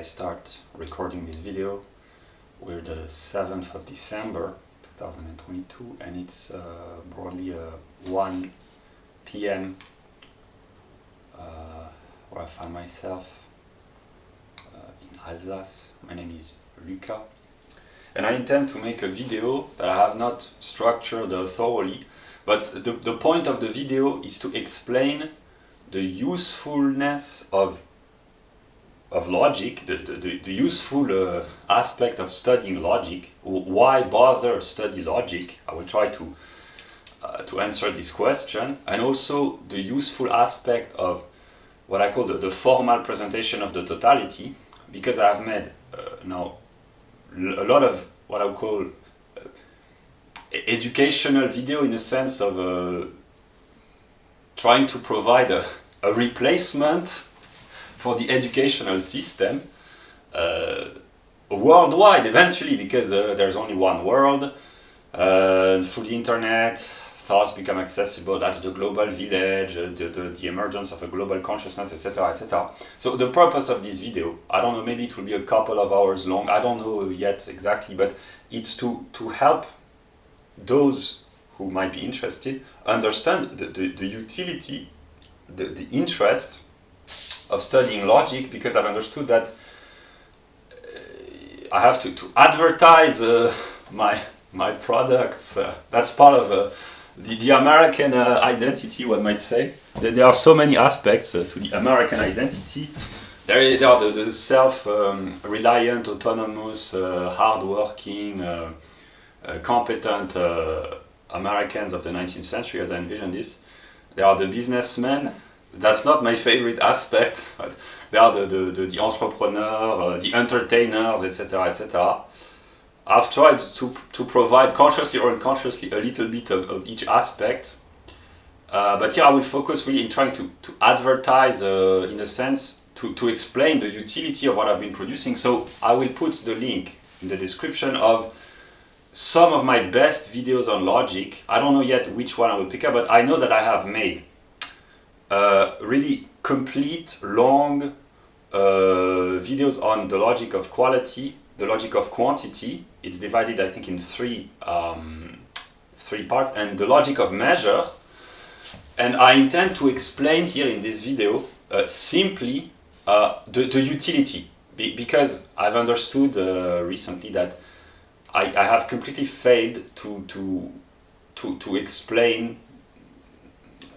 start recording this video. We're the 7th of December 2022 and it's broadly 1 p.m. Where I find myself in Alsace. My name is Luca and I intend to make a video that I have not structured thoroughly, but the point of the video is to explain the usefulness of logic, the useful aspect of studying logic. Why bother study logic? I will try to answer this question, and also the useful aspect of what I call the formal presentation of the totality, because I have made now a lot of what I would call educational video, in the sense of trying to provide a replacement for the educational system worldwide eventually, because there's only one world. Through the internet, thoughts become accessible. That's the global village, the emergence of a global consciousness, etc., etc. So the purpose of this video, I don't know, maybe it will be a couple of hours long, I don't know yet exactly, but it's to help those who might be interested understand the utility, the interest of studying logic, because I've understood that I have to advertise my products. That's part of the American identity, one might say. There are so many aspects to the American identity. There are the self-reliant, autonomous, hard-working, competent Americans of the 19th century, as I envision this. There are the businessmen. That's not my favorite aspect, but they are the entrepreneur, the entertainers, etc., etc. I've tried to provide, consciously or unconsciously, a little bit of each aspect, but here I will focus really in trying to advertise, in a sense, to explain the utility of what I've been producing. So I will put the link in the description of some of my best videos on logic. I don't know yet which one I will pick up, but I know that I have made really complete, long videos on the logic of quality, the logic of quantity. It's divided, I think, in three parts, and the logic of measure. And I intend to explain here in this video simply the utility, because I've understood recently that I have completely failed to explain,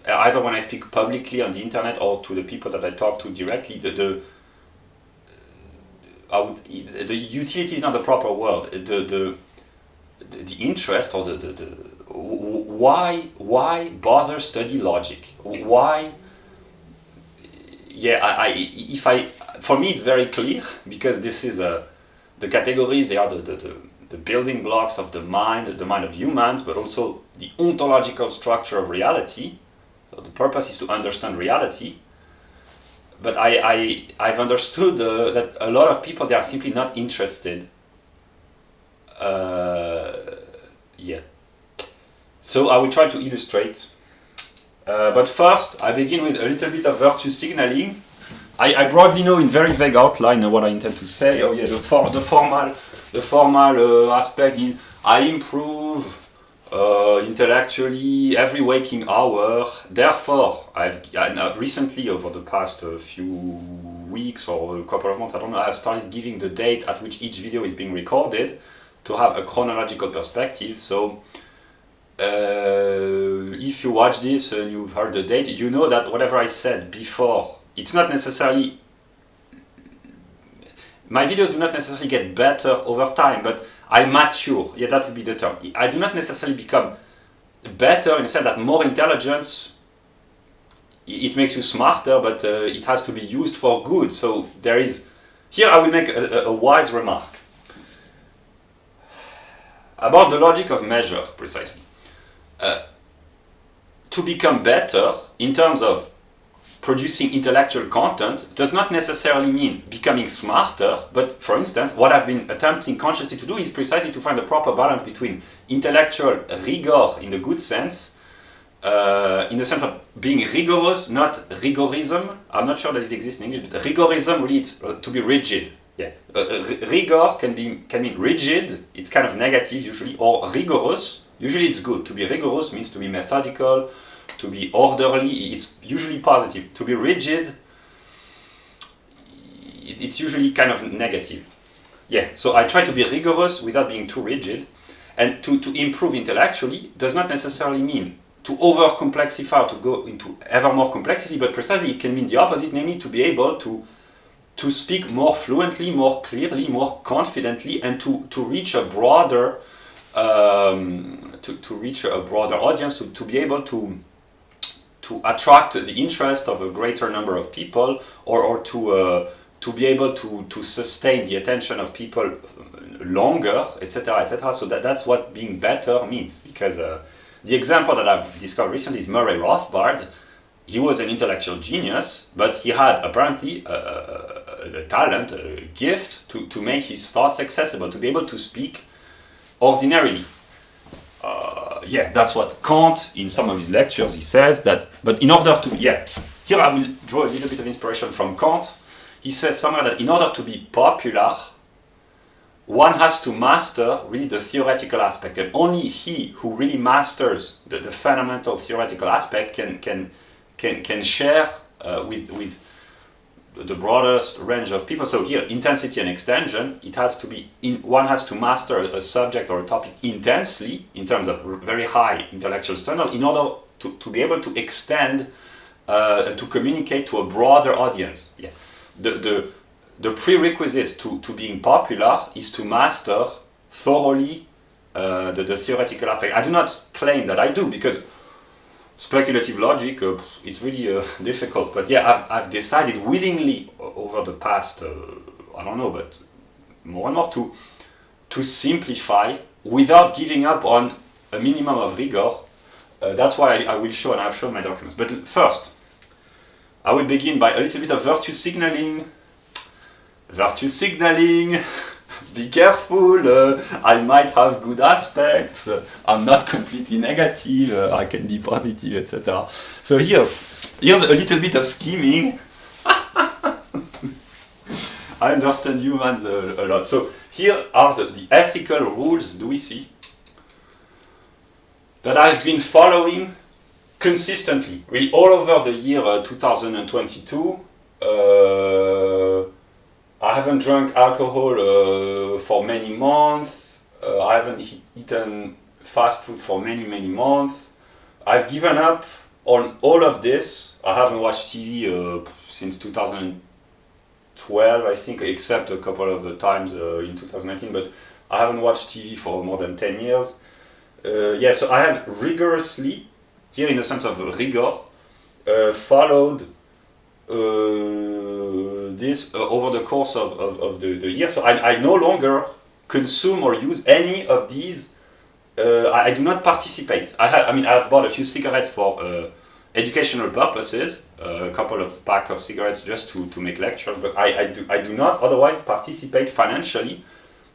either when I speak publicly on the internet or to the people that I talk to directly, the utility is not the proper word. The interest, or why bother study logic? Why? Yeah, for me it's very clear, because this is the categories. They are the building blocks of the mind of humans, but also the ontological structure of reality. So the purpose is to understand reality. But I've understood that a lot of people, they are simply not interested. Yeah. So I will try to illustrate. But first, I begin with a little bit of virtue signaling. I broadly know in very vague outline what I intend to say. Oh yeah, the formal aspect is I improve intellectually every waking hour. Therefore, I've recently, over the past few weeks or a couple of months, I don't know, I've started giving the date at which each video is being recorded to have a chronological perspective. So if you watch this and you've heard the date, you know that whatever I said before, it's not necessarily, my videos do not necessarily get better over time, but I mature. Yeah, that would be the term. I do not necessarily become better in the sense that more intelligence, it makes you smarter, but it has to be used for good. So there is, here I will make a wise remark about the logic of measure, precisely. To become better in terms of producing intellectual content does not necessarily mean becoming smarter, but for instance, what I've been attempting consciously to do is precisely to find the proper balance between intellectual rigor in the good sense, in the sense of being rigorous, not rigorism. I'm not sure that it exists in English, but rigorism really, it's to be rigid. Yeah, rigor can mean rigid. It's kind of negative usually, or rigorous. Usually, it's good. To be rigorous means to be methodical, to be orderly. It's usually positive. To be rigid, it's usually kind of negative. Yeah. So I try to be rigorous without being too rigid, and to improve intellectually does not necessarily mean to over-complexify or to go into ever more complexity, but precisely it can mean the opposite, namely to be able to speak more fluently, more clearly, more confidently, and to reach a broader to reach a broader audience, to be able to attract the interest of a greater number of people, or to be able to sustain the attention of people longer, etc., etc. So that's what being better means. Because the example that I've discovered recently is Murray Rothbard. He was an intellectual genius, but he had apparently a talent, a gift to make his thoughts accessible, to be able to speak ordinarily. Yeah, that's what Kant, in some of his lectures, he says that, but in order to, here I will draw a little bit of inspiration from Kant. He says somewhere that in order to be popular, one has to master really the theoretical aspect, and only he who really masters the fundamental theoretical aspect can share with the broadest range of people. So here, intensity and extension, it has to be one has to master a subject or a topic intensely in terms of very high intellectual standard in order to be able to extend and to communicate to a broader audience. Yeah. The prerequisite to being popular is to master thoroughly the theoretical aspect. I do not claim that I do, because speculative logic, it's really difficult. But yeah, I've decided willingly over the past, I don't know, but more and more to simplify without giving up on a minimum of rigor. That's why I will show, and I've shown my documents. But first, I will begin by a little bit of virtue signaling. Virtue signaling. Be careful, I might have good aspects, I'm not completely negative, I can be positive, etc. So here's a little bit of scheming. I understand humans a lot. So here are the ethical rules, do we see, that I've been following consistently, really all over the year 2022. I haven't drunk alcohol for many months. I haven't eaten fast food for many months. I've given up on all of this. I haven't watched TV since 2012, I think, except a couple of times in 2019, but I haven't watched TV for more than 10 years. Yeah, so I have rigorously, here in the sense of rigor, followed this over the course of the year. So I no longer consume or use any of these. I do not participate. I've bought a few cigarettes for educational purposes, a couple of pack of cigarettes just to make lectures, but I do not otherwise participate financially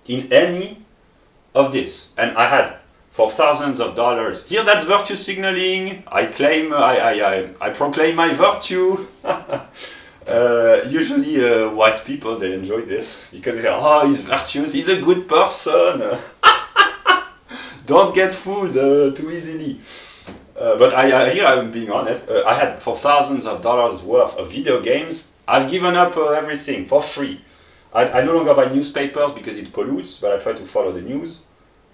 in any of this. And I had, for thousands of dollars, here that's virtue signaling, I claim, I proclaim my virtue. Usually white people, they enjoy this, because they say, oh, he's virtuous, he's a good person. Don't get fooled too easily. But here I'm being honest, I had, for thousands of dollars worth of video games, I've given up everything for free. I no longer buy newspapers because it pollutes, but I try to follow the news.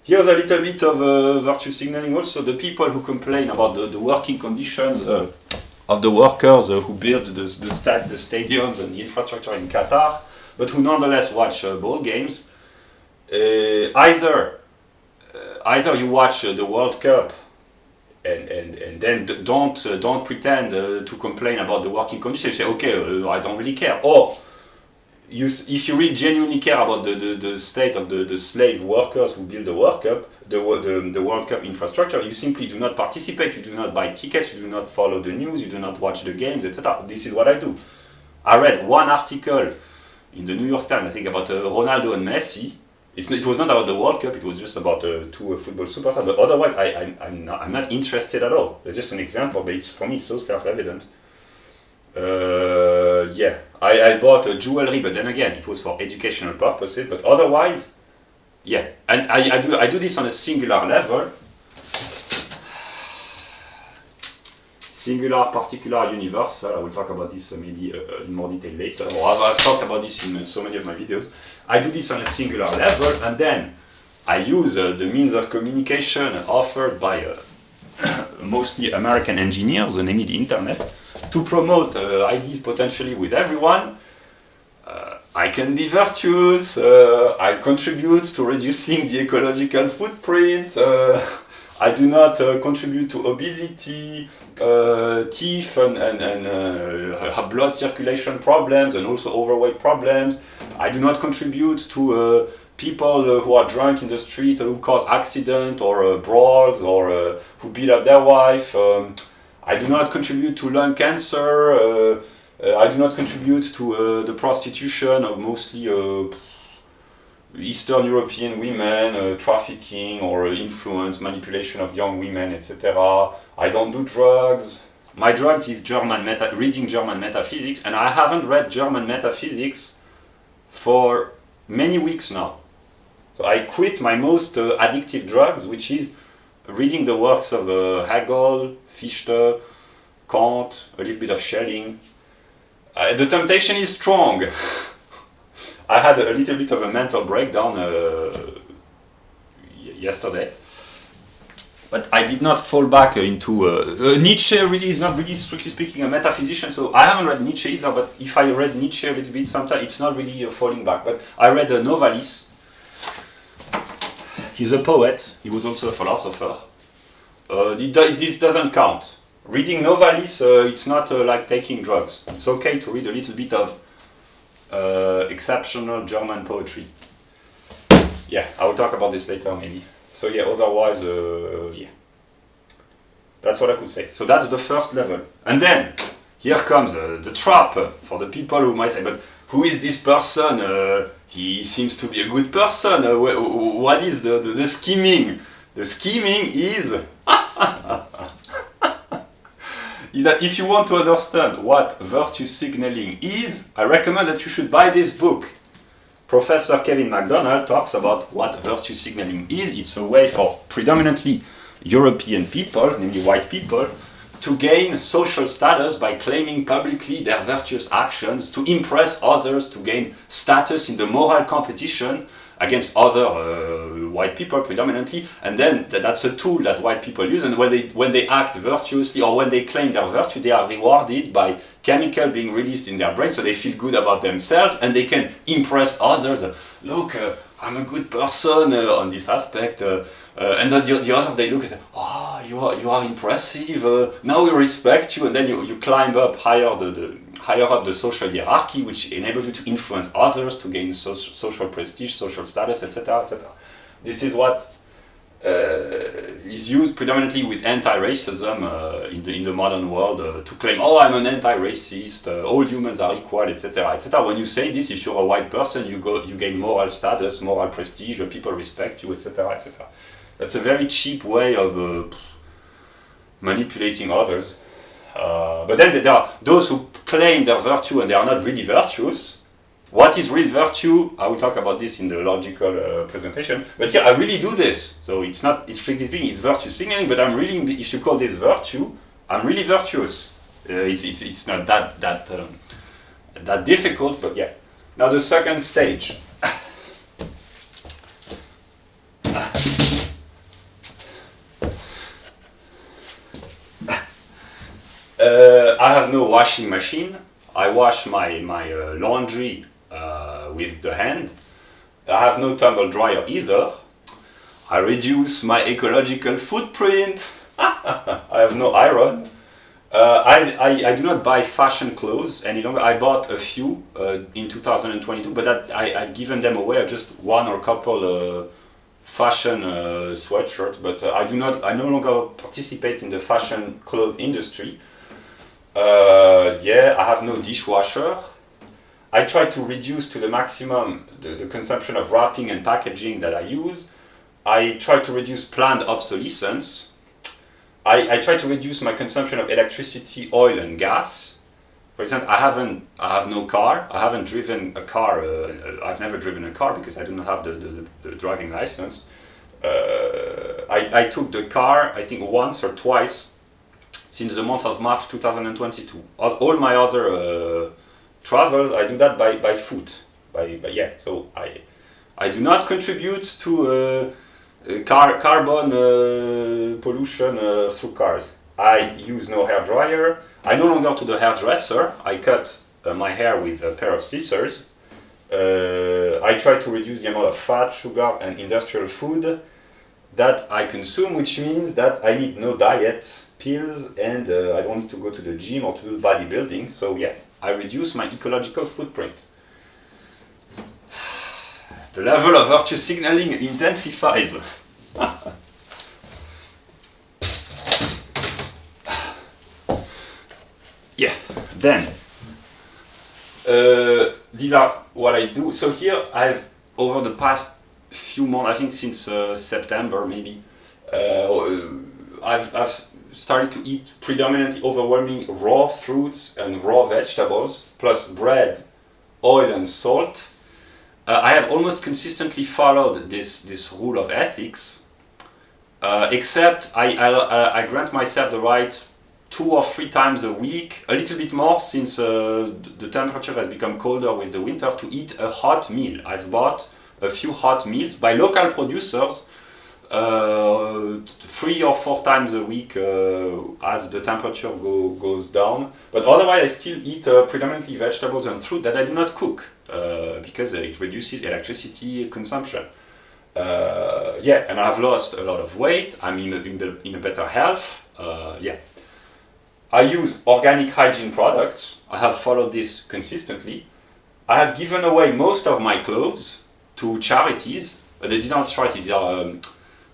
Here's a little bit of virtue signaling also. The people who complain about the working conditions of the workers who build the stadiums and the infrastructure in Qatar, but who nonetheless watch ball games. Either you watch the World Cup and then don't pretend to complain about the working conditions. You say, okay, I don't really care. Or if you really genuinely care about the state of the slave workers who build the World Cup, the World Cup infrastructure, you simply do not participate, you do not buy tickets, you do not follow the news, you do not watch the games, etc. This is what I do. I read one article in the New York Times, I think, about Ronaldo and Messi. It was not about the World Cup, it was just about two football superstars, but otherwise I'm not interested at all. It's just an example, but for me it's so self-evident. yeah, I bought a jewelry, but then again, it was for educational purposes. But otherwise, yeah, and I do this on a singular level. Singular, particular, universal. I will talk about this maybe in more detail later. Or I've talked about this in so many of my videos. I do this on a singular level, and then I use the means of communication offered by mostly American engineers, namely the internet, to promote ideas potentially with everyone. I can be virtuous, I contribute to reducing the ecological footprint, I do not contribute to obesity, teeth and blood circulation problems, and also overweight problems. I do not contribute to people who are drunk in the street, who cause accident or brawls, or who beat up their wife. I do not contribute to lung cancer. I do not contribute to the prostitution of mostly Eastern European women, trafficking or influence, manipulation of young women, etc. I don't do drugs. My drugs is reading German metaphysics, and I haven't read German metaphysics for many weeks now. So I quit my most addictive drugs, which is reading the works of Hegel, Fichte, Kant, a little bit of Schelling. The temptation is strong. I had a little bit of a mental breakdown yesterday, but I did not fall back into Nietzsche. Really is not really, strictly speaking, a metaphysician, so I haven't read Nietzsche either, but if I read Nietzsche a little bit sometimes, it's not really falling back. But I read Novalis. He's a poet, he was also a philosopher. This doesn't count. Reading Novalis, it's not like taking drugs. It's okay to read a little bit of exceptional German poetry. Yeah, I will talk about this later maybe. So yeah, otherwise, yeah. That's what I could say. So that's the first level. And then, here comes the trap for the people who might say, but who is this person? He seems to be a good person. What is the scheming? The scheming is is that if you want to understand what virtue signaling is, I recommend that you should buy this book. Professor Kevin MacDonald talks about what virtue signaling is. It's a way for predominantly European people, namely white people, to gain social status by claiming publicly their virtuous actions, to impress others, to gain status in the moral competition against other white people predominantly, and then that's a tool that white people use, and when they act virtuously or when they claim their virtue, they are rewarded by chemical being released in their brain, so they feel good about themselves and they can impress others. Look, I'm a good person on this aspect, and then the others, they look and say, oh, you are impressive, now we respect you, and then you climb up higher up the social hierarchy, which enables you to influence others, to gain social prestige, social status, etc., etc. This is what is used predominantly with anti-racism in the modern world, to claim, oh, I'm an anti-racist, all humans are equal, etc., etc. When you say this, if you're a white person, you gain moral status, moral prestige, people respect you, etc., etc. That's a very cheap way of manipulating others. But then there are those who claim their virtue and they are not really virtuous. What is real virtue? I will talk about this in the logical presentation. But yeah, I really do this. So it's strictly speaking, it's virtue signaling, but I'm really, if you call this virtue, I'm really virtuous. It's not that difficult, but yeah. Now the second stage. I have no washing machine. I wash my laundry with the hand. I have no tumble dryer either. I reduce my ecological footprint. I have no iron. I do not buy fashion clothes any longer. I bought a few in 2022, but I've given them away. Just one or couple fashion sweatshirts, but I no longer participate in the fashion clothes industry. Yeah, I have no dishwasher. I try to reduce to the maximum the consumption of wrapping and packaging that I use. I try to reduce planned obsolescence. I try to reduce my consumption of electricity, oil and gas. For example, I have no car. I haven't driven a car. I've never driven a car because I don't have the driving license. I took the car, I think, once or twice since the month of March 2022. All my other travels, I do that by foot. Yeah. So I do not contribute to carbon pollution through cars. I use no hair dryer. I no longer go to the hairdresser. I cut my hair with a pair of scissors. I try to reduce the amount of fat, sugar, and industrial food that I consume, which means that I need no diet pills and I don't need to go to the gym or to do bodybuilding. So yeah, I reduce my ecological footprint. The level of virtue signaling intensifies. Yeah, then these are what I do. So here I've, over the past few months, I think since September maybe, I've started to eat predominantly overwhelmingly raw fruits and raw vegetables, plus bread, oil and salt. I have almost consistently followed this rule of ethics, except I grant myself the right 2 or 3 times a week, a little bit more since the temperature has become colder with the winter, to eat a hot meal. I've bought a few hot meals by local producers 3 or 4 times a week as the temperature goes down. But otherwise I still eat predominantly vegetables and fruit that I do not cook because it reduces electricity consumption. Yeah, and I've lost a lot of weight. I'm in a better health. Yeah. I use organic hygiene products. I have followed this consistently. I have given away most of my clothes to charities. These are not charities, these are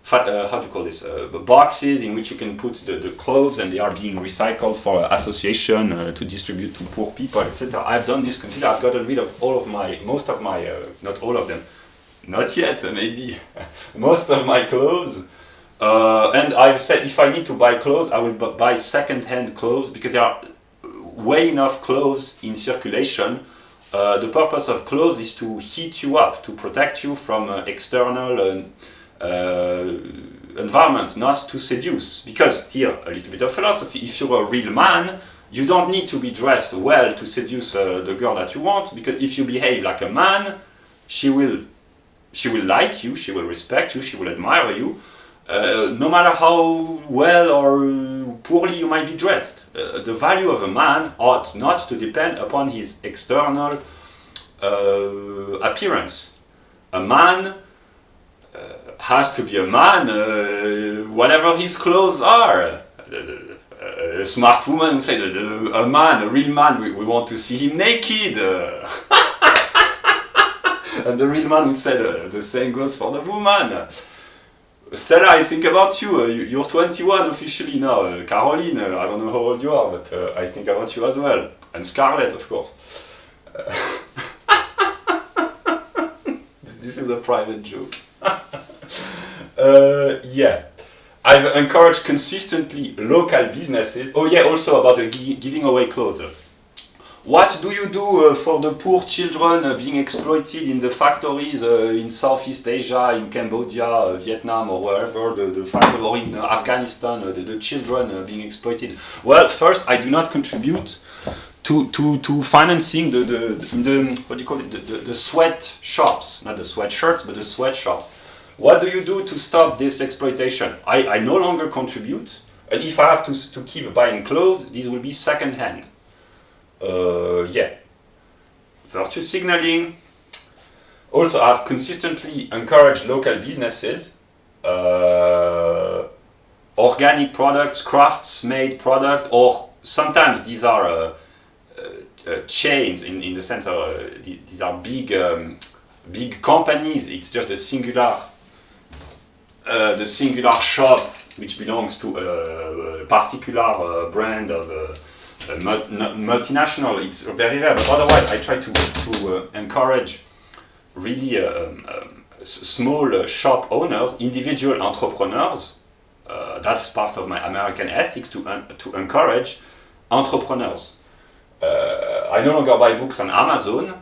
how do you call this? Boxes in which you can put the clothes, and they are being recycled for association to distribute to poor people, etc. I've done this consistently. I've gotten rid of most of my, not all of them, not yet, maybe, most of my clothes. And I've said if I need to buy clothes, I will buy second-hand clothes because there are way enough clothes in circulation. The purpose of clothes is to heat you up, to protect you from external environment, not to seduce. Because here, a little bit of philosophy, if you're a real man, you don't need to be dressed well to seduce the girl that you want, because if you behave like a man, she will like you, she will respect you, she will admire you. No matter how well or poorly you might be dressed. The value of a man ought not to depend upon his external appearance. A man has to be a man, whatever his clothes are. A smart woman would say that a man, a real man, we want to see him naked. And the real man would say the same goes for the woman. Stella, I think about you. You're 21 officially now. Caroline, I don't know how old you are, but I think about you as well. And Scarlett, of course. This is a private joke. Yeah. I've encouraged consistently local businesses. Oh yeah, also about the giving away clothes. What do you do for the poor children being exploited in the factories in Southeast Asia, in Cambodia, Vietnam, or wherever, the factory, or in Afghanistan, the children being exploited? Well, first, I do not contribute to financing the what do you call it, the sweat shops, not the sweatshirts, but the sweatshops. What do you do to stop this exploitation? I no longer contribute, and if I have to keep buying clothes, these will be second-hand. Yeah. Virtue signaling. Also, I've consistently encouraged local businesses, organic products, crafts-made product, or sometimes these are chains in the sense of these are big companies. It's just the singular shop which belongs to a particular brand of multinational. It's very rare, but otherwise I try to encourage really small shop owners, individual entrepreneurs. That's part of my American ethics, to encourage entrepreneurs. I no longer buy books on Amazon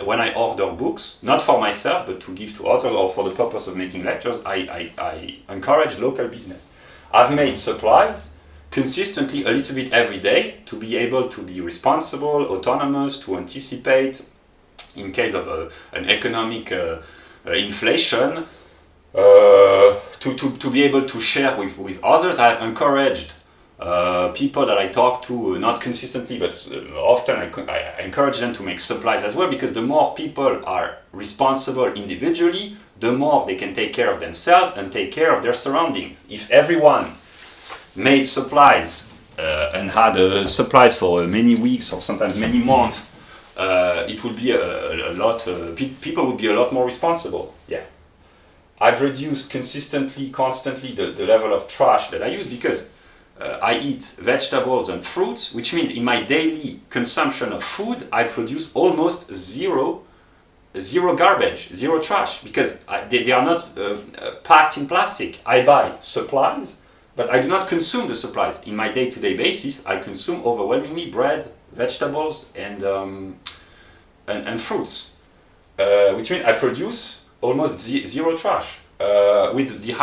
when I order books, not for myself, but to give to others or for the purpose of making lectures. I encourage local business. I've made supplies consistently a little bit every day to be able to be responsible, autonomous, to anticipate in case of an economic inflation, to be able to share with others. I've encouraged people that I talk to, not consistently, but often I encourage them to make supplies as well, because the more people are responsible individually, the more they can take care of themselves and take care of their surroundings. If everyone made supplies and had supplies for many weeks or sometimes many months, it would be a lot, people would be a lot more responsible. Yeah. I've reduced constantly the level of trash that I use, because I eat vegetables and fruits, which means in my daily consumption of food, I produce almost zero garbage, zero trash, because they are not packed in plastic. I buy supplies, but I do not consume the supplies. In my day-to-day basis, I consume overwhelmingly bread, vegetables, and fruits, which means I produce almost zero trash. With the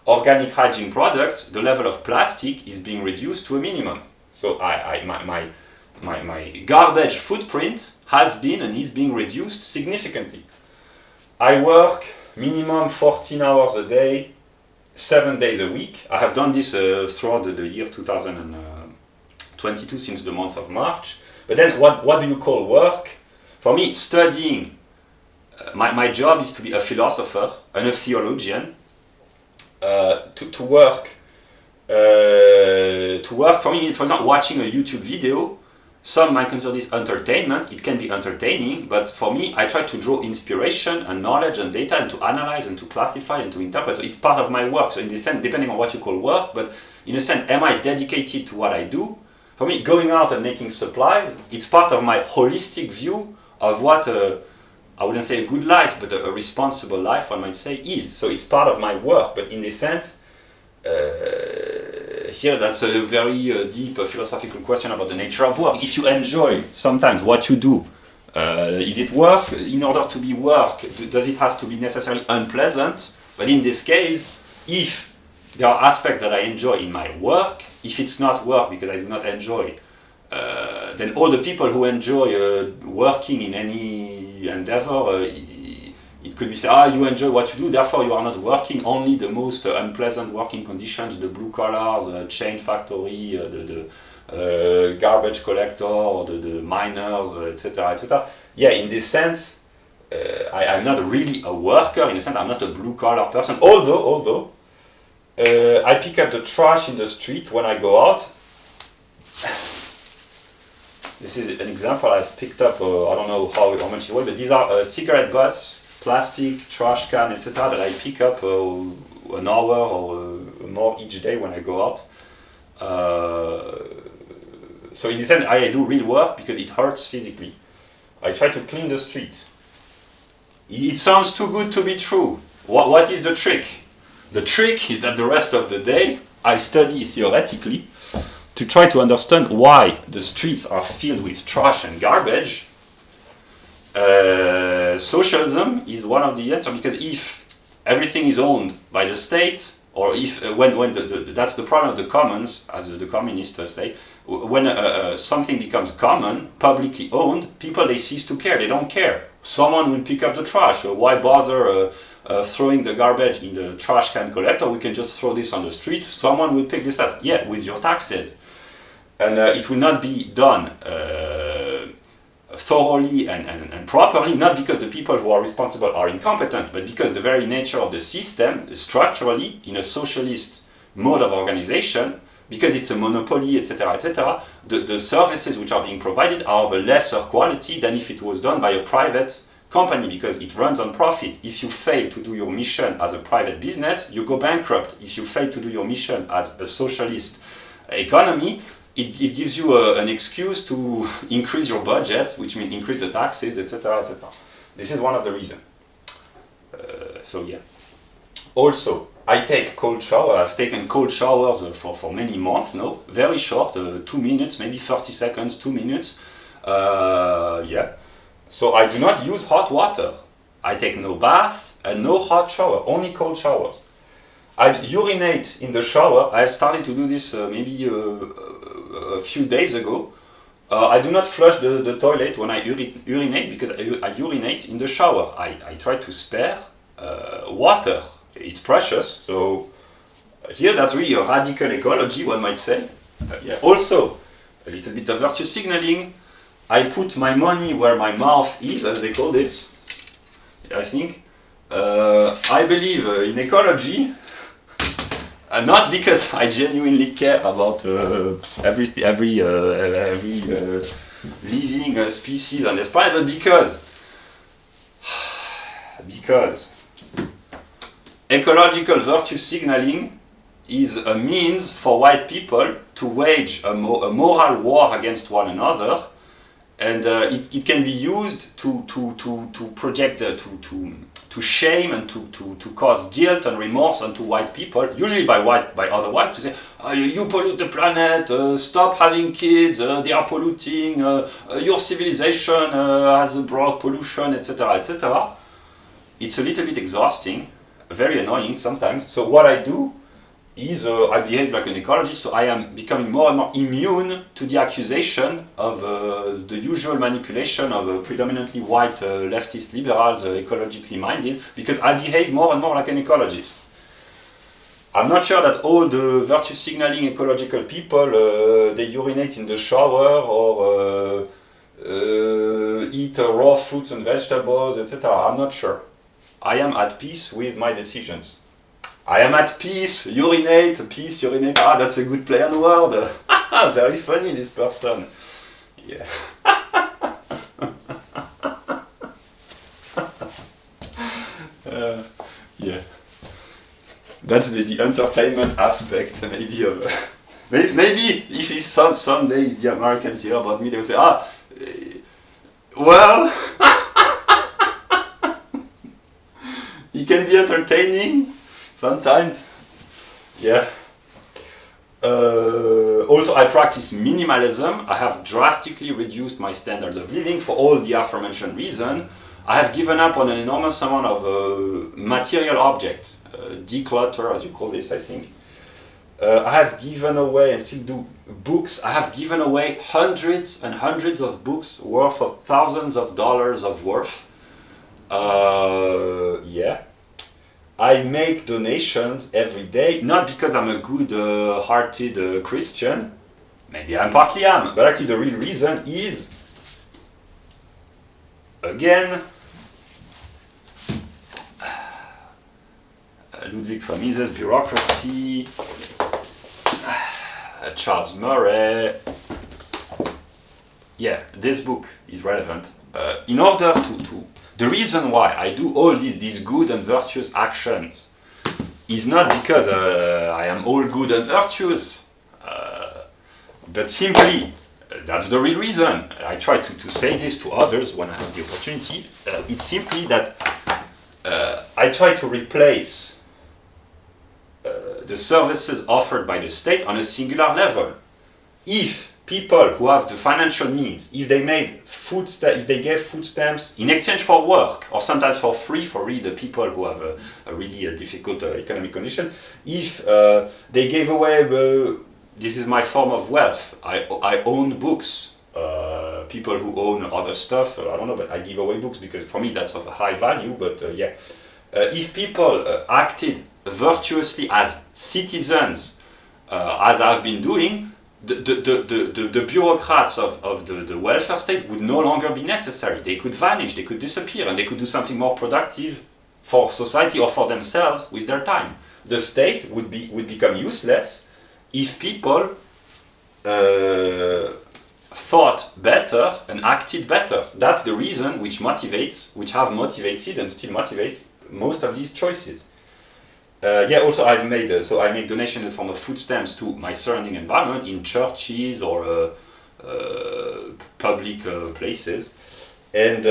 organic hygiene products, the level of plastic is being reduced to a minimum. So my garbage footprint has been and is being reduced significantly. I work minimum 14 hours a day, 7 days a week. I have done this throughout the year 2022, since the month of March. But then what do you call work? For me, studying, my job is to be a philosopher and a theologian. To work for me, for not watching a YouTube video. Some might consider this entertainment. It can be entertaining, but for me, I try to draw inspiration and knowledge and data, and to analyze and to classify and to interpret. So it's part of my work. So in this sense, depending on what you call work, but in a sense, am I dedicated to what I do? For me, going out and making supplies, it's part of my holistic view of what I wouldn't say a good life, but a responsible life, one might say, is. So it's part of my work, but in this sense, here that's a very deep philosophical question about the nature of work. If you enjoy sometimes what you do, is it work? In order to be work, does it have to be necessarily unpleasant? But in this case, if there are aspects that I enjoy in my work, if it's not work because I do not enjoy, then all the people who enjoy working in any endeavor, it could be said, you enjoy what you do, therefore you are not working. Only the most unpleasant working conditions, the blue collars, chain factory, the garbage collector, or the miners, etc., etc. Yeah, in this sense, I'm not really a worker. In a sense, I'm not a blue collar person. Although I pick up the trash in the street when I go out. This is an example I've picked up. I don't know how much it was, but these are cigarette butts, plastic, trash can, etc. that I pick up an hour or more each day when I go out. So in this sense, I do real work because it hurts physically. I try to clean the street. It sounds too good to be true. What is the trick? The trick is that the rest of the day I study theoretically to try to understand why the streets are filled with trash and garbage. Socialism is one of the answers, because if everything is owned by the state, or if that's the problem of the commons, as the communists say, when something becomes common, publicly owned, people, they cease to care. They don't care. Someone will pick up the trash. So why bother throwing the garbage in the trash can collector? We can just throw this on the street. Someone will pick this up. Yeah, with your taxes. And it will not be done thoroughly and properly, not because the people who are responsible are incompetent, but because the very nature of the system, structurally, in a socialist mode of organization, because it's a monopoly, etc., etc., the services which are being provided are of a lesser quality than if it was done by a private company, because it runs on profit. If you fail to do your mission as a private business, you go bankrupt. If you fail to do your mission as a socialist economy, it gives you an excuse to increase your budget, which means increase the taxes, etc., etc. This is one of the reasons. So yeah. Also, I take cold shower. I've taken cold showers for many months now. Very short, 2 minutes, maybe 30 seconds, 2 minutes. Yeah. So I do not use hot water. I take no bath and no hot shower, only cold showers. I urinate in the shower. I've started to do this maybe a few days ago. I do not flush the toilet when I urinate because I urinate in the shower. I try to spare water. It's precious, so here that's really a radical ecology, one might say. Yeah. Also, a little bit of virtue signaling. I put my money where my mouth is, as they call this. I think. I believe in ecology, not because I genuinely care about every living species on this planet, but because ecological virtue signaling is a means for white people to wage a moral war against one another, and it can be used to project, to shame and to cause guilt and remorse onto white people, usually by other whites, to say, you pollute the planet, stop having kids, they are polluting, your civilization has brought pollution, etc., etc. It's a little bit exhausting, very annoying sometimes. So what I do is I behave like an ecologist, so I am becoming more and more immune to the accusation of the usual manipulation of predominantly white leftist liberals, ecologically minded, because I behave more and more like an ecologist. I'm not sure that all the virtue signaling ecological people, they urinate in the shower or eat raw fruits and vegetables, etc. I'm not sure. I am at peace with my decisions. I am at peace, urinate, that's a good play on word. Very funny, this person. Yeah. Yeah. That's the entertainment aspect, maybe of... maybe if someday the Americans hear about me, they will say, well... It can be entertaining. Sometimes, yeah. Also, I practice minimalism. I have drastically reduced my standards of living for all the aforementioned reasons. I have given up on an enormous amount of material objects, declutter, as you call this, I think. I have given away, and still do, books. I have given away hundreds and hundreds of books worth of thousands of dollars of worth. Yeah. I make donations every day, not because I'm a good-hearted Christian, maybe I partly am, but actually the real reason is, again, Ludwig von Mises' Bureaucracy, Charles Murray. Yeah, this book is relevant. In order to the reason why I do all these good and virtuous actions is not because I am all good and virtuous, but simply, that's the real reason. I try to say this to others when I have the opportunity. It's simply that I try to replace the services offered by the state on a singular level. If people who have the financial means, if they gave food stamps in exchange for work, or sometimes for free for really the people who have a really difficult economic condition, if they gave away, this is my form of wealth, I own books, people who own other stuff, I don't know, but I give away books because for me that's of a high value, but yeah. If people acted virtuously as citizens, as I've been doing, the bureaucrats of the welfare state would no longer be necessary. They could vanish, they could disappear, and they could do something more productive for society or for themselves with their time. The state would become useless if people thought better and acted better. That's the reason which have motivated and still motivates most of these choices. Yeah, also I make donations in the form of food stamps to my surrounding environment in churches or public places. And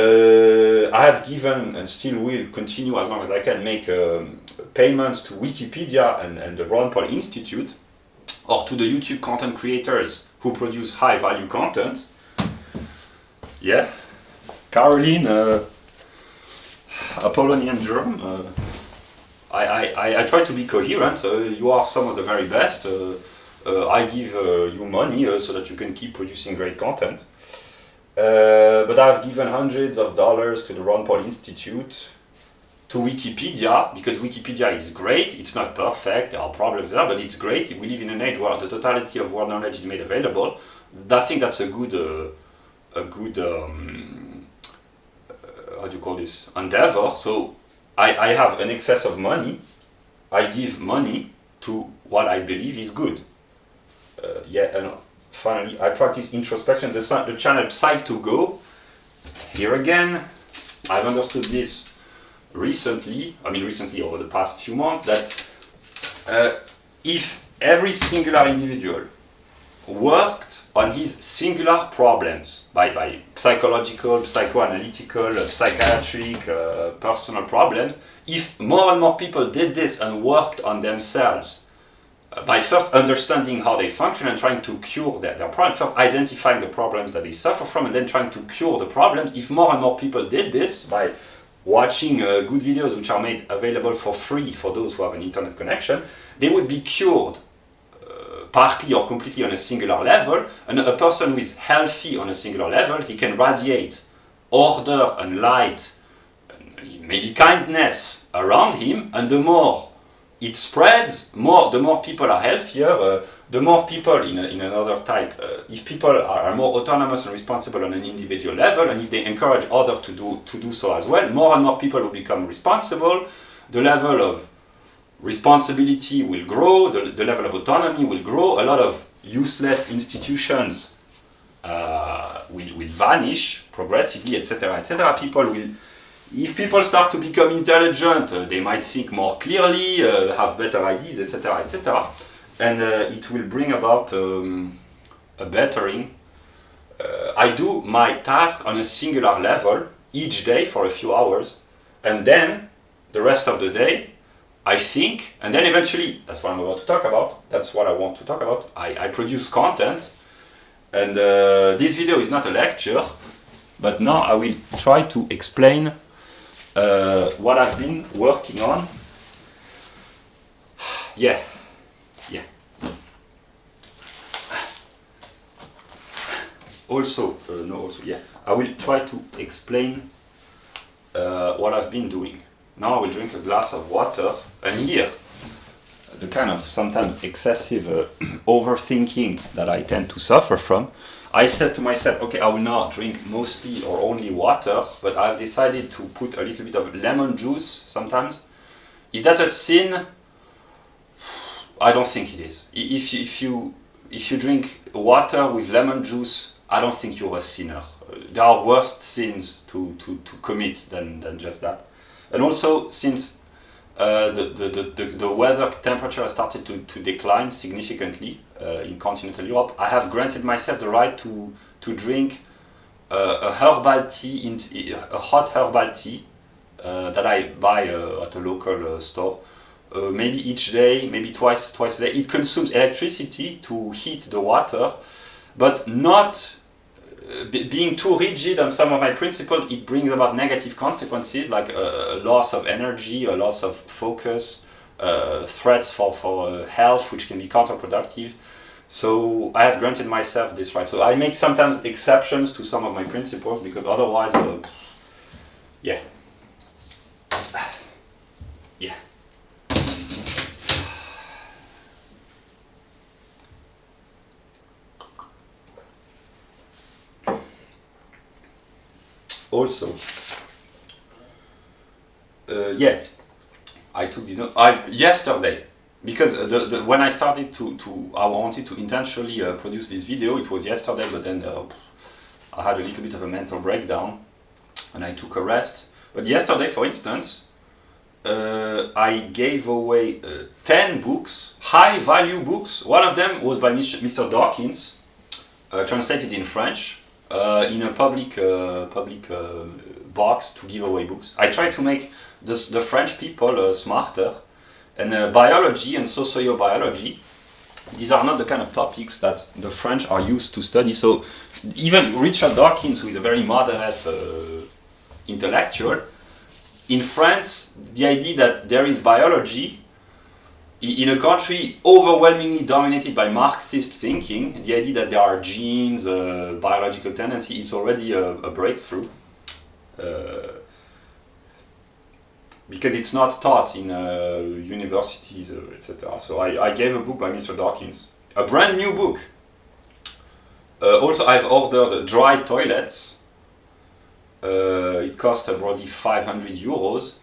I have given and still will continue as long as I can make payments to Wikipedia and the Ron Paul Institute, or to the YouTube content creators who produce high value content. Yeah, Caroline, Apollonian Germ. I try to be coherent. You are some of the very best. I give you money so that you can keep producing great content. But I've given hundreds of dollars to the Ron Paul Institute, to Wikipedia, because Wikipedia is great. It's not perfect, there are problems there, but it's great. We live in an age where the totality of world knowledge is made available. I think that's a good how do you call this, endeavor. So I have an excess of money. I give money to what I believe is good. And finally, I practice introspection. The channel Psych2Go. Here again, I've understood this recently over the past few months, that if every singular individual worked on his singular problems by psychological, psychoanalytical, psychiatric, personal problems, if more and more people did this and worked on themselves by first understanding how they function and trying to cure their problems, first identifying the problems that they suffer from and then trying to cure the problems, if more and more people did this by watching good videos which are made available for free for those who have an internet connection, they would be cured partly or completely on a singular level. And a person who is healthy on a singular level, he can radiate order and light, and maybe kindness around him, and the more it spreads, the more people are healthier, the more people in another type, if people are more autonomous and responsible on an individual level, and if they encourage others to do so as well, more and more people will become responsible, the level of responsibility will grow, the level of autonomy will grow, a lot of useless institutions will vanish progressively, etc., etc. If people start to become intelligent, they might think more clearly, have better ideas, etc., etc., and it will bring about a bettering. I do my task on a singular level each day for a few hours, and then the rest of the day I think, and then eventually, that's what I'm about to talk about, that's what I want to talk about, I produce content, and this video is not a lecture, but now I will try to explain what I've been working on. Yeah. I will try to explain what I've been doing. Now I will drink a glass of water, and here, the kind of sometimes excessive overthinking that I tend to suffer from, I said to myself, okay, I will not drink mostly or only water, but I've decided to put a little bit of lemon juice sometimes. Is that a sin? I don't think it is. If you drink water with lemon juice, I don't think you're a sinner. There are worse sins to commit than just that. And also, since the weather temperature has started to decline significantly in continental Europe, I have granted myself the right to drink a herbal tea, a hot herbal tea that I buy at a local store. Maybe each day, maybe twice a day. It consumes electricity to heat the water, but not being too rigid on some of my principles. It brings about negative consequences like a loss of energy, a loss of focus, threats for health, which can be counterproductive. So I have granted myself this right. So I make sometimes exceptions to some of my principles, because otherwise, yeah. Also, I took this note. Yesterday, because when I started I wanted to intentionally produce this video, it was yesterday, but then I had a little bit of a mental breakdown, and I took a rest. But yesterday, for instance, I gave away 10 books, high-value books. One of them was by Mr. Dawkins, translated in French. in a public box to give away books. I try to make the French people smarter, and biology and sociobiology, these are not the kind of topics that the French are used to study. So even Richard Dawkins, who is a very moderate intellectual, in France, the idea that there is biology in a country overwhelmingly dominated by Marxist thinking, the idea that there are genes, biological tendency, is already a breakthrough. Because it's not taught in universities, etc. So I gave a book by Mr. Dawkins, a brand new book. Also, I've ordered dry toilets. It cost broadly 500 euros.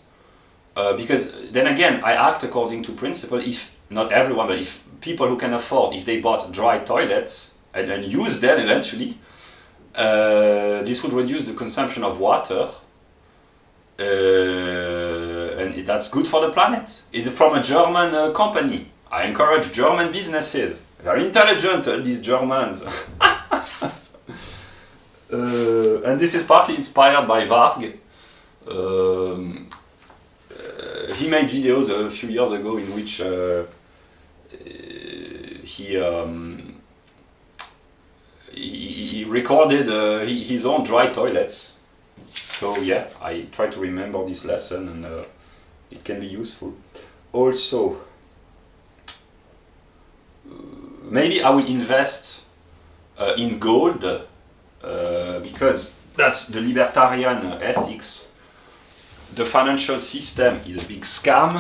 Because then again, I act according to principle. If not everyone, but if people who can afford, if they bought dry toilets and use them eventually, this would reduce the consumption of water, and that's good for the planet. It's from a German company. I encourage German businesses. They're intelligent, these Germans. And this is partly inspired by Varg. He made videos a few years ago in which he recorded his own dry toilets. So yeah, I try to remember this lesson, and it can be useful. Also, maybe I will invest in gold, because that's the libertarian ethics. The financial system is a big scam,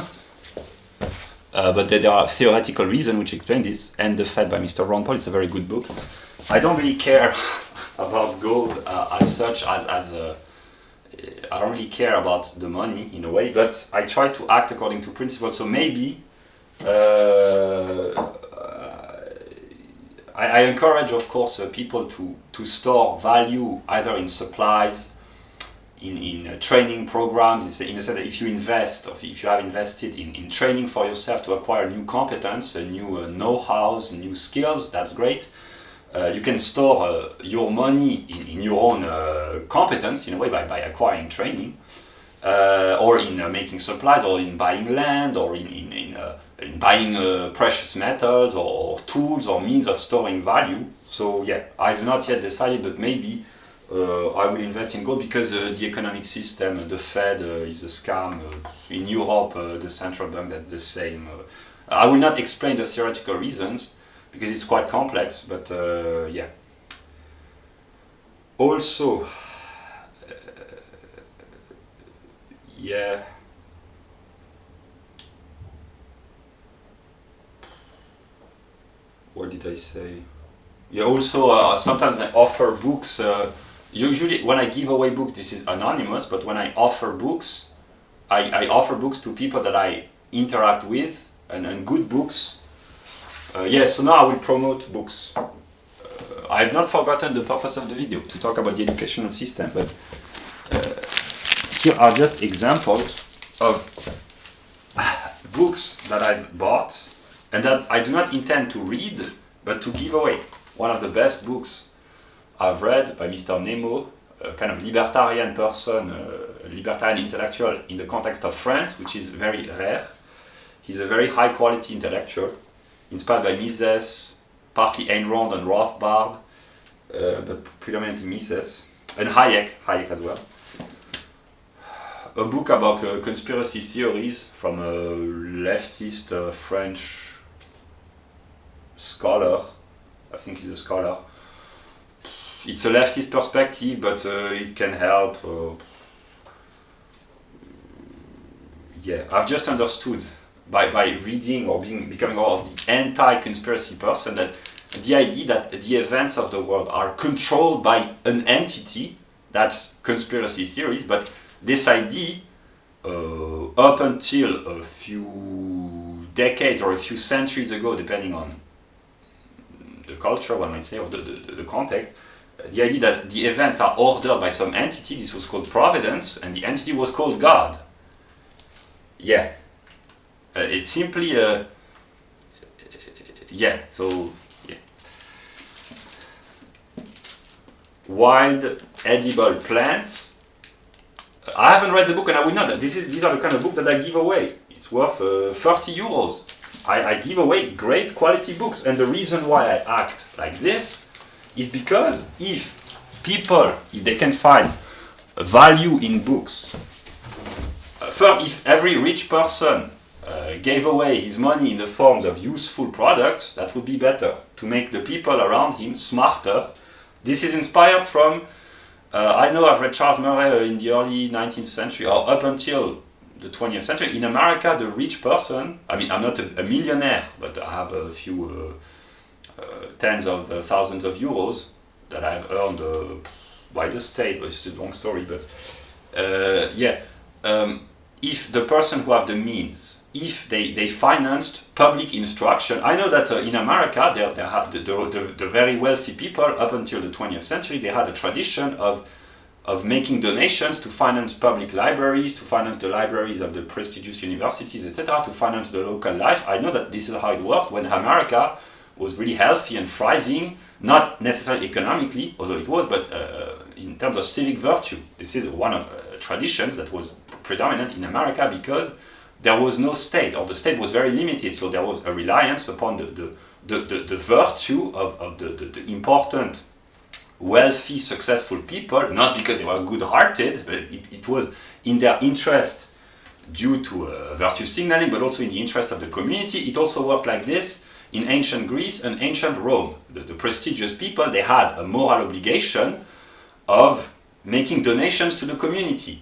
but there are theoretical reasons which explain this, and The Fed by Mr. Rothbard is a very good book. I don't really care about gold as such, I don't really care about the money in a way, but I try to act according to principles. So maybe I encourage, of course, people to store value either in supplies, in training programs, in the sense that if you invest, or if you have invested in training for yourself to acquire new competence, new know-hows, new skills, that's great. You can store your money in your own competence, in a way, by acquiring training, or in making supplies, or in buying land, or in buying precious metals, or tools, or means of storing value. So yeah, I've not yet decided, but maybe I will invest in gold, because the economic system, the Fed is a scam. In Europe, the central bank, that's the same. I will not explain the theoretical reasons, because it's quite complex, but yeah. Also, yeah. What did I say? Yeah, also, sometimes I offer books. Usually, when I give away books, this is anonymous, but when I offer books, I offer books to people that I interact with, and good books. Yeah, so now I will promote books. I have not forgotten the purpose of the video, to talk about the educational system, but here are just examples of books that I bought and that I do not intend to read, but to give away. One of the best books I've read by Mr. Nemo, a kind of libertarian person, a libertarian intellectual in the context of France, which is very rare. He's a very high quality intellectual, inspired by Mises, partly Ayn Rand and Rothbard, but predominantly Mises, and Hayek as well. A book about conspiracy theories from a leftist French scholar. I think he's a scholar. It's a leftist perspective, but it can help. Yeah, I've just understood by reading or becoming aware of the anti-conspiracy person that the idea that the events of the world are controlled by an entity, that's conspiracy theories, but this idea, up until a few decades or a few centuries ago, depending on the culture, one might say, or the context, the idea that the events are ordered by some entity, this was called providence, and the entity was called God. Yeah. It's simply yeah, so yeah. wild edible plants. I haven't read the book and I will not. These are the kind of book that I give away. It's worth 30 euros. I give away great quality books, and the reason why I act like this is because if they can find value in books, first, if every rich person gave away his money in the forms of useful products, that would be better, to make the people around him smarter. This is inspired from, I know I've read Charles Murray in the early 19th century, or up until the 20th century. In America, the rich person, I mean, I'm not a millionaire, but I have a few tens of thousands of euros that I've earned by the state, but it's a long story, but if the person who have the means, if they financed public instruction, I know that in America, they had the very wealthy people, up until the 20th century, they had a tradition of making donations to finance public libraries, to finance the libraries of the prestigious universities, etc., to finance the local life. I know that this is how it worked when America was really healthy and thriving, not necessarily economically, although it was, but in terms of civic virtue. This is one of traditions that was predominant in America because there was no state, or the state was very limited, so there was a reliance upon the virtue of the important, wealthy, successful people, not because they were good-hearted, but it was in their interest due to virtue signaling, but also in the interest of the community. It also worked like this in ancient Greece and ancient Rome. The prestigious people, they had a moral obligation of making donations to the community.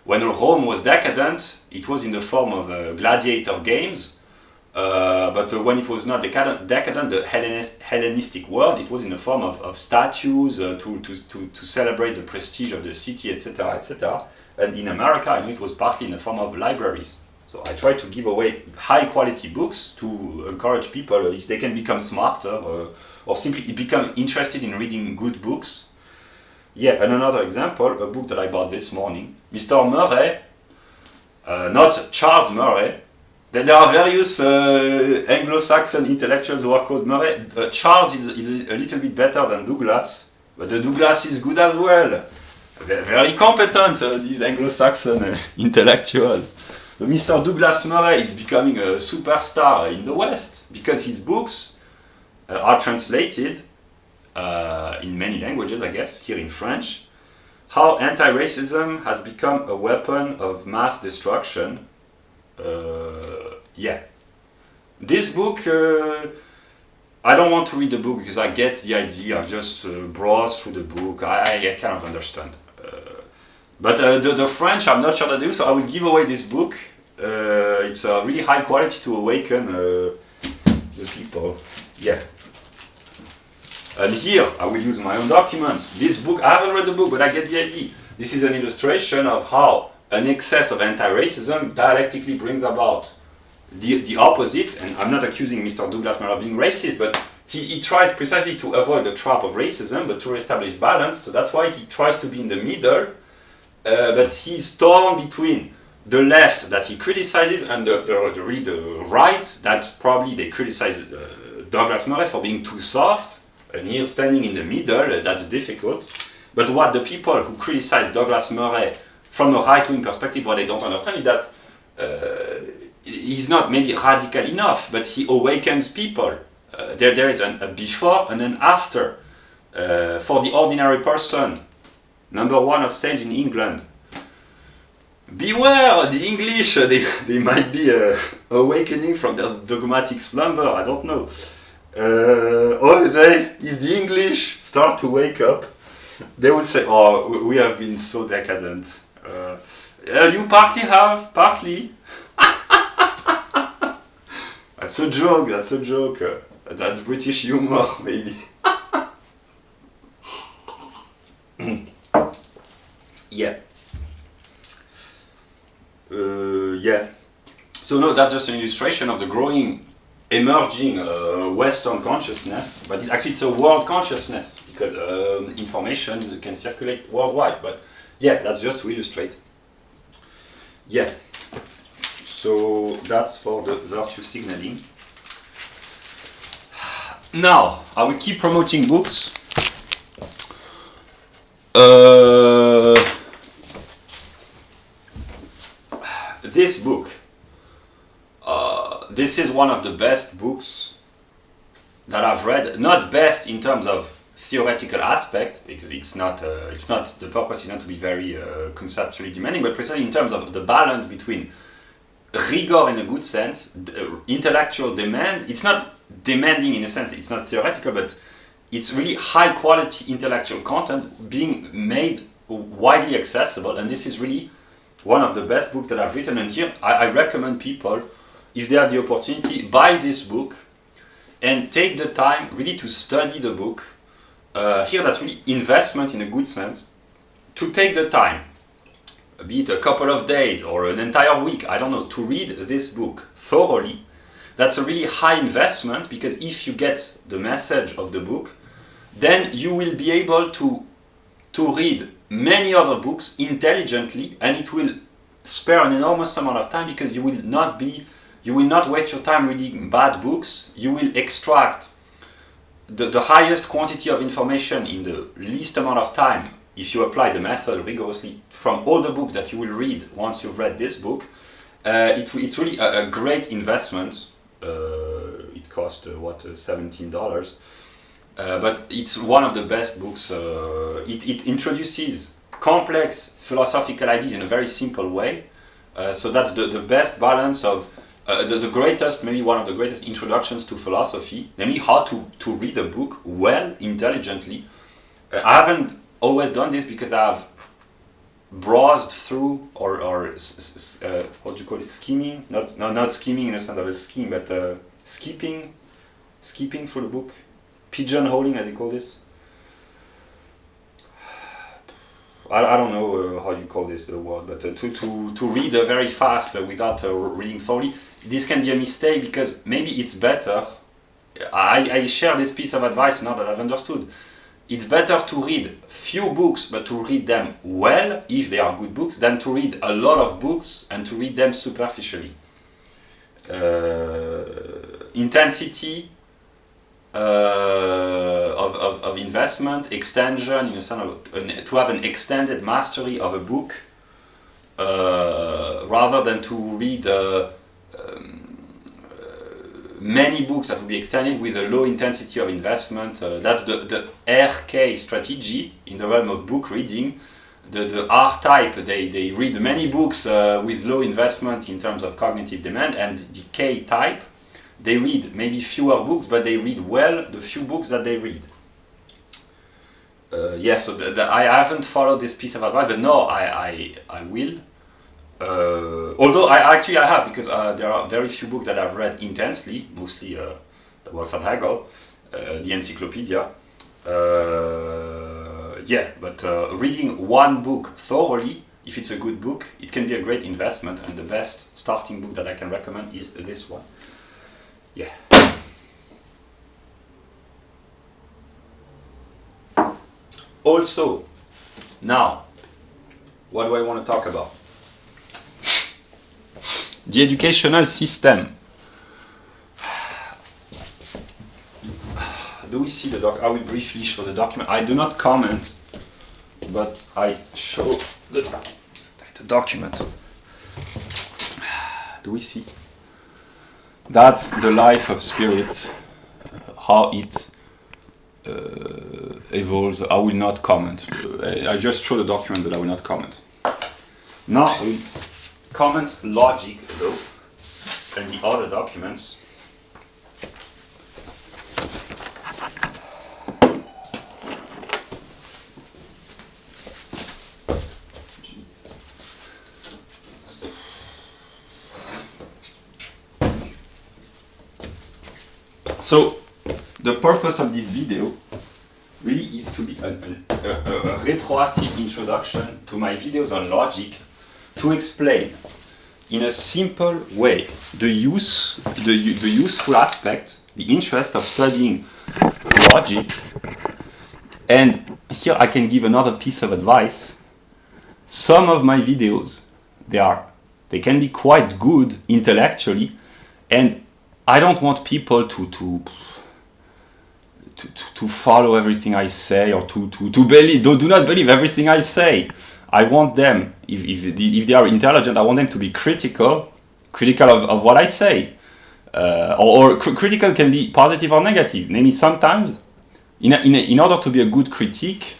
When Rome was decadent, it was in the form of gladiator games, but when it was not decadent, the Hellenistic world, it was in the form of statues to celebrate the prestige of the city, etc., etc. And in America, I know it was partly in the form of libraries. So I try to give away high-quality books to encourage people, if they can become smarter or simply become interested in reading good books. Yeah, and another example, a book that I bought this morning, Mr. Murray, not Charles Murray. There are various Anglo-Saxon intellectuals who are called Murray. Charles is a little bit better than Douglas, but the Douglas is good as well. Very competent, these Anglo-Saxon intellectuals. But Mr. Douglas Murray is becoming a superstar in the West because his books are translated in many languages, I guess, here in French. How anti-racism has become a weapon of mass destruction. Yeah. This book, I don't want to read the book because I get the idea. I've just browsed through the book. I kind of understand. But the French, I'm not sure that they do, so I will give away this book. It's really high quality to awaken the people. Yeah. And here, I will use my own documents. This book, I haven't read the book, but I get the idea. This is an illustration of how an excess of anti-racism dialectically brings about the opposite. And I'm not accusing Mr. Douglas Murray of being racist, but he tries precisely to avoid the trap of racism, but to reestablish balance. So that's why he tries to be in the middle, but he's torn between the left that he criticizes and the right that probably they criticize Douglas Murray for being too soft. And here, standing in the middle, that's difficult. But what the people who criticize Douglas Murray from a right-wing perspective, what they don't understand is that he's not maybe radical enough, but he awakens people. There is a before and an after. For the ordinary person, number one of sage in England, beware, the English, they might be awakening from their dogmatic slumber, I don't know. If the English start to wake up, they will say, oh, we have been so decadent. You partly have, partly. That's a joke, that's British humor, maybe. Yeah. Yeah. So no, that's just an illustration of the growing, emerging Western consciousness, but it's a world consciousness because information can circulate worldwide. But yeah, that's just to illustrate. Yeah. So that's for the virtue signaling. Now I will keep promoting books. This book, this is one of the best books that I've read. Not best in terms of theoretical aspect, because it's not the purpose is not to be very conceptually demanding, but precisely in terms of the balance between rigor in a good sense, intellectual demand. It's not demanding in a sense, it's not theoretical, but it's really high quality intellectual content being made widely accessible, and this is really one of the best books that I've written. And here I recommend people, if they have the opportunity, buy this book and take the time really to study the book. Here that's really investment in a good sense, to take the time, be it a couple of days or an entire week, I don't know, to read this book thoroughly. That's a really high investment, because if you get the message of the book, then you will be able to read many other books intelligently, and it will spare an enormous amount of time, because you will not waste your time reading bad books. You will extract the highest quantity of information in the least amount of time, if you apply the method rigorously, from all the books that you will read once you've read this book. It's really a great investment. It cost $17, but it's one of the best books. It introduces complex philosophical ideas in a very simple way. So that's the best balance of the greatest, maybe one of the greatest introductions to philosophy, namely how to read a book well, intelligently. I haven't always done this, because I've browsed through or what do you call it, skimming? Not skimming in the sense of a scheme, but skipping through the book, pigeonholing, as you call this. I don't know how you call this word, but to read very fast without reading thoroughly, this can be a mistake, because maybe it's better. I share this piece of advice now that I've understood. It's better to read few books, but to read them well, if they are good books, than to read a lot of books and to read them superficially. Intensity of investment, extension, in a sense of, to have an extended mastery of a book, rather than to read many books that will be extended with a low intensity of investment. That's the RK strategy in the realm of book reading. The R type, they read many books with low investment in terms of cognitive demand, and the K type, they read maybe fewer books, but they read well the few books that they read. Yes, so I haven't followed this piece of advice, but no, I will. Although I have, because there are very few books that I've read intensely, mostly the works of Hegel, the Encyclopedia. Yeah, but reading one book thoroughly, if it's a good book, it can be a great investment, and the best starting book that I can recommend is this one. Yeah. Also, now, what do I want to talk about? The educational system. Do we see the doc? I will briefly show the document. I do not comment, but I show the document. Do we see? That's the life of spirit, how it evolves. I will not comment. I just show the document, but I will not comment. Now we comment logic, though, and the other documents. So, the purpose of this video really is to be a retroactive introduction to my videos on logic, to explain in a simple way the useful aspect, the interest of studying logic. And here I can give another piece of advice. Some of my videos, they can be quite good intellectually, and I don't want people to to follow everything I say, or to believe. Do not believe everything I say. I want them, if they are intelligent, I want them to be critical of what I say. Critical can be positive or negative. Namely, sometimes, in order to be a good critique,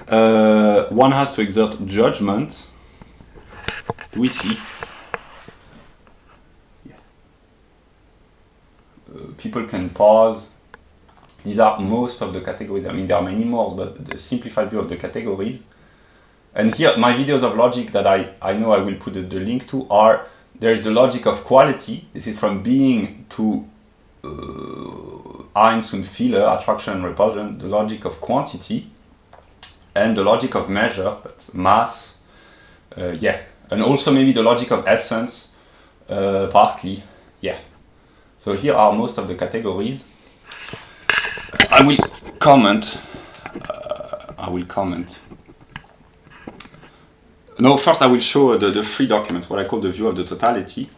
one has to exert judgment. Do we see? Yeah. People can pause. These are most of the categories. I mean, there are many more, but the simplified view of the categories. And here, my videos of logic that I know I will put the link to are, there is the logic of quality. This is from being to Eins und Viele, attraction and repulsion, the logic of quantity, and the logic of measure, that's mass, yeah. And also maybe the logic of essence, partly, yeah. So here are most of the categories. I will comment. No, first I will show the free document, what I call the view of the totality.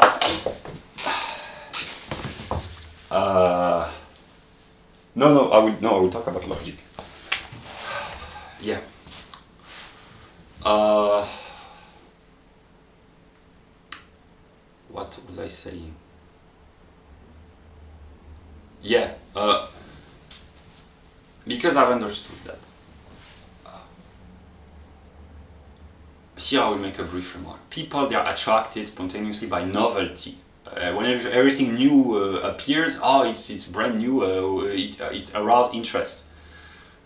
I will talk about logic. Yeah. What was I saying? Yeah. Because I've understood that. Here I will make a brief remark. People, they are attracted spontaneously by novelty. Whenever everything new appears, it's brand new, it arouses interest.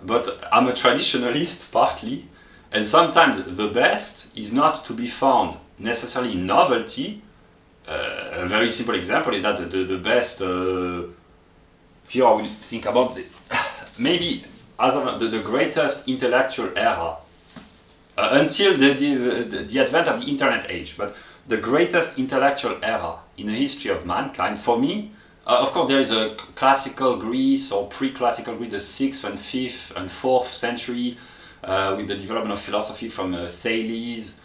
But I'm a traditionalist, partly, and sometimes the best is not to be found necessarily in novelty. A very simple example is that the best, here I will think about this, maybe as the greatest intellectual era, until the advent of the internet age, but the greatest intellectual era in the history of mankind, for me, of course there is a classical Greece or pre-classical Greece, the 6th and 5th and 4th century, with the development of philosophy from Thales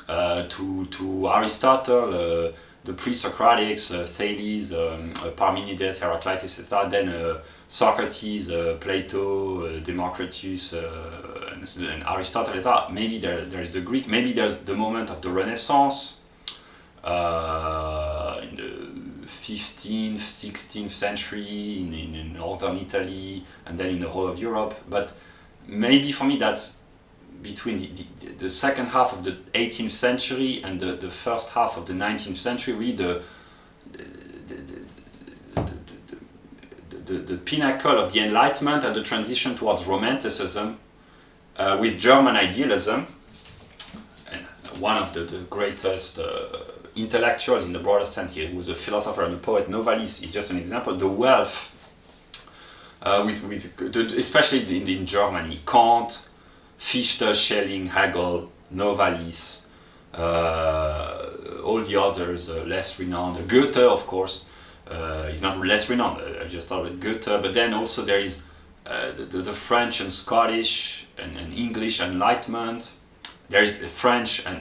to Aristotle, the pre-Socratics, Thales, Parmenides, Heraclitus, etc. Then Socrates, Plato, Democritus, and Aristotle, etc. Maybe there is the Greek. Maybe there's the moment of the Renaissance in the 15th, 16th century in northern Italy, and then in the whole of Europe. But maybe for me that's between the second half of the 18th century and the first half of the 19th century, really the pinnacle of the Enlightenment and the transition towards Romanticism, with German idealism, and one of the greatest intellectuals in the broader sense here, who was a philosopher and a poet, Novalis, is just an example. The wealth, especially in Germany, Kant, Fichte, Schelling, Hegel, Novalis, all the others less renowned. Goethe, of course, is not less renowned. I just started with Goethe, but then also there is the French and Scottish and English Enlightenment. There is the French and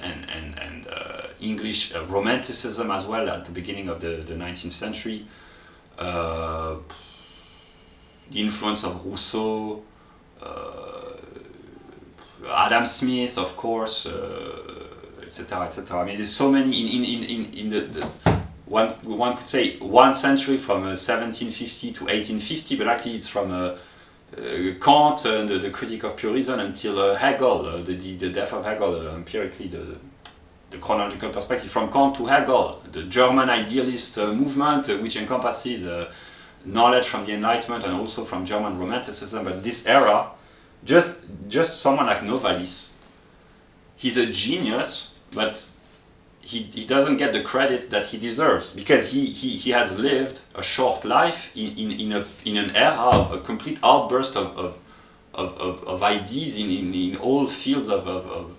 English Romanticism as well at the beginning of the 19th century. The influence of Rousseau, Adam Smith, of course, etc., etc. I mean, there's so many in the one could say 1 century from 1750 to 1850, but actually it's from Kant and the Critique of Pure Reason until Hegel, the death of Hegel, empirically the chronological perspective from Kant to Hegel, the German idealist movement, which encompasses knowledge from the Enlightenment and also from German Romanticism. But this era, just someone like Novalis, he's a genius, but he doesn't get the credit that he deserves, because he has lived a short life in an era of a complete outburst of ideas in all fields of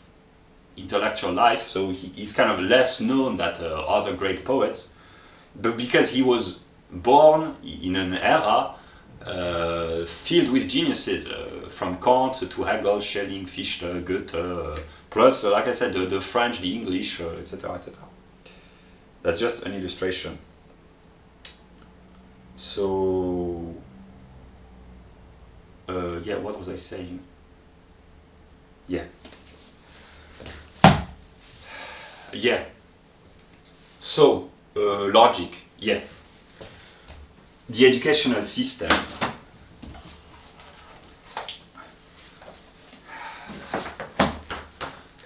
intellectual life. So he's kind of less known than other great poets, but because he was born in an era filled with geniuses, from Kant to Hegel, Schelling, Fichte, Goethe, plus, like I said, the French, the English, etc., etc. That's just an illustration. So, Yeah, what was I saying? Yeah. Yeah. So, logic, yeah. The educational system.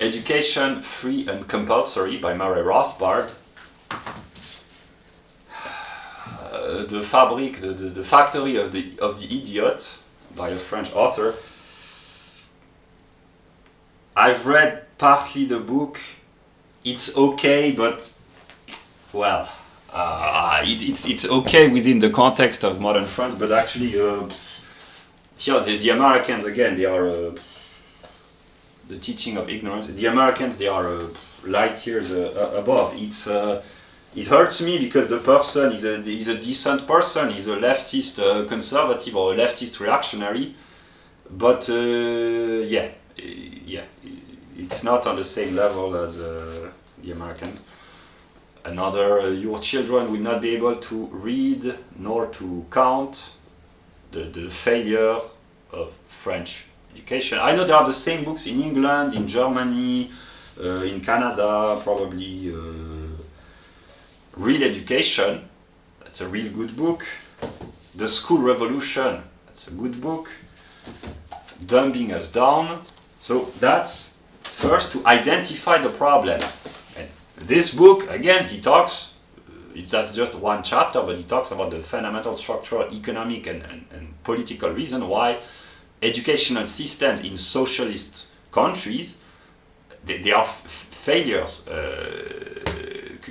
Education Free and Compulsory by Murray Rothbard. The Factory of the Idiot by a French author. I've read partly the book. It's okay, but well, it's okay within the context of modern France. But actually, here the Americans again, they are the teaching of ignorance. The Americans, they are light years above. It hurts me because the person is a decent person. He's a leftist conservative or a leftist reactionary, but yeah, it's not on the same level as the American. Another, your children will not be able to read nor to count. The failure of French education. I know there are the same books in England, in Germany, in Canada, probably. Real Education, that's a real good book. The School Revolution, that's a good book. Dumbing Us Down. So that's first to identify the problem. And this book, again, he talks, that's just one chapter, but he talks about the fundamental structural, economic and political reason why educational systems in socialist countries, they are failures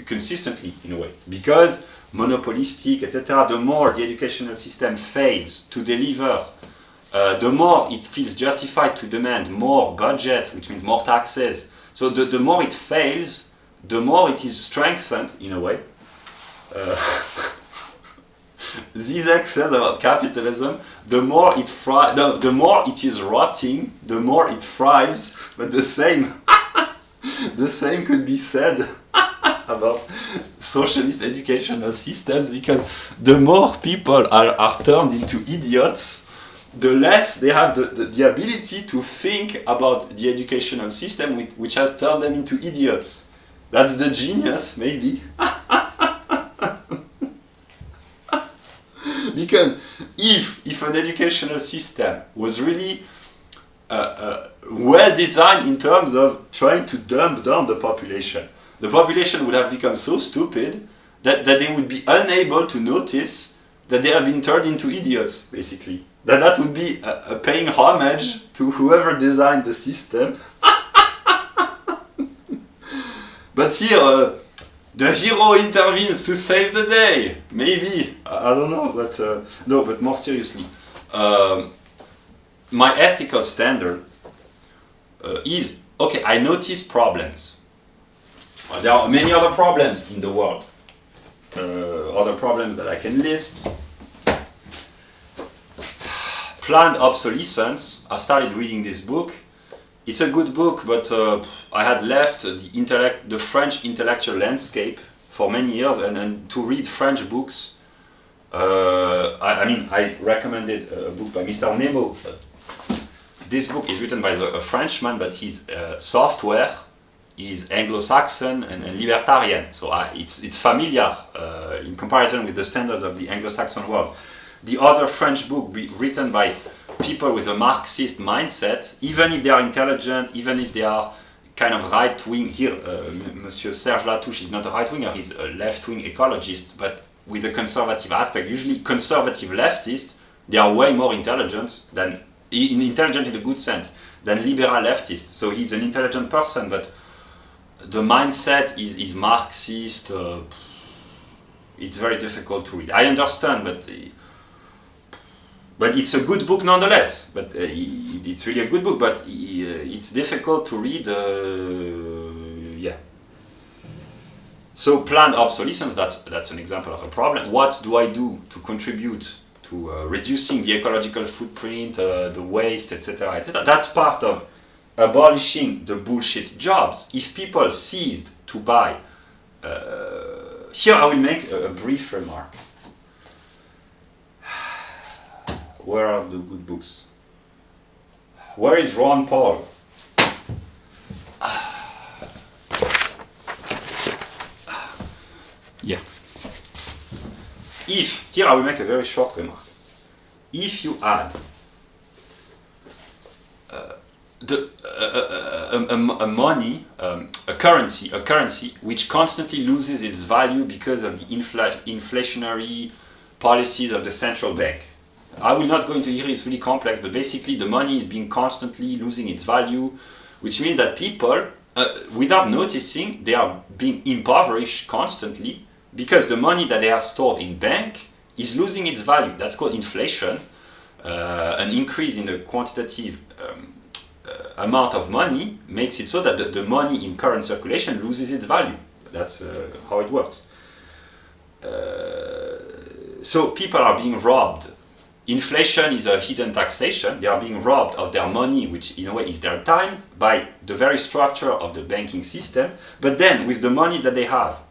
consistently in a way, because monopolistic, etc. The more the educational system fails to deliver, the more it feels justified to demand more budget, which means more taxes. So the more it fails, the more it is strengthened in a way. Zizek says about capitalism: the more it the more it is rotting, the more it thrives. But the same, the same could be said about socialist educational systems, because the more people are turned into idiots, the less they have the ability to think about the educational system which has turned them into idiots. That's the genius, maybe. Because if an educational system was really well designed in terms of trying to dumb down the population would have become so stupid that they would be unable to notice that they have been turned into idiots, basically. That would be a paying homage to whoever designed the system. But here, the hero intervenes to save the day. Maybe, I don't know, but no. But more seriously, my ethical standard is okay. I notice problems. There are many other problems in the world. Other problems that I can list. Planned obsolescence. I started reading this book. It's a good book, but I had left the French intellectual landscape for many years, and to read French books. I recommended a book by Mr. Nemo. This book is written by a Frenchman, but his software is Anglo-Saxon and libertarian, so it's familiar in comparison with the standards of the Anglo-Saxon world. The other French book written by people with a Marxist mindset, even if they are intelligent, even if they are kind of right-wing, here Monsieur Serge Latouche is not a right-winger, he's a left-wing ecologist, but with a conservative aspect. Usually conservative leftists, they are way more intelligent than, intelligent in a good sense, than liberal leftists. So he's an intelligent person, but the mindset is Marxist. It's very difficult to read. I understand, but it's a good book nonetheless. But it's really a good book, but it's difficult to read. Yeah. So planned obsolescence, that's an example of a problem. What do I do to contribute to reducing the ecological footprint, the waste, etc., etc.? That's part of abolishing the bullshit jobs. If people ceased to buy, here I will make a brief remark. Where are the good books? Where is Ron Paul? Yeah. If, here I will make a very short remark. If you add a currency which constantly loses its value because of the inflationary policies of the central bank. I will not go into here, it's really complex, but basically the money is being constantly losing its value, which means that people, without noticing, they are being impoverished constantly because the money that they have stored in bank is losing its value. That's called inflation. An increase in the quantitative amount of money makes it so that the money in current circulation loses its value. That's how it works. So people are being robbed. Inflation is a hidden taxation. They are being robbed of their money, which in a way is their time, by the very structure of the banking system. But then with the money that they have,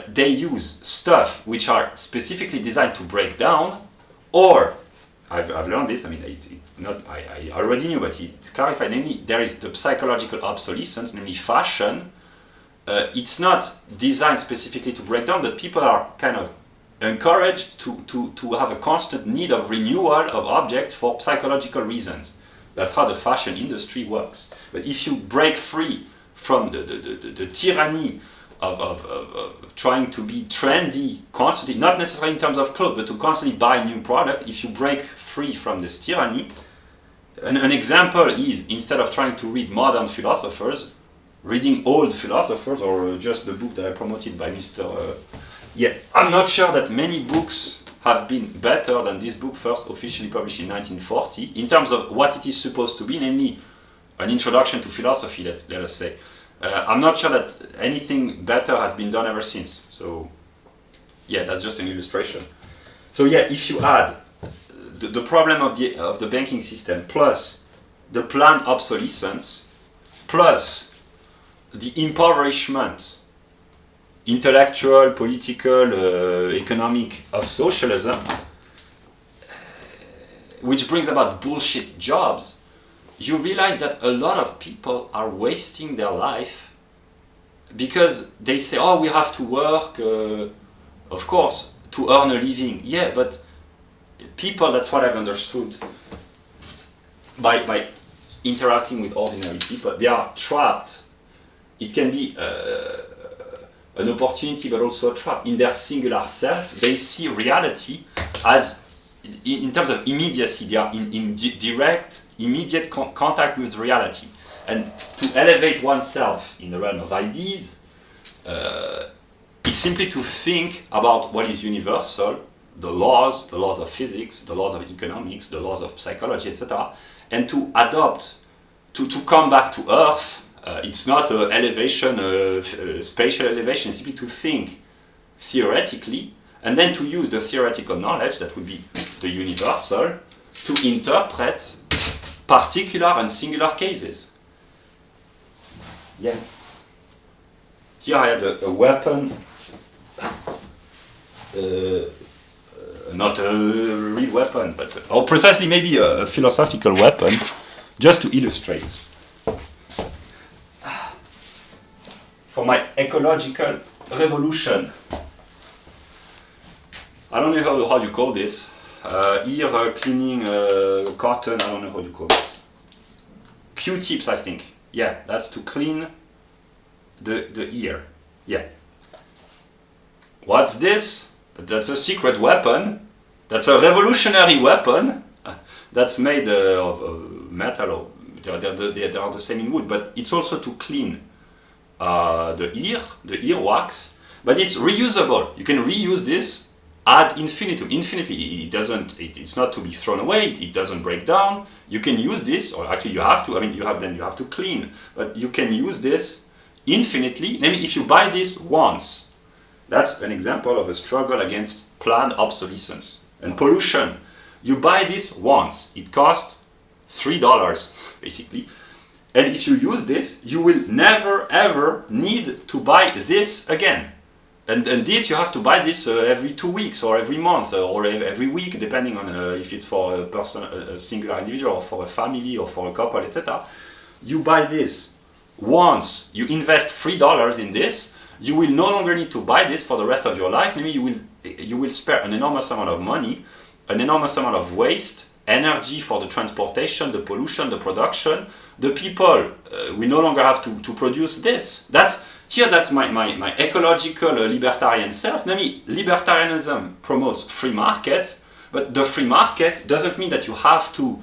they use stuff which are specifically designed to break down, or I've learned this, I mean, it's not, I already knew, but it's clarified, namely, there is the psychological obsolescence, namely fashion. It's not designed specifically to break down, but people are kind of encouraged to have a constant need of renewal of objects for psychological reasons. That's how the fashion industry works. But if you break free from the tyranny of trying to be trendy constantly, not necessarily in terms of clothes, but to constantly buy new products, if you break free from this tyranny, an example is, instead of trying to read modern philosophers, reading old philosophers, or just the book that I promoted by Mr. I'm not sure that many books have been better than this book, first officially published in 1940, in terms of what it is supposed to be, namely an introduction to philosophy, let us say. I'm not sure that anything better has been done ever since. So, yeah, that's just an illustration. So, yeah, if you add the problem of the banking system, plus the planned obsolescence, plus the impoverishment, intellectual, political, economic, of socialism, which brings about bullshit jobs, you realize that a lot of people are wasting their life because they say, oh, we have to work, of course, to earn a living. Yeah, but people, that's what I've understood by interacting with ordinary people, they are trapped. It can be an opportunity, but also a trap. In their singular self, they see reality as, in terms of immediacy, they are in direct, immediate contact with reality. And to elevate oneself in the realm of ideas is simply to think about what is universal, the laws of physics, the laws of economics, the laws of psychology, etc., and to adopt, to come back to Earth. It's not an elevation, spatial elevation, it's simply to think theoretically, and then to use the theoretical knowledge, that would be the universal, to interpret particular and singular cases. Yeah. Here I had a weapon, not a real weapon, but, or precisely maybe a philosophical weapon, just to illustrate. For my ecological revolution. I don't know how you call this. Ear cleaning cotton, I don't know how you call this. Q-tips, I think. Yeah, that's to clean the ear. Yeah. What's this? That's a secret weapon. That's a revolutionary weapon. That's made of metal. They are the same in wood, but it's also to clean the ear wax, but it's reusable. You can reuse this ad infinitum. Infinitely, it's not to be thrown away. It doesn't break down. You can use this, or actually you have to. I mean, you have to clean, but you can use this infinitely. Namely, if you buy this once, that's an example of a struggle against planned obsolescence and pollution. You buy this once. It costs $3 basically. And if you use this, you will never ever need to buy this again. And this, you have to buy this every 2 weeks or every month or every week, depending on if it's for a person, a singular individual, or for a family, or for a couple, etc. You buy this. Once you invest $3 in this, you will no longer need to buy this for the rest of your life. Maybe you will spare an enormous amount of money, an enormous amount of waste, energy for the transportation, the pollution, the production. The people will no longer have to produce this. That's my ecological libertarian self. Namely, libertarianism promotes free market, but the free market doesn't mean that you have to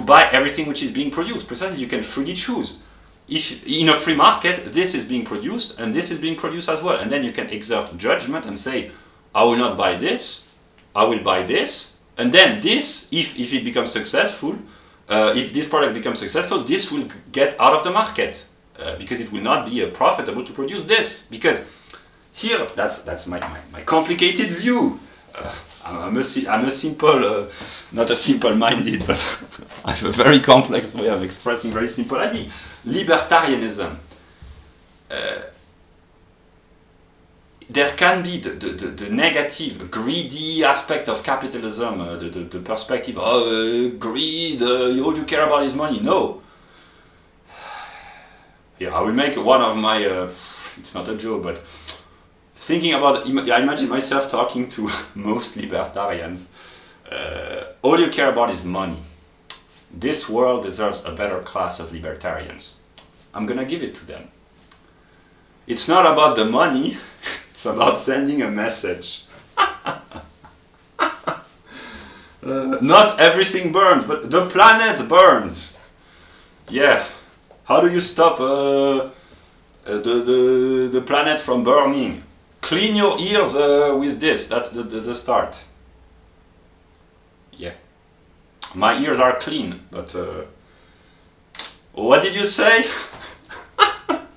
buy everything which is being produced. Precisely, you can freely choose. If in a free market, this is being produced and this is being produced as well, and then you can exert judgment and say, I will not buy this, I will buy this, and then this, if it becomes successful, if this product becomes successful, this will get out of the market. Because it will not be profitable to produce this. Because here, that's my complicated view. I'm a simple, not a simple-minded, but I have a very complex way of expressing very simple idea. Libertarianism. There can be the negative, greedy aspect of capitalism, the perspective, greed, all you care about is money. No. Yeah, I will make one of my, it's not a joke, but thinking about, I imagine myself talking to most libertarians. All you care about is money. This world deserves a better class of libertarians. I'm gonna give it to them. It's not about the money, it's about sending a message. Not everything burns, but the planet burns. Yeah. How do you stop the planet from burning? Clean your ears with this. That's the start. Yeah. My ears are clean, but... what did you say?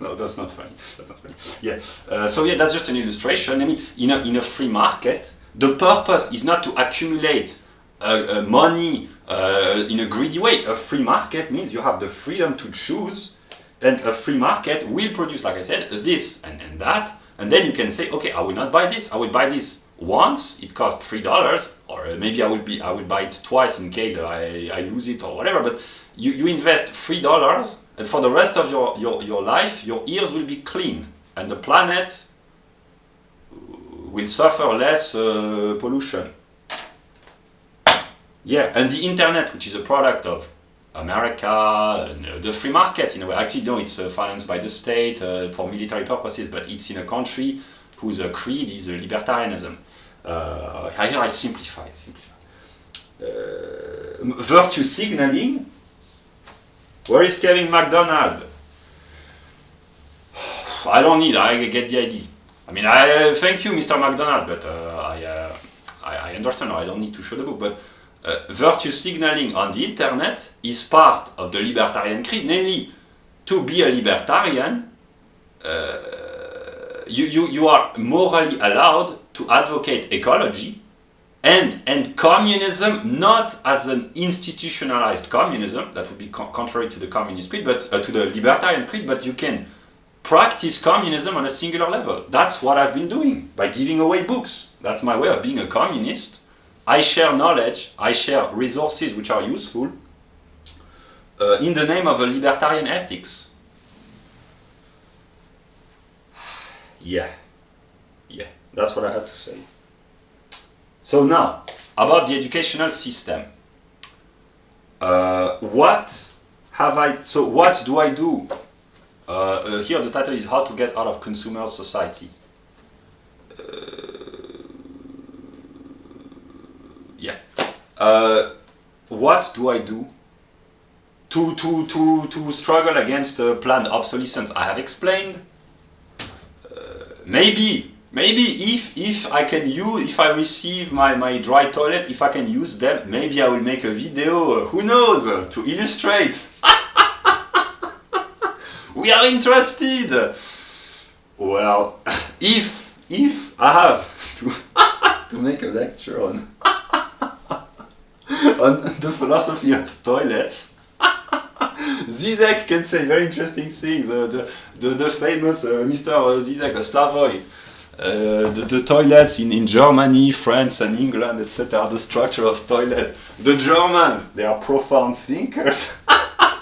No, that's not funny. That's not funny. Yeah. So yeah, that's just an illustration. I mean, in a free market, the purpose is not to accumulate money in a greedy way. A free market means you have the freedom to choose, and a free market will produce, like I said, this and that, and then you can say, okay, I will not buy this. I will buy this once. It costs $3, or maybe I will buy it twice in case I lose it or whatever. But you invest $3, and for the rest of your life, your ears will be clean, and the planet will suffer less pollution. Yeah, and the internet, which is a product of America, and the free market in a way. Actually, no, it's financed by the state for military purposes, but it's in a country whose creed is libertarianism. Here I simplify. Virtue signaling. Where is Kevin McDonald? I don't need. I get the idea. I mean, I thank you, Mr. McDonald, but I understand. I don't need to show the book, but. Virtue signaling on the internet is part of the libertarian creed, namely, to be a libertarian, you are morally allowed to advocate ecology and communism, not as an institutionalized communism, that would be contrary to the communist creed, but to the libertarian creed, but you can practice communism on a singular level. That's what I've been doing, by giving away books. That's my way of being a communist. I share knowledge, I share resources which are useful in the name of a libertarian ethics. Yeah, that's what I had to say. So now, about the educational system. What do I do? Here the title is How to Get Out of Consumer Society. What do I do to struggle against planned obsolescence? I have explained. Maybe if I can use, if I receive my dry toilet, if I can use them, maybe I will make a video. Who knows? To illustrate. We are interested. Well, if I have to make a lecture on the philosophy of toilets, Zizek can say very interesting things. The famous Mr. Zizek, Slavoj, the toilets in Germany, France, and England, etc. The structure of toilet. The Germans, they are profound thinkers.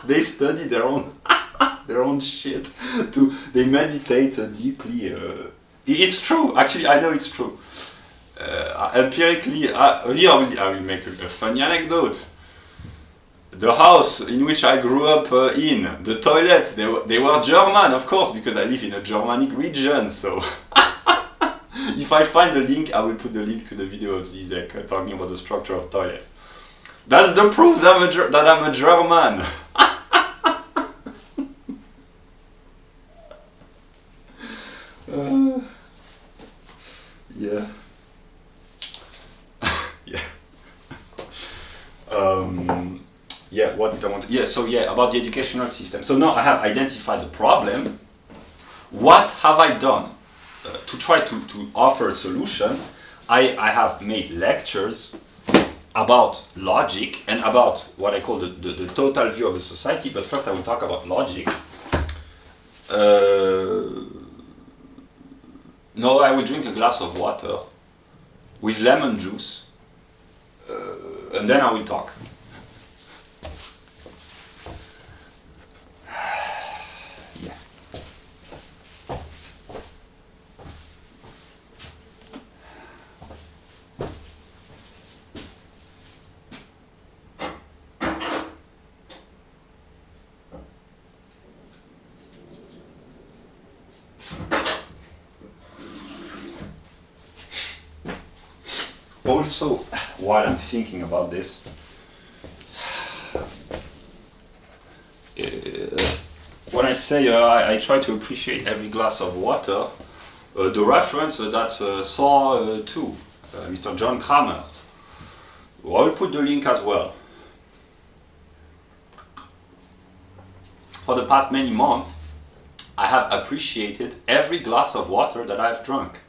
They study their own shit. They meditate deeply. It's true. Actually, I know it's true. Empirically, here I will make a funny anecdote. The house in which I grew up the toilets, they were German, of course, because I live in a Germanic region, so... If I find the link, I will put the link to the video of Zizek talking about the structure of toilets. That's the proof that I'm a German! Yeah. Yeah, what did I want to... Yeah, so yeah, about the educational system. So now I have identified the problem. What have I done to try to offer a solution? I have made lectures about logic and about what I call the total view of the society, but first I will talk about logic. No, I will drink a glass of water with lemon juice, and then I will talk. Also, while I'm thinking about this, when I say I try to appreciate every glass of water, the reference that's Saw 2, Mr. John Kramer. I will put the link as well. For the past many months, I have appreciated every glass of water that I've drunk.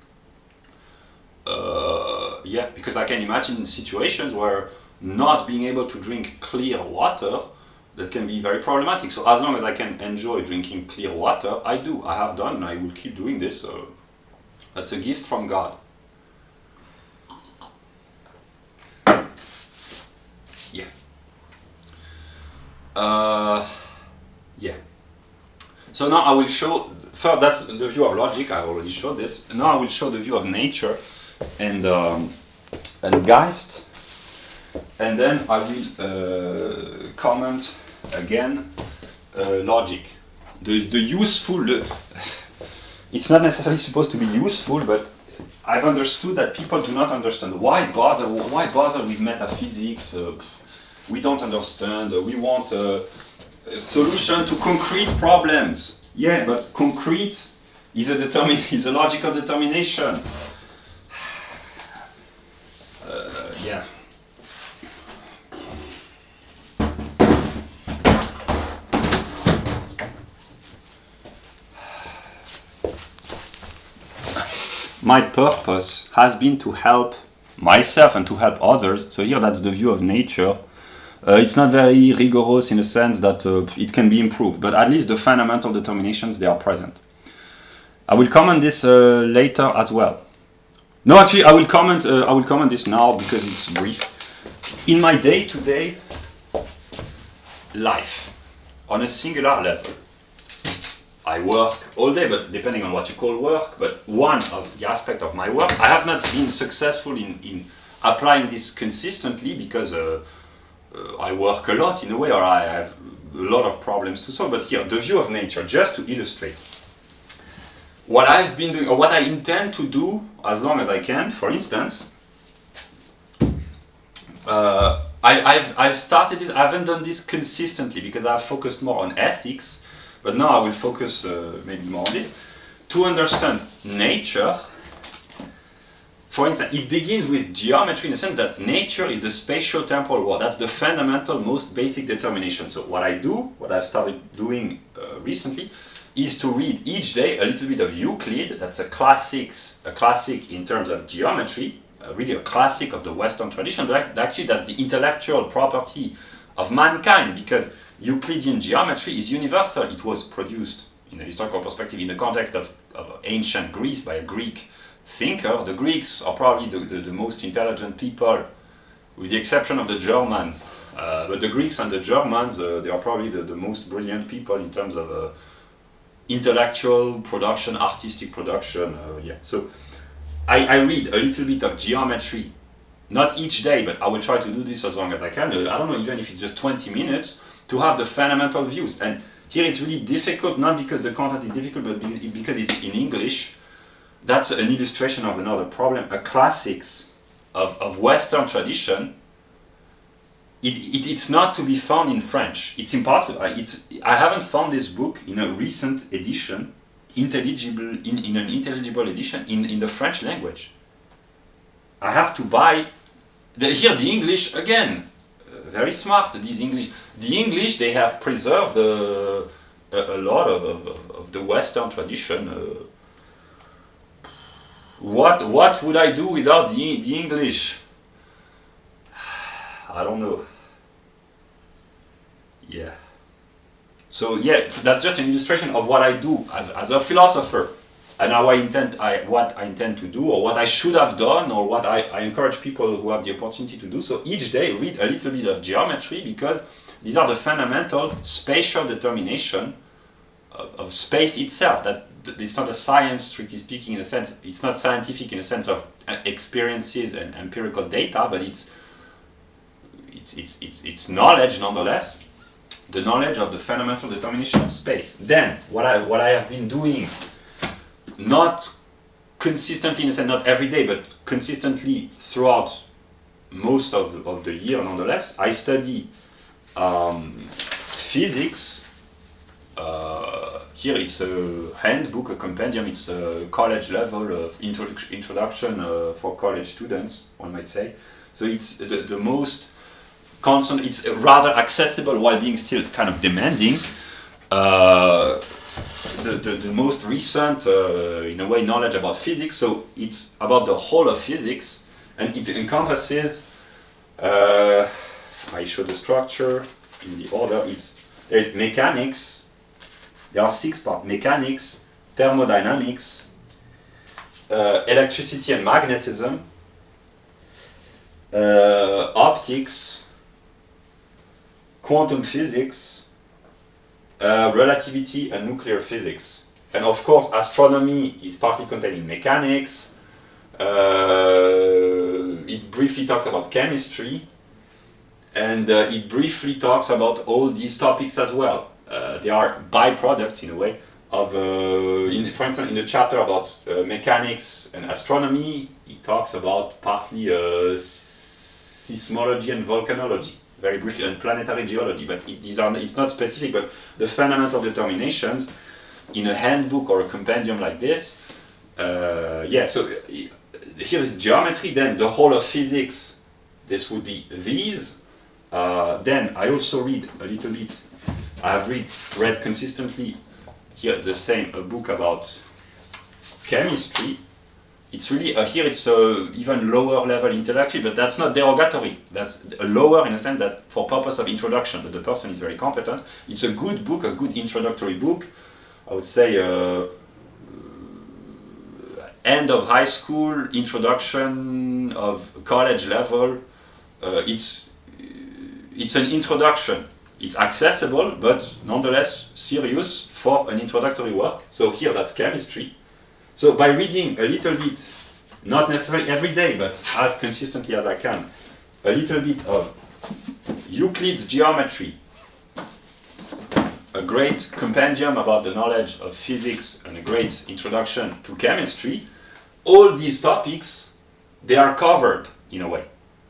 Yeah, because I can imagine situations where not being able to drink clear water, that can be very problematic. So as long as I can enjoy drinking clear water, I do. I have done and I will keep doing this. That's a gift from God. Yeah. Yeah. So now I will show, first that's the view of logic, I already showed this. Now I will show the view of nature and Geist, and then I will comment again logic. The useful, it's not necessarily supposed to be useful, but I've understood that people do not understand why bother with metaphysics. We don't understand. We want a solution to concrete problems. Yeah, but concrete is a logical determination. Yeah. My purpose has been to help myself and to help others. So here that's the view of nature. It's not very rigorous in the sense that it can be improved, but at least the fundamental determinations, they are present. I will comment this later as well. No, actually, I will comment this now because it's brief. In my day-to-day life, on a singular level, I work all day, but depending on what you call work, but one of the aspects of my work, I have not been successful in applying this consistently because I work a lot in a way, or I have a lot of problems to solve. But here, the view of nature, just to illustrate what I've been doing, or what I intend to do as long as I can. For instance, I've started it. I haven't done this consistently because I've focused more on ethics, but now I will focus maybe more on this to understand nature. For instance, it begins with geometry in the sense that nature is the spatio-temporal world. That's the fundamental, most basic determination. So what I do, what I've started doing recently, is to read each day a little bit of Euclid. That's a classic in terms of geometry, really a classic of the Western tradition, but actually that's the intellectual property of mankind, because Euclidean geometry is universal. It was produced, in a historical perspective, in the context of ancient Greece by a Greek thinker. The Greeks are probably the most intelligent people, with the exception of the Germans. But the Greeks and the Germans, they are probably the most brilliant people in terms of intellectual production, artistic production. Yeah. So I read a little bit of geometry, not each day, but I will try to do this as long as I can. I don't know, even if it's just 20 minutes, to have the fundamental views. And here it's really difficult, not because the content is difficult, but because it's in English. That's an illustration of another problem. A classics of Western tradition, it's not to be found in French. It's impossible. I haven't found this book in a recent edition, intelligible in an intelligible edition in the French language. I have to buy here the English again. Very smart, these English. The English, they have preserved a lot of the Western tradition. What would I do without the English? I don't know. Yeah. So yeah, that's just an illustration of what I do as a philosopher, and how what I intend to do, or what I should have done, or what I encourage people who have the opportunity to do. So each day read a little bit of geometry, because these are the fundamental spatial determination of space itself. That it's not a science, strictly speaking, in a sense. It's not scientific in a sense of experiences and empirical data, but it's knowledge nonetheless. The knowledge of the fundamental determination of space. Then what I have been doing, not consistently in a sense, not every day, but consistently throughout most of the year nonetheless, I study physics. Here it's a handbook, a compendium. It's a college level of introduction for college students, one might say. So it's the most constant. It's rather accessible while being still kind of demanding. The most recent, in a way, knowledge about physics. So it's about the whole of physics, and it encompasses. I show the structure in the order. There's mechanics. There are 6 parts: mechanics, thermodynamics, electricity and magnetism, optics, quantum physics, relativity and nuclear physics. And of course, astronomy is partly contained in mechanics. It briefly talks about chemistry, and it briefly talks about all these topics as well. They are byproducts, in a way, of, for instance, in the chapter about mechanics and astronomy, it talks about partly seismology and volcanology, very briefly, and planetary geology, but it's not specific, but the fundamental determinations in a handbook or a compendium like this. Yeah, so here is geometry, then the whole of physics, this would be these. Then I also read a little bit, I have read consistently here the same, a book about chemistry. It's really, here it's even lower level intellectually, but that's not derogatory. That's a lower in a sense that for purpose of introduction, but the person is very competent. It's a good book, a good introductory book. I would say end of high school, introduction of college level. It's an introduction. It's accessible, but nonetheless serious for an introductory work. So here that's chemistry. So by reading a little bit, not necessarily every day, but as consistently as I can, a little bit of Euclid's geometry, a great compendium about the knowledge of physics and a great introduction to chemistry, all these topics, they are covered in a way.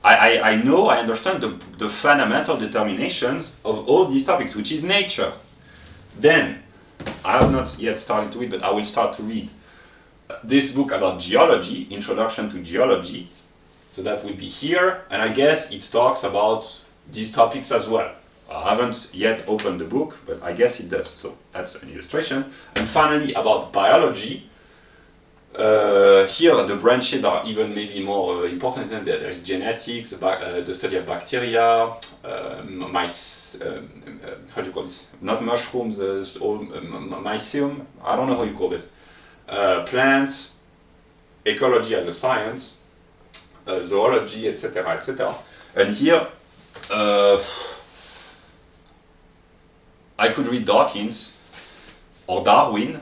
I know, I understand the fundamental determinations of all these topics, which is nature. Then, I have not yet started to read, but I will start to read this book about geology, Introduction to Geology. So that would be here, and I guess it talks about these topics as well. I haven't yet opened the book, but I guess it does. So that's an illustration. And finally, about biology. Here the branches are even maybe more important than that. There's genetics, the study of bacteria, mice, how do you call this? Not mushrooms, all mycelium, I don't know how you call this. Plants, ecology as a science, zoology, etc., etc. And here, I could read Dawkins or Darwin.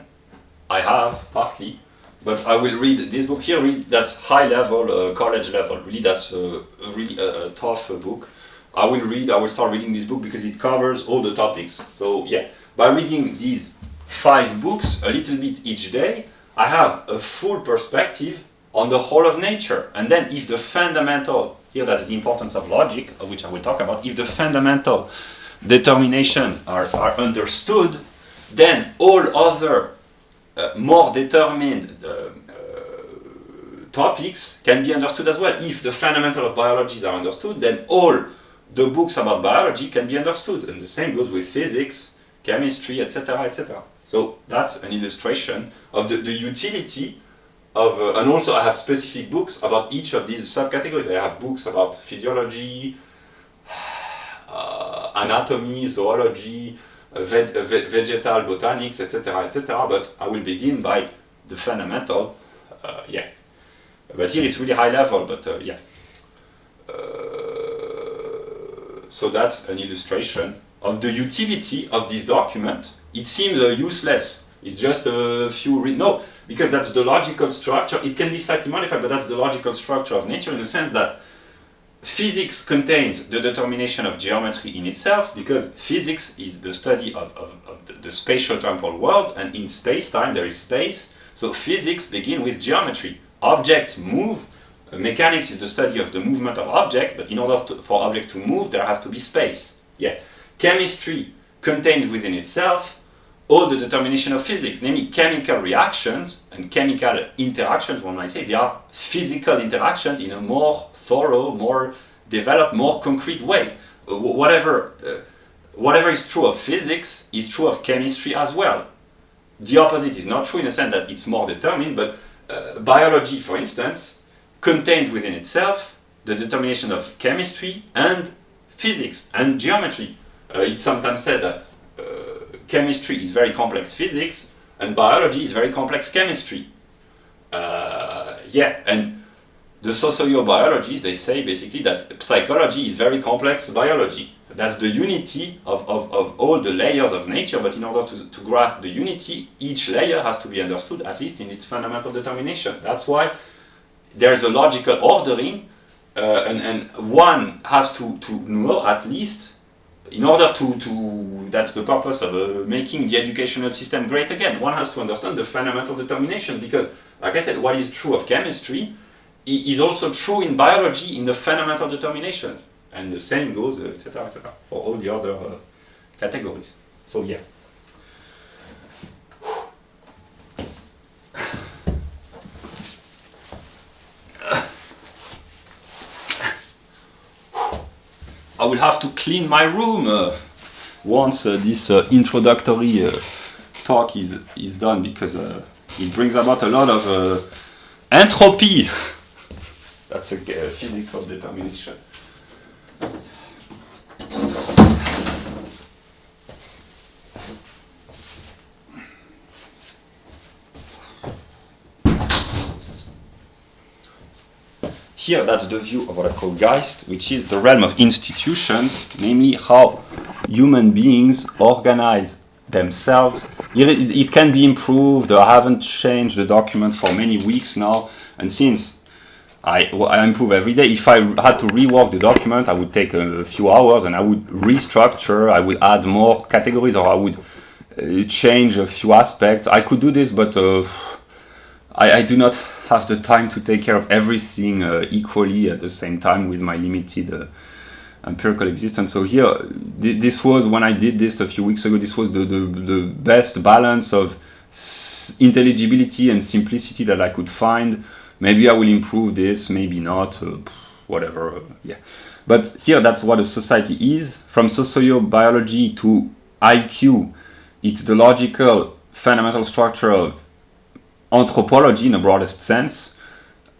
I have partly, but I will read this book here. That's high level, college level. Really, that's really a tough book. I will start reading this book because it covers all the topics. So yeah, by reading these 5 books a little bit each day, I have a full perspective on the whole of nature. And then if the fundamental, here that's the importance of logic, of which I will talk about, if the fundamental determinations are understood, then all other more determined topics can be understood as well. If the fundamental of biology are understood, then all the books about biology can be understood. And the same goes with physics, chemistry, etc., etc. So that's an illustration of the utility of, and also I have specific books about each of these subcategories. I have books about physiology, anatomy, zoology, vegetal botanics, etc., etc. But I will begin by the fundamental, yeah. But here it's really high level, but yeah. So that's an illustration of the utility of this document. It seems useless. It's just a few no, because that's the logical structure. It can be slightly modified, but that's the logical structure of nature in the sense that physics contains the determination of geometry in itself, because physics is the study of the spatial-temporal world, and in space-time there is space. So physics begins with geometry. Objects move. Mechanics is the study of the movement of objects, but in order for objects to move, there has to be space. Yeah. Chemistry contains within itself all the determination of physics, namely chemical reactions and chemical interactions. One might say they are physical interactions in a more thorough, more developed, more concrete way. Whatever is true of physics is true of chemistry as well. The opposite is not true in the sense that it's more determined, but biology, for instance, contains within itself the determination of chemistry and physics and geometry. It's sometimes said that chemistry is very complex physics and biology is very complex chemistry. Yeah, and the sociobiologists, they say basically that psychology is very complex biology. That's the unity of all the layers of nature, but in order to grasp the unity, each layer has to be understood, at least in its fundamental determination. That's why there's a logical ordering, and one has to know at least, in order to that's the purpose of making the educational system great again, one has to understand the fundamental determination, because, like I said, what is true of chemistry is also true in biology in the fundamental determinations. And the same goes, etc., for all the other categories. So, yeah. I will have to clean my room once this introductory talk is done, because it brings about a lot of entropy. That's a physical determination. Here, that's the view of what I call Geist, which is the realm of institutions, namely how human beings organize themselves. It can be improved. I haven't changed the document for many weeks now, and since I improve every day, if I had to rework the document, I would take a few hours and I would restructure, I would add more categories, or I would change a few aspects. I could do this, but I do not have the time to take care of everything equally at the same time with my limited empirical existence. So here, this was, when I did this a few weeks ago, this was the best balance of intelligibility and simplicity that I could find. Maybe I will improve this, maybe not, whatever, yeah. But here, that's what a society is. From sociobiology to IQ, it's the logical fundamental structure of anthropology in the broadest sense,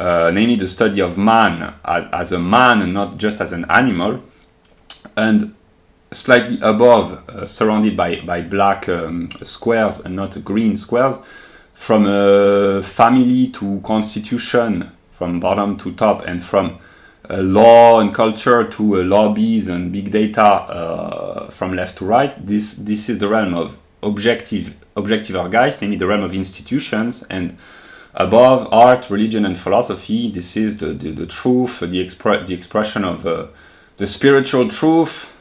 namely the study of man as a man and not just as an animal, and slightly above, surrounded by black squares and not green squares, family to constitution, from bottom to top, and from law and culture to lobbies and big data from left to right. This is the realm of objective or Geist, namely the realm of institutions, and above art, religion, and philosophy, this is the truth, the expression of the spiritual truth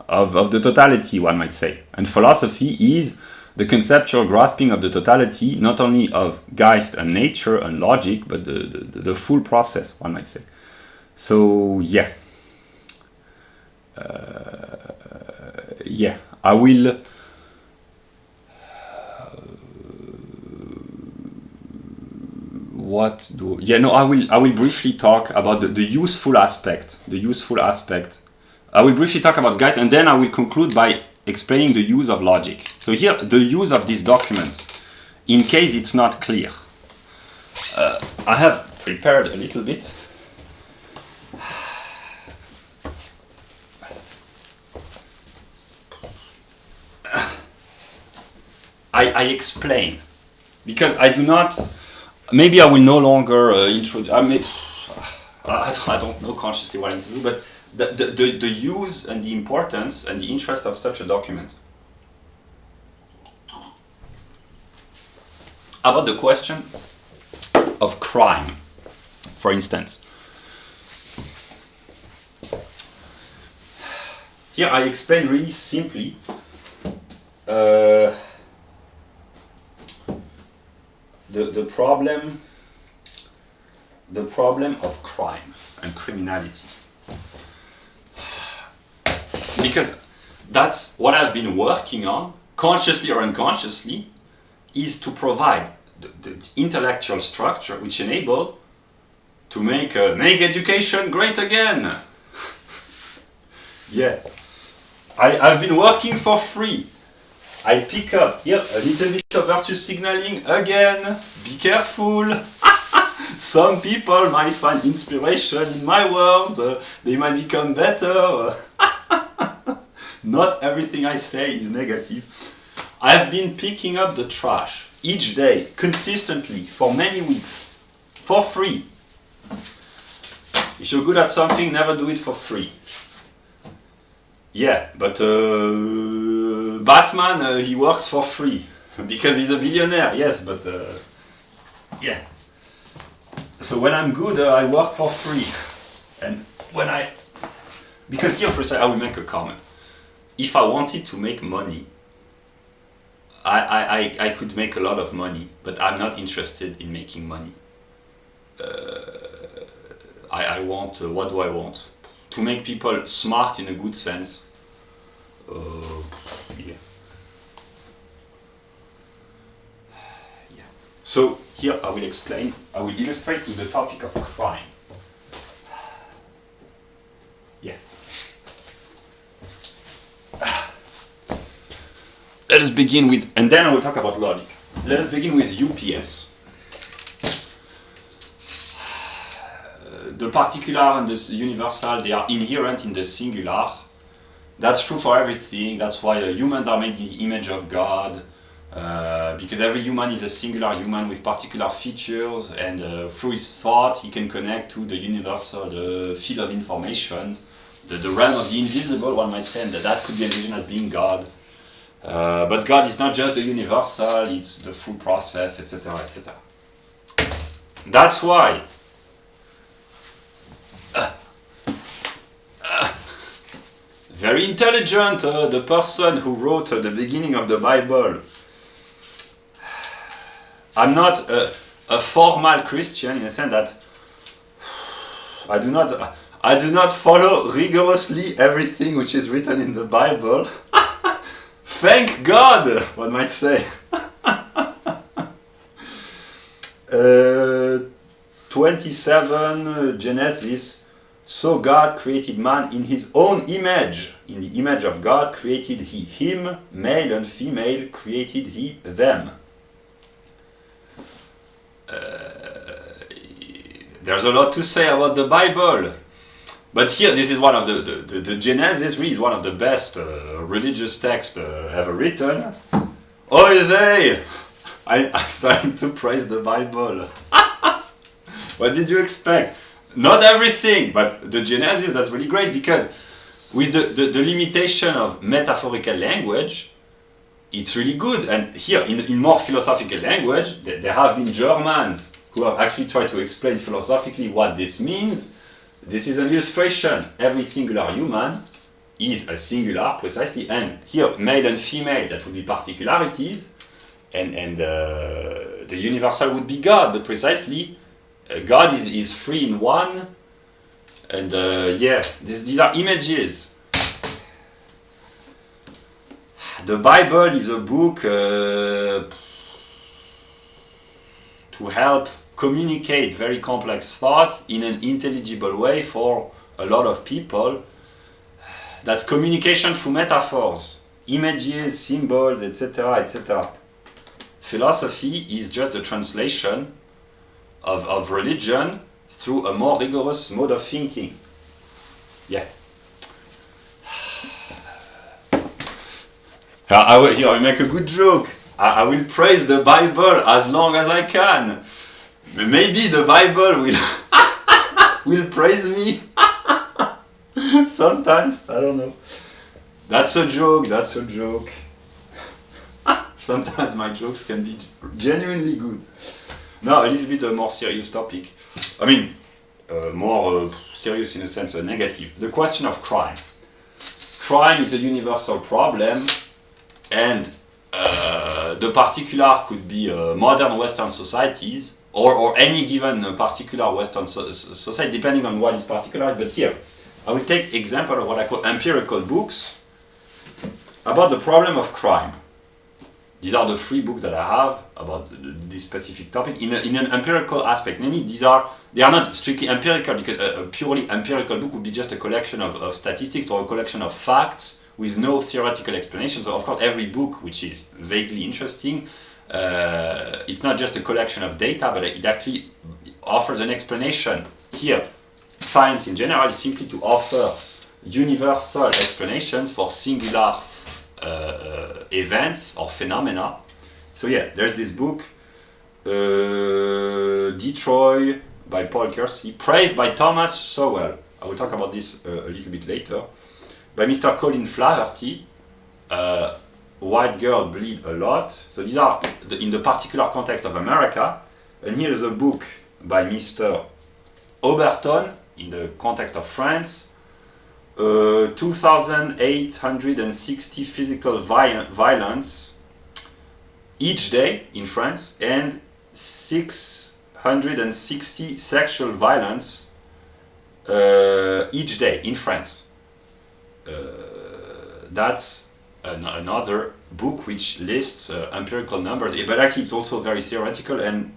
of the totality, one might say. And philosophy is the conceptual grasping of the totality, not only of Geist and nature and logic, but the full process, one might say. So yeah, I will. I will briefly talk about the useful aspect. I will briefly talk about Geist, and then I will conclude by explaining the use of logic. So here, the use of this document, in case it's not clear. I have prepared a little bit. I explain, because I do not. Maybe I will no longer introduce. I don't know consciously what I need to do, but the use and the importance and the interest of such a document. About the question of crime, for instance. Here I explain really simply the problem of crime and criminality, because that's what I've been working on, consciously or unconsciously, is to provide the intellectual structure which enable to make education great again. Yeah, I've been working for free. I pick up here a little bit of virtue signaling again. Be careful. Some people might find inspiration in my words. They might become better. Not everything I say is negative. I've been picking up the trash each day, consistently, for many weeks, for free. If you're good at something, never do it for free. Yeah, but Batman, he works for free because he's a billionaire. Yes, but yeah. So when I'm good, I work for free, and because here precisely I will make a comment. If I wanted to make money, I could make a lot of money, but I'm not interested in making money. I want. What do I want? To make people smart in a good sense. Yeah. So here I will illustrate to the topic of crime. Yeah. Let us begin with, and then I will talk about logic. Let us begin with UPS. The particular and the universal, they are inherent in the singular. That's true for everything. That's why humans are made in the image of God, because every human is a singular human with particular features, and through his thought he can connect to the universal, the field of information, the realm of the invisible, one might say, and that could be envisioned as being God. But God is not just the universal, it's the full process, etc., etc. That's why very intelligent, the person who wrote the beginning of the Bible. I'm not a formal Christian in the sense that I do not follow rigorously everything which is written in the Bible. Thank God, one might say. 27 Genesis. So God created man in his own image. In the image of God created he him, male and female created he them. There's a lot to say about the Bible. But here, this is one of the Genesis really is one of the best religious texts ever written. Oy vey! I'm starting to praise the Bible. What did you expect? Not everything, but the Genesis, that's really great, because with the limitation of metaphorical language, it's really good. And here, in more philosophical language, there have been Germans who have actually tried to explain philosophically what this means. This is an illustration. Every singular human is a singular, precisely, and here, male and female, that would be particularities, and the universal would be God, but precisely, God is free in one, and yeah, these are images. The Bible is a book to help communicate very complex thoughts in an intelligible way for a lot of people. That's communication through metaphors, images, symbols, etc., etc. Philosophy is just a translation of religion through a more rigorous mode of thinking. Yeah. I will make a good joke. I will praise the Bible as long as I can. Maybe the Bible will will praise me. Sometimes, I don't know. That's a joke, that's a joke. Sometimes my jokes can be genuinely good. Now, a little bit a more serious topic. I mean, more serious in a sense, negative. The question of crime. Crime is a universal problem, and the particular could be modern Western societies, or any given particular Western society, depending on what is particular. But here, I will take example of what I call empirical books about the problem of crime. These are the 3 books that I have about this specific topic in an empirical aspect. Namely, they are not strictly empirical, because a purely empirical book would be just a collection of statistics or a collection of facts with no theoretical explanation. So, of course, every book which is vaguely interesting, it's not just a collection of data, but it actually offers an explanation. Here, science in general is simply to offer universal explanations for singular events or phenomena. So yeah, there's this book, Detroit by Paul Kersey, praised by Thomas Sowell. I will talk about this a little bit later. By Mr. Colin Flaherty, White Girl Bleed a Lot. So these are in the particular context of America. And here is a book by Mr. Oberton in the context of France. 2,860 physical violence each day in France, and 660 sexual violence each day in France. That's another book which lists empirical numbers, but actually it's also very theoretical, and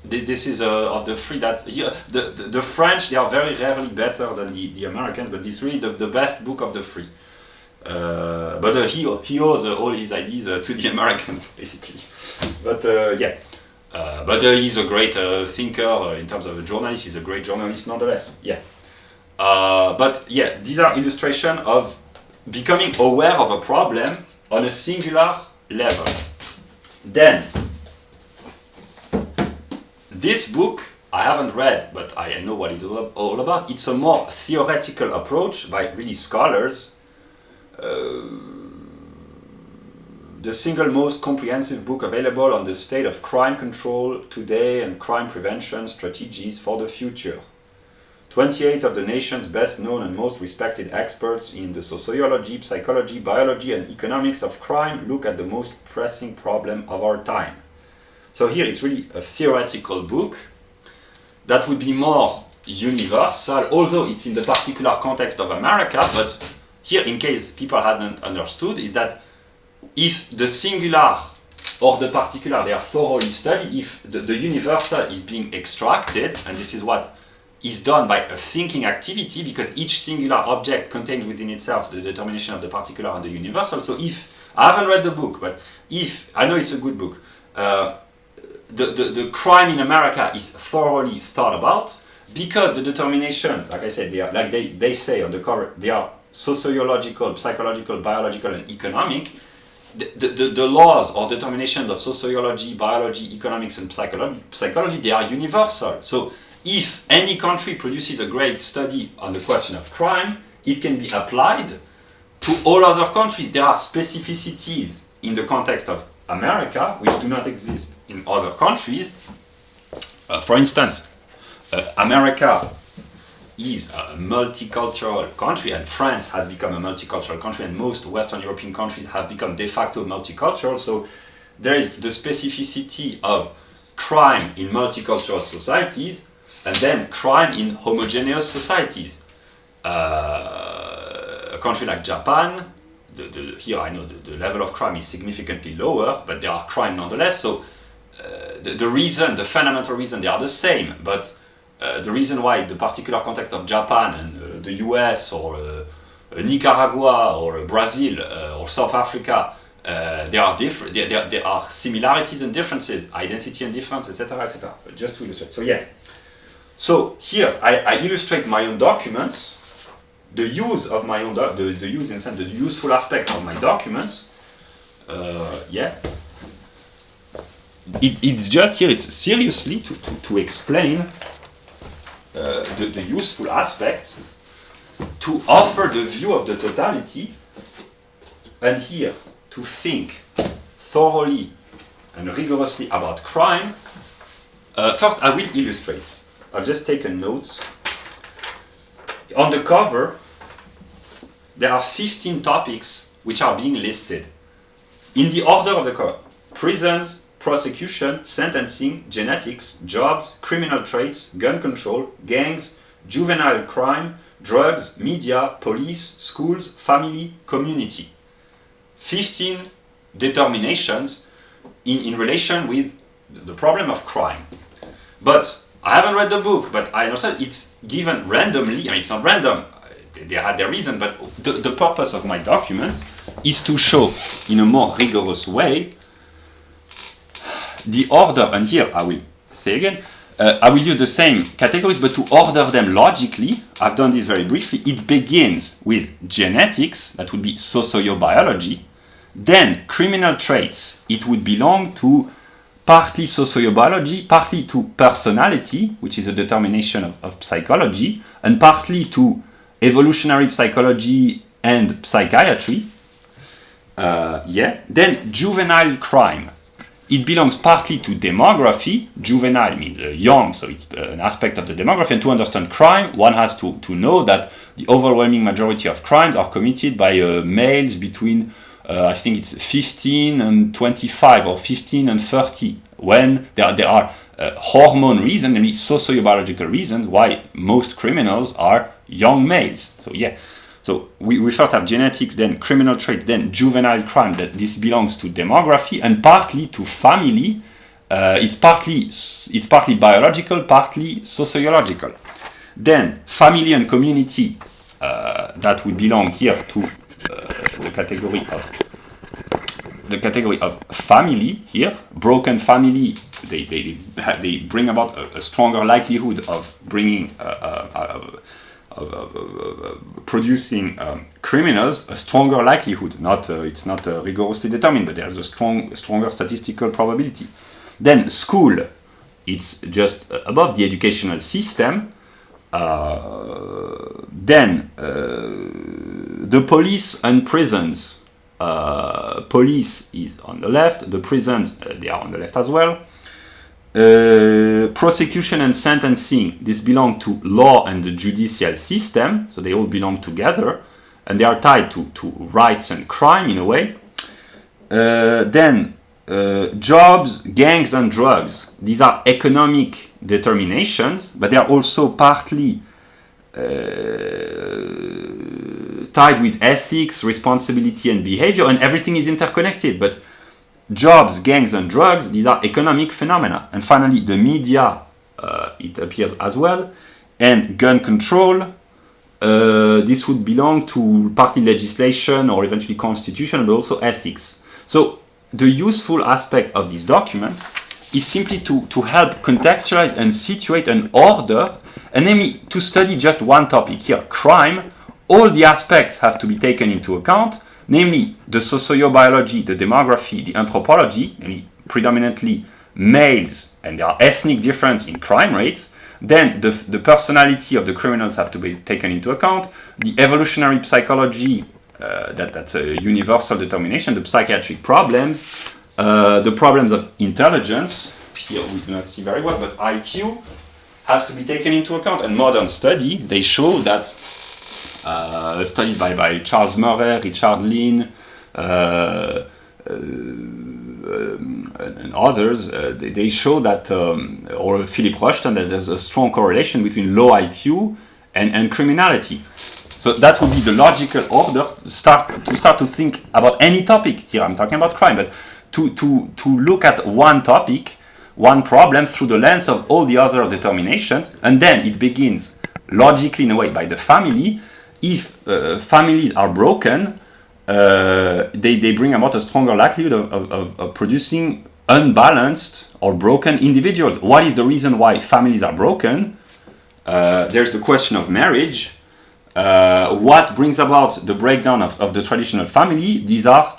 this is of the 3 that here, the French, they are very rarely better than the Americans, but this is really the best book of the 3. But he owes all his ideas to the Americans, basically. But yeah, but he's a great thinker in terms of a journalist. He's a great journalist nonetheless. Yeah. But yeah, these are illustrations of becoming aware of a problem on a singular level. Then, this book I haven't read, but I know what it's all about. It's a more theoretical approach by really scholars. The single most comprehensive book available on the state of crime control today and crime prevention strategies for the future. 28 of the nation's best known and most respected experts in the sociology, psychology, biology, and economics of crime look at the most pressing problem of our time. So here it's really a theoretical book that would be more universal, although it's in the particular context of America. But here, in case people hadn't understood, is that if the singular or the particular, they are thoroughly studied, if the universal is being extracted, and this is what is done by a thinking activity, because each singular object contains within itself the determination of the particular and the universal. So if, I haven't read the book, but if, I know it's a good book, the crime in America is thoroughly thought about, because the determination, like I said, they are, like they say on the cover, they are sociological, psychological, biological, and economic. the laws or determinations of sociology, biology, economics, and psychology, they are universal. So if any country produces a great study on the question of crime, it can be applied to all other countries. There are specificities in the context of America which do not exist in other countries. For instance, America is a multicultural country, and France has become a multicultural country, and most Western European countries have become de facto multicultural. So there is the specificity of crime in multicultural societies, and then crime in homogeneous societies. A country like Japan, here I know the level of crime is significantly lower, but there are crime nonetheless. So the fundamental reason, they are the same, but the reason why the particular context of Japan and the US or Nicaragua or Brazil or South Africa, they are different. There are similarities and differences, identity and difference, etc., etc. Just to illustrate. So yeah. So here I illustrate my own documents, the use of my own the use in sense the useful aspect of my documents. Yeah. It's just here. It's seriously to explain. The useful aspect, to offer the view of the totality, and here to think thoroughly and rigorously about crime. First, I will illustrate. I've just taken notes. On the cover, there are 15 topics which are being listed in the order of the cover: prisons, prosecution, sentencing, genetics, jobs, criminal traits, gun control, gangs, juvenile crime, drugs, media, police, schools, family, community. 15 determinations in relation with the problem of crime. But I haven't read the book, but I understand it's given randomly. I mean, it's not random. They had their reason, but the purpose of my document is to show in a more rigorous way the order, and here I will say again, I will use the same categories, but to order them logically. I've done this very briefly. It begins with genetics, that would be sociobiology. Then criminal traits, it would belong to partly sociobiology, partly to personality, which is a determination of psychology, and partly to evolutionary psychology and psychiatry. Then juvenile crime. It belongs partly to demography. Juvenile means young, so it's an aspect of the demography. And to understand crime, one has to know that the overwhelming majority of crimes are committed by males between, I think it's 15 and 25 or 15 and 30, when there are hormone reasons, namely sociobiological reasons, why most criminals are young males. So yeah. So we first have genetics, then criminal traits, then juvenile crime. That this belongs to demography and partly to family. It's partly biological, partly sociological. Then family and community. That would belong here to the category of family. Here, broken family. They bring about a stronger likelihood of bringing. Producing criminals, a stronger likelihood. It's not rigorously determined, but there's a stronger statistical probability. Then school, it's just above the educational system. Then the police and prisons. Police is on the left. The prisons, they are on the left as well. Prosecution and sentencing, this belong to law and the judicial system, so they all belong together, and they are tied to rights and crime in a way. Then jobs, gangs and drugs, these are economic determinations, but they are also partly tied with ethics, responsibility and behavior, and everything is interconnected. But jobs, gangs, and drugs, these are economic phenomena. And finally, the media, it appears as well. And gun control, this would belong to partly legislation or eventually constitution, but also ethics. So the useful aspect of this document is simply to help contextualize and situate an order, and namely to study just one topic here, crime. All the aspects have to be taken into account, namely the sociobiology, the demography, the anthropology, namely predominantly males, and there are ethnic difference in crime rates, then the personality of the criminals have to be taken into account, the evolutionary psychology, that's a universal determination, the psychiatric problems, the problems of intelligence, here we do not see very well, but IQ has to be taken into account. And modern study, they show that studies by Charles Murray, Richard Lynn, and others, they show that, or Philip Rushton, that there's a strong correlation between low IQ and criminality. So that would be the logical order to start to think about any topic. Here I'm talking about crime, but to look at one topic, one problem through the lens of all the other determinations, and then it begins logically in a way by the family. If families are broken, they bring about a stronger likelihood of producing unbalanced or broken individuals. What is the reason why families are broken? There's the question of marriage. What brings about the breakdown of the traditional family? These are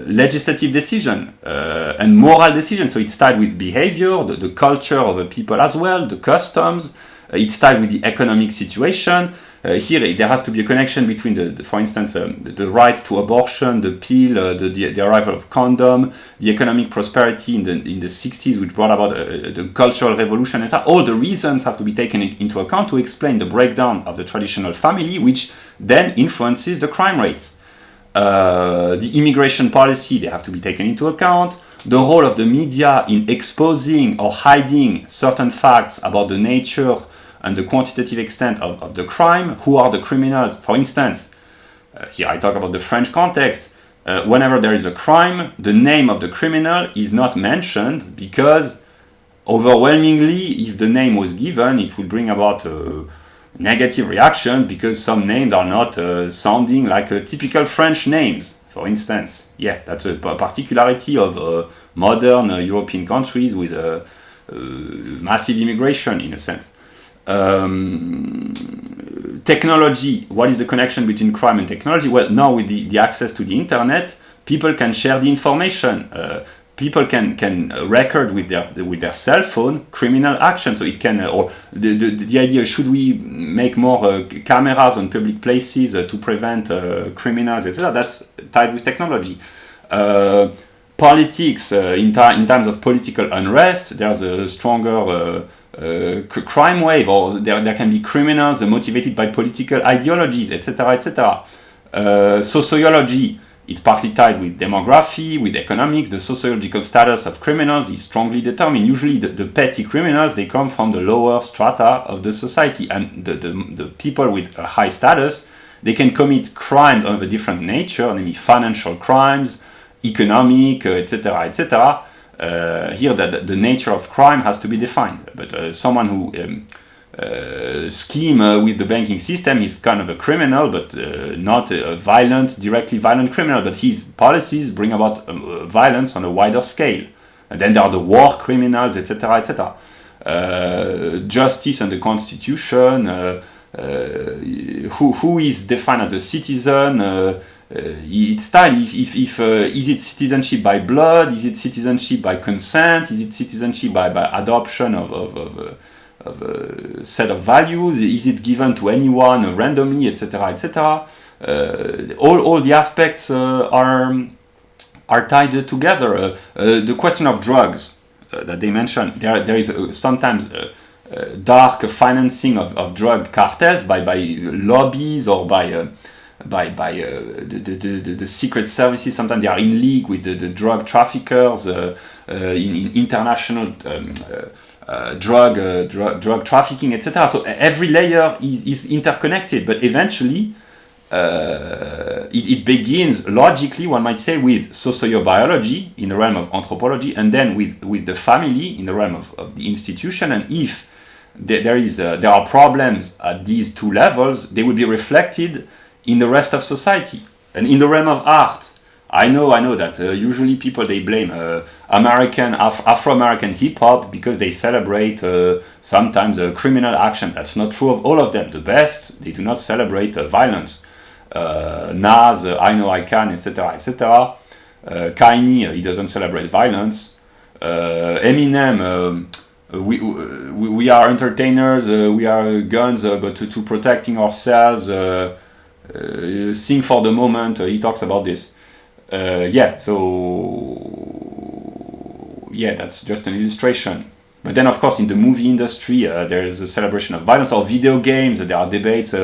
legislative decision and moral decision. So it's tied with behavior, the culture of the people as well, the customs. It's tied with the economic situation. Here there has to be a connection between for instance, the right to abortion, the pill, the arrival of condom, the economic prosperity in the 60s, which brought about the cultural revolution. And all the reasons have to be taken into account to explain the breakdown of the traditional family, which then influences the crime rates. The immigration policy, they have to be taken into account. The role of the media in exposing or hiding certain facts about the nature and the quantitative extent of the crime. Who are the criminals? For instance, here I talk about the French context. Whenever there is a crime, the name of the criminal is not mentioned because overwhelmingly, if the name was given, it would bring about negative reactions because some names are not sounding like typical French names, for instance. Yeah, that's a particularity of modern European countries with massive immigration, in a sense. Technology, what is the connection between crime and technology? Well, now with the access to the internet, people can share the information. People can record with their cell phone criminal action. So it can, or the idea, should we make more cameras on public places to prevent criminals, etc. That's tied with technology. Politics, in times of political unrest, there's a stronger crime wave, or there can be criminals motivated by political ideologies, etc., etc. Sociology, it's partly tied with demography, with economics. The sociological status of criminals is strongly determined. Usually the petty criminals, they come from the lower strata of the society, and the people with a high status, they can commit crimes of a different nature, namely financial crimes, economic, etc., etc. Here the nature of crime has to be defined, but someone who scheme with the banking system is kind of a criminal, but not a directly violent criminal, but his policies bring about violence on a wider scale. And then there are the war criminals, etc., etc. Justice and the constitution, who is defined as a citizen, it's tied. If is it citizenship by blood? Is it citizenship by consent? Is it citizenship by adoption of a set of values? Is it given to anyone randomly, etc., etc.? All the aspects are tied together. The question of drugs that they mentioned, there is sometimes dark financing of drug cartels by lobbies or by the secret services. Sometimes they are in league with the drug traffickers in international drug trafficking, etc. So every layer is interconnected, but eventually it begins logically, one might say, with sociobiology in the realm of anthropology, and then with the family in the realm of the institution. And if there are problems at these two levels, they will be reflected in the rest of society. And in the realm of art, I know that usually people, they blame Afro-American hip-hop because they celebrate sometimes criminal action. That's not true of all of them. The best, they do not celebrate violence. Nas, I know I can, etc., etc. Kanye, he doesn't celebrate violence. Eminem, we are entertainers, we are guns, but to protecting ourselves, sing for the moment, he talks about this. Yeah, so yeah, that's just an illustration. But then, of course, in the movie industry, there is a celebration of violence. Or video games, there are debates.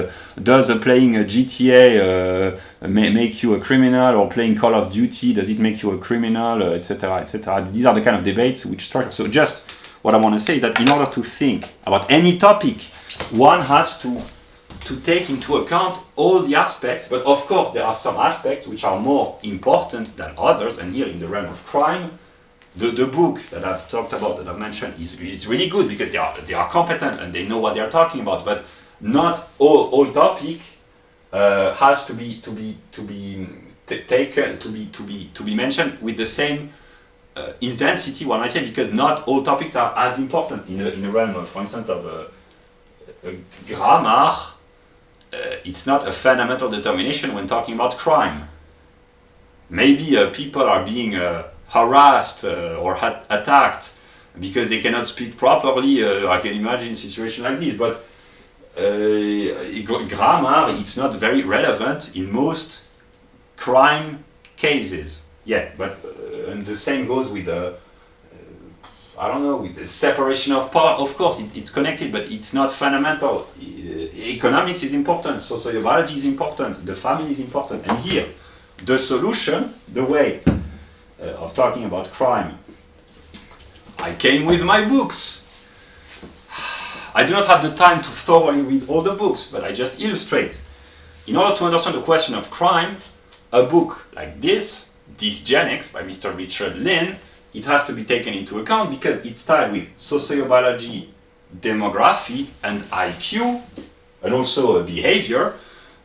Does playing a GTA make you a criminal? Or playing Call of Duty, does it make you a criminal? Etc., etc. These are the kind of debates which start. So just what I want to say is that in order to think about any topic, one has to take into account all the aspects. But of course, there are some aspects which are more important than others. And here in the realm of crime, the book that I've talked about, that I've mentioned, is really good because they are competent and they know what they are talking about. But not all topic has to be taken to be mentioned with the same intensity. One might say, because not all topics are as important in the realm of, for instance, of grammar. It's not a fundamental determination when talking about crime. Maybe people are being harassed or attacked because they cannot speak properly. I can imagine a situation like this, but grammar, it's not very relevant in most crime cases. Yeah, but and the same goes with I don't know, with the separation of power. Of course, it's connected, but it's not fundamental. Economics is important, sociobiology is important, the family is important, and here, the solution, the way of talking about crime. I came with my books. I do not have the time to thoroughly read all the books, but I just illustrate. In order to understand the question of crime, a book like this, Dysgenics by Mr. Richard Lynn, it has to be taken into account because it's tied with sociobiology, demography, and IQ, and also behavior.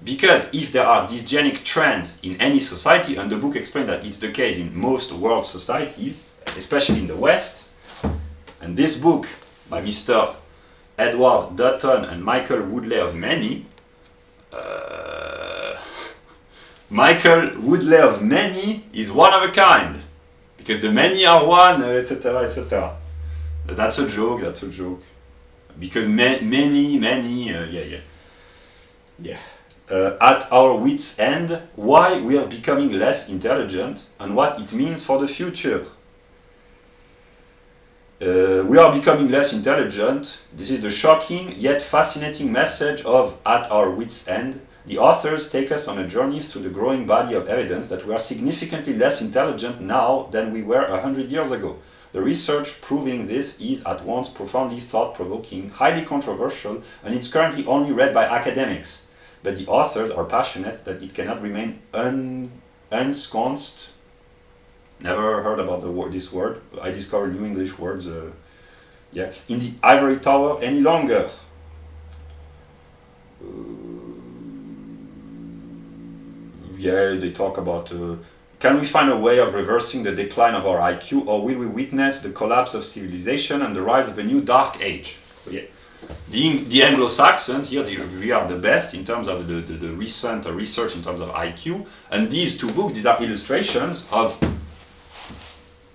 Because if there are dysgenic trends in any society, and the book explains that it's the case in most world societies, especially in the West, and this book by Mr. Edward Dutton and Michael Woodley of Many, Michael Woodley of Many is one of a kind, because the many are one, etc., etc. That's a joke, because many, yeah. At our wits' end, why we are becoming less intelligent and what it means for the future. We are becoming less intelligent. This is the shocking yet fascinating message of At Our Wits' End. The authors take us on a journey through the growing body of evidence that we are significantly less intelligent now than we were 100 years ago. The research proving this is at once profoundly thought-provoking, highly controversial, and it's currently only read by academics. But the authors are passionate that it cannot remain ensconced. Never heard about this word. I discovered new English words. In the ivory tower any longer. They talk about. Can we find a way of reversing the decline of our IQ, or will we witness the collapse of civilization and the rise of a new dark age? The Anglo-Saxons, here we are the best in terms of the recent research in terms of IQ, and these two books, these are illustrations of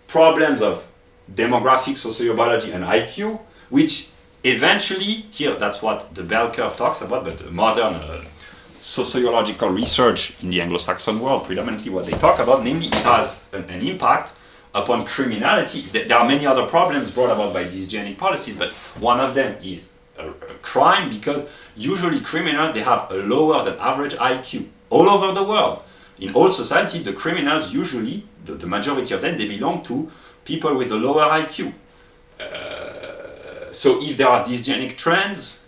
problems of demographic, sociobiology, and IQ, which eventually, here that's what the bell curve talks about, but the modern sociological research in the Anglo-Saxon world, predominantly what they talk about, namely it has an impact upon criminality. There are many other problems brought about by dysgenic policies, but one of them is crime, because usually criminals, they have a lower than average IQ all over the world. In all societies, the criminals usually, the majority of them, they belong to people with a lower IQ. So if there are dysgenic trends,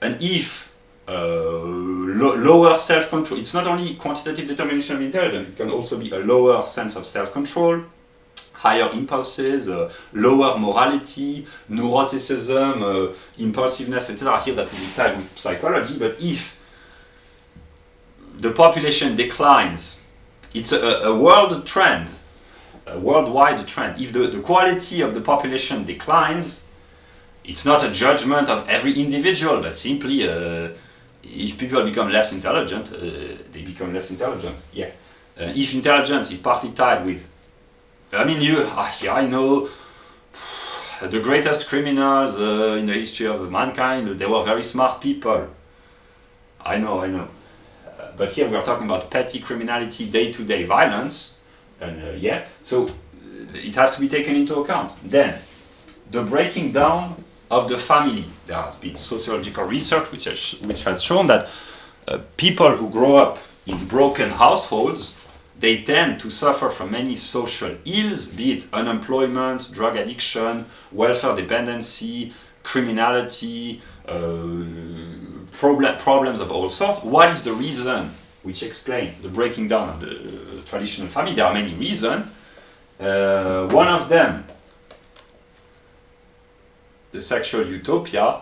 and if lower self-control, it's not only quantitative determination of intelligence, it can also be a lower sense of self-control, higher impulses, lower morality, neuroticism, impulsiveness, etc. Here that will be tied with psychology. But if the population declines, it's a world trend, a worldwide trend. If the quality of the population declines, it's not a judgment of every individual, but simply if people become less intelligent, they become less intelligent. Yeah. If intelligence is partly tied with, I mean, I know the greatest criminals in the history of mankind, they were very smart people. I know. But here we are talking about petty criminality, day-to-day violence, and so it has to be taken into account. Then, the breaking down of the family. There has been sociological research which has shown that people who grow up in broken households, they tend to suffer from many social ills, be it unemployment, drug addiction, welfare dependency, criminality, problems of all sorts. What is the reason which explain the breaking down of the traditional family? There are many reasons. One of them, the sexual utopia,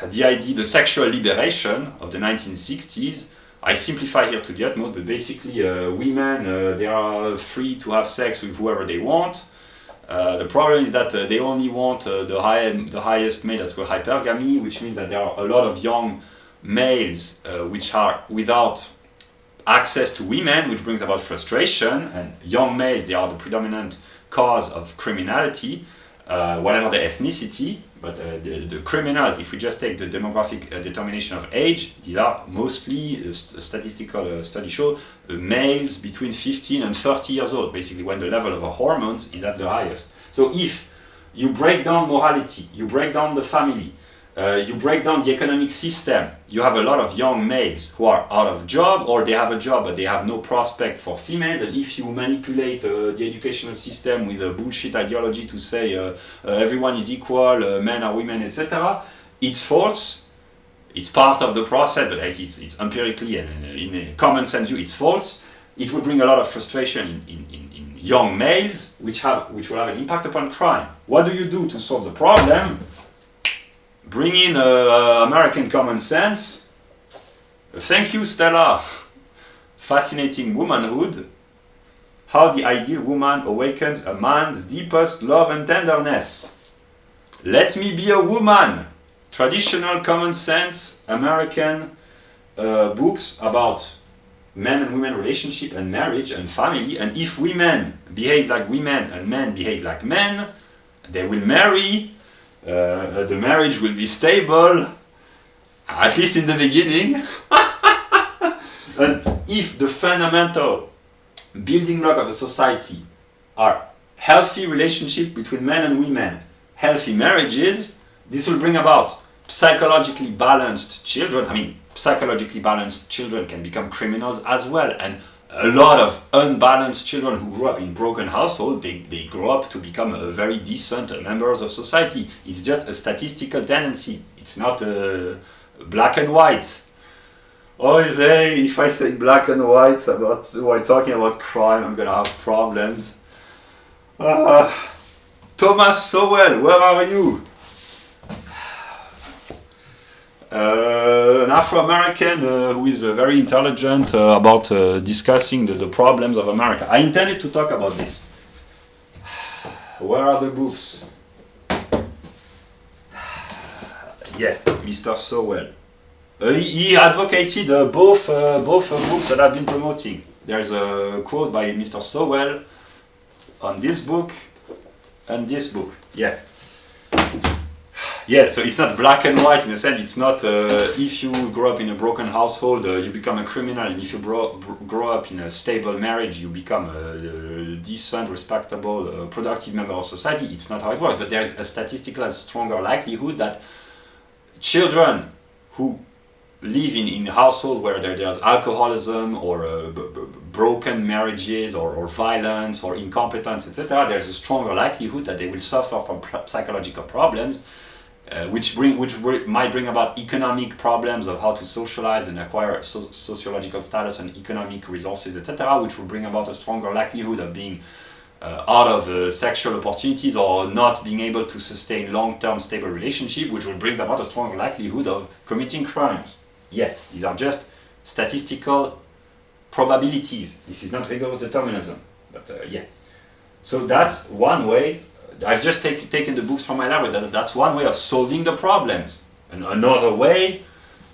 the sexual liberation of the 1960s. I simplify here to the utmost, but basically women, they are free to have sex with whoever they want. The problem is that they only want the highest male, that's called hypergamy, which means that there are a lot of young males which are without access to women, which brings about frustration, and young males, they are the predominant cause of criminality, whatever the ethnicity. But the criminals, if we just take the demographic determination of age, these are mostly, statistical studies show, males between 15 and 30 years old, basically when the level of hormones is at the highest. So if you break down morality, you break down the family, you break down the economic system, you have a lot of young males who are out of job, or they have a job but they have no prospect for females, and if you manipulate the educational system with a bullshit ideology to say everyone is equal, men are women, etc., it's false. It's part of the process, but it's empirically and in a common sense view, it's false. It will bring a lot of frustration in young males, which will have an impact upon crime. What do you do to solve the problem? Bring in American common sense. Thank you, Stella. Fascinating womanhood. How the ideal woman awakens a man's deepest love and tenderness. Let me be a woman. Traditional common sense American books about men and women relationship and marriage and family. And if women behave like women and men behave like men, they will marry. The marriage will be stable, at least in the beginning. And if the fundamental building block of a society are healthy relationship between men and women, healthy marriages, this will bring about psychologically balanced children. I mean, psychologically balanced children can become criminals as well, and a lot of unbalanced children who grow up in broken households, they grow up to become very decent members of society. It's just a statistical tendency. It's not black and white. Oh, if I say black and white while talking about crime, I'm gonna have problems. Thomas Sowell, where are you? An Afro-American who is very intelligent about discussing the problems of America. I intended to talk about this. Where are the books? Yeah, Mr. Sowell. He advocated both books that I've been promoting. There's a quote by Mr. Sowell on this book and this book. Yeah. Yeah, so it's not black and white in a sense. It's not if you grow up in a broken household, you become a criminal, and if you grow up in a stable marriage, you become a decent, respectable, productive member of society. It's not how it works. But there is a statistical stronger likelihood that children who live in a household where there's alcoholism or broken marriages or violence or incompetence, etc., there's a stronger likelihood that they will suffer from psychological problems. Which might bring about economic problems of how to socialize and acquire sociological status and economic resources, etc., which will bring about a stronger likelihood of being out of sexual opportunities or not being able to sustain long-term stable relationship, which will bring about a stronger likelihood of committing crimes. Yeah, these are just statistical probabilities. This is not rigorous determinism, but yeah. So that's one way. I've just taken the books from my library. That's one way of solving the problems. And another way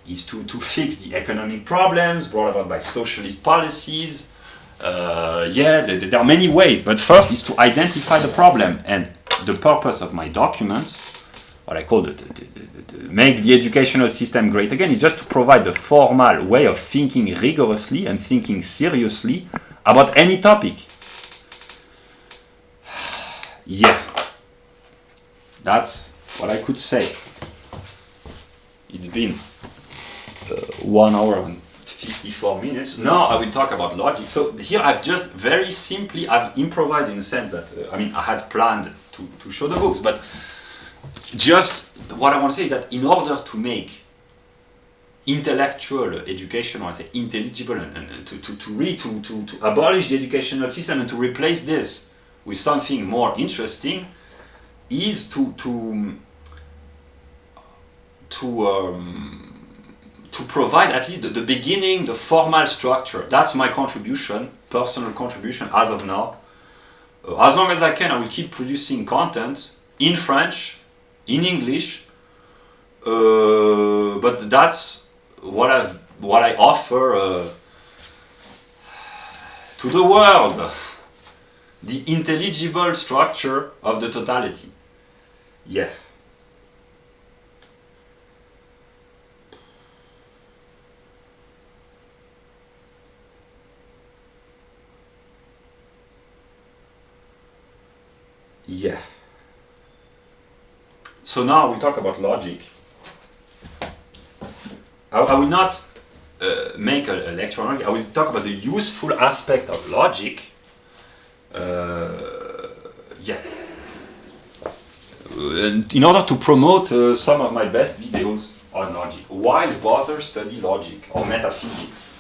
is to fix the economic problems brought about by socialist policies. There are many ways, but first is to identify the problem, and the purpose of my documents, what I call the make the educational system great again, is just to provide the formal way of thinking rigorously and thinking seriously about any topic. Yeah, that's what I could say. It's been 1 hour and 54 minutes. Now I will talk about logic. So here I've just very simply, I've improvised in the sense that, I had planned to show the books, but just what I want to say is that in order to make intellectual education, or I say intelligible, and to abolish the educational system and to replace this with something more interesting, is to provide at least the beginning, the formal structure. That's my contribution, personal contribution as of now. As long as I can, I will keep producing content in French, in English, but that's what I offer to the world. The intelligible structure of the totality. Yeah. Yeah. So now we talk about logic. I will not make a lecture on it. I will talk about the useful aspect of logic. In order to promote some of my best videos on logic. Why bother study logic or metaphysics?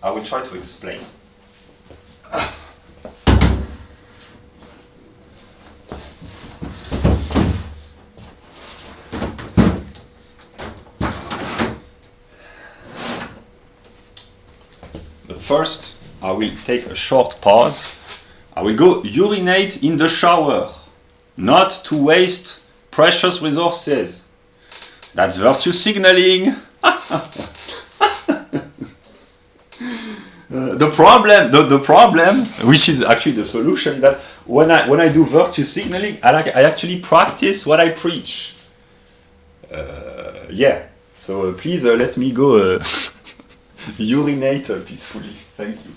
I will try to explain. But first, I will take a short pause. I will go urinate in the shower, not to waste precious resources. That's virtue signaling. The problem, which is actually the solution, is that when I do virtue signaling, I actually practice what I preach. So please let me go urinate peacefully. Thank you.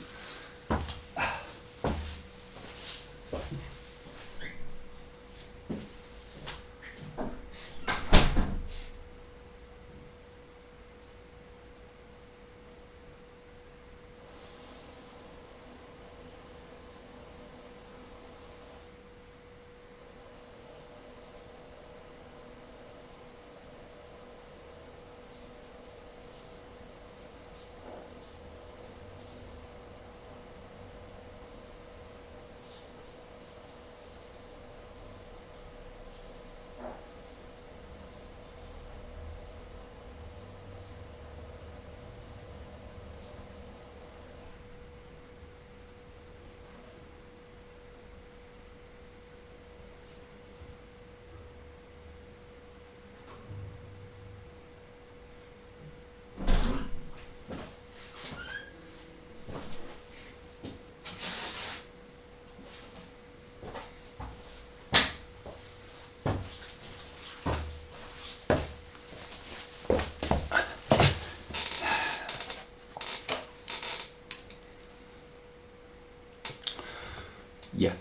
Yeah.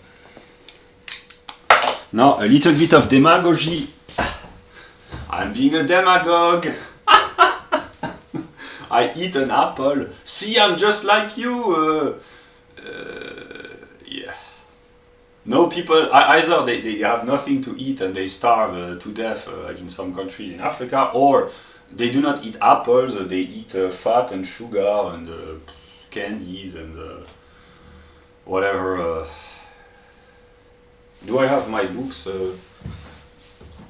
Now, a little bit of demagogy. I'm being a demagogue. I eat an apple. See, I'm just like you. Yeah. No, people, either they have nothing to eat and they starve to death, like in some countries in Africa, or they do not eat apples, they eat fat and sugar and candies and whatever. Do I have my books?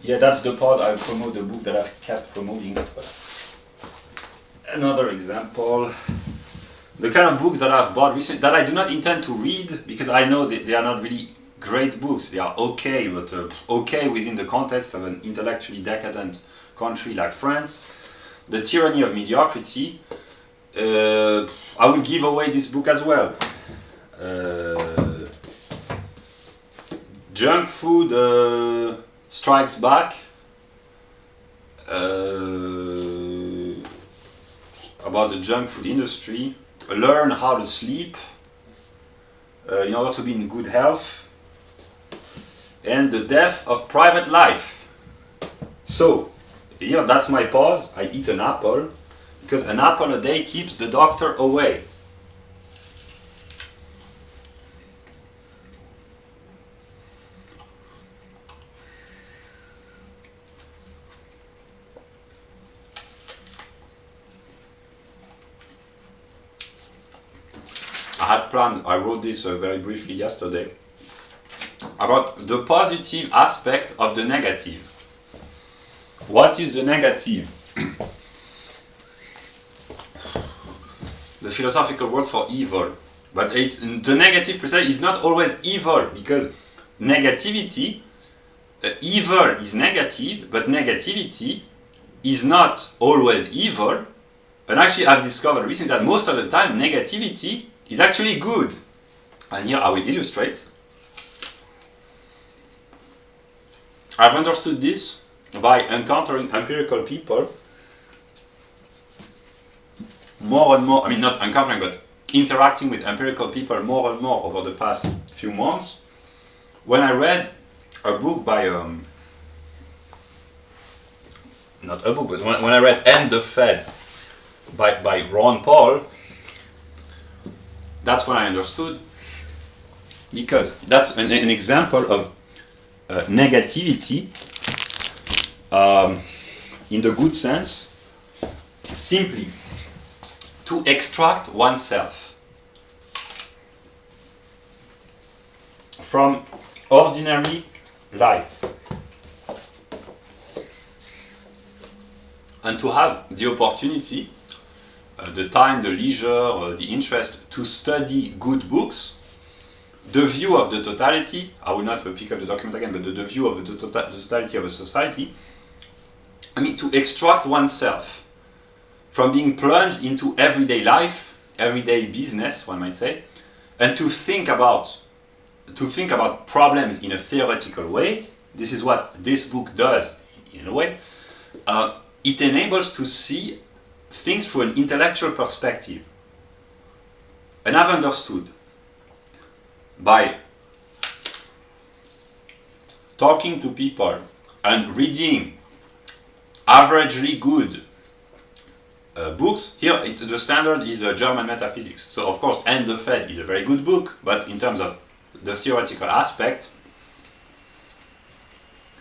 Yeah, that's the part I promote the book that I've kept promoting. Another example. The kind of books that I've bought recently, that I do not intend to read, because I know that they are not really great books. They are okay, but okay within the context of an intellectually decadent country like France. The Tyranny of Mediocrity, I will give away this book as well. Junk Food Strikes Back, about the junk food industry. Learn How to Sleep in order to be in good health, and The Death of Private Life. So, here that's my pause. I eat an apple, because an apple a day keeps the doctor away. I had planned, I wrote this very briefly yesterday, about the positive aspect of the negative. What is the negative? The philosophical word for evil. But the negative per se is not always evil, because negativity, evil is negative, but negativity is not always evil. And actually I've discovered recently that most of the time negativity is actually good. And here I will illustrate. I've understood this by encountering empirical people more and more. I mean, not encountering, but interacting with empirical people more and more over the past few months. When I read a book by, not a book, but when I read End the Fed by Ron Paul, that's when I understood, because that's an example of negativity in the good sense, simply to extract oneself from ordinary life and to have the opportunity, the time, the leisure, the interest to study good books, the view of the totality. I will not pick up the document again, but the view of the totality of a society. I mean, to extract oneself from being plunged into everyday life, everyday business, one might say, and to think about problems in a theoretical way. This is what this book does, in a way. It enables to see things through an intellectual perspective. And I've understood, by talking to people and reading averagely good books, here the standard is German metaphysics. So of course End the Fed is a very good book, but in terms of the theoretical aspect,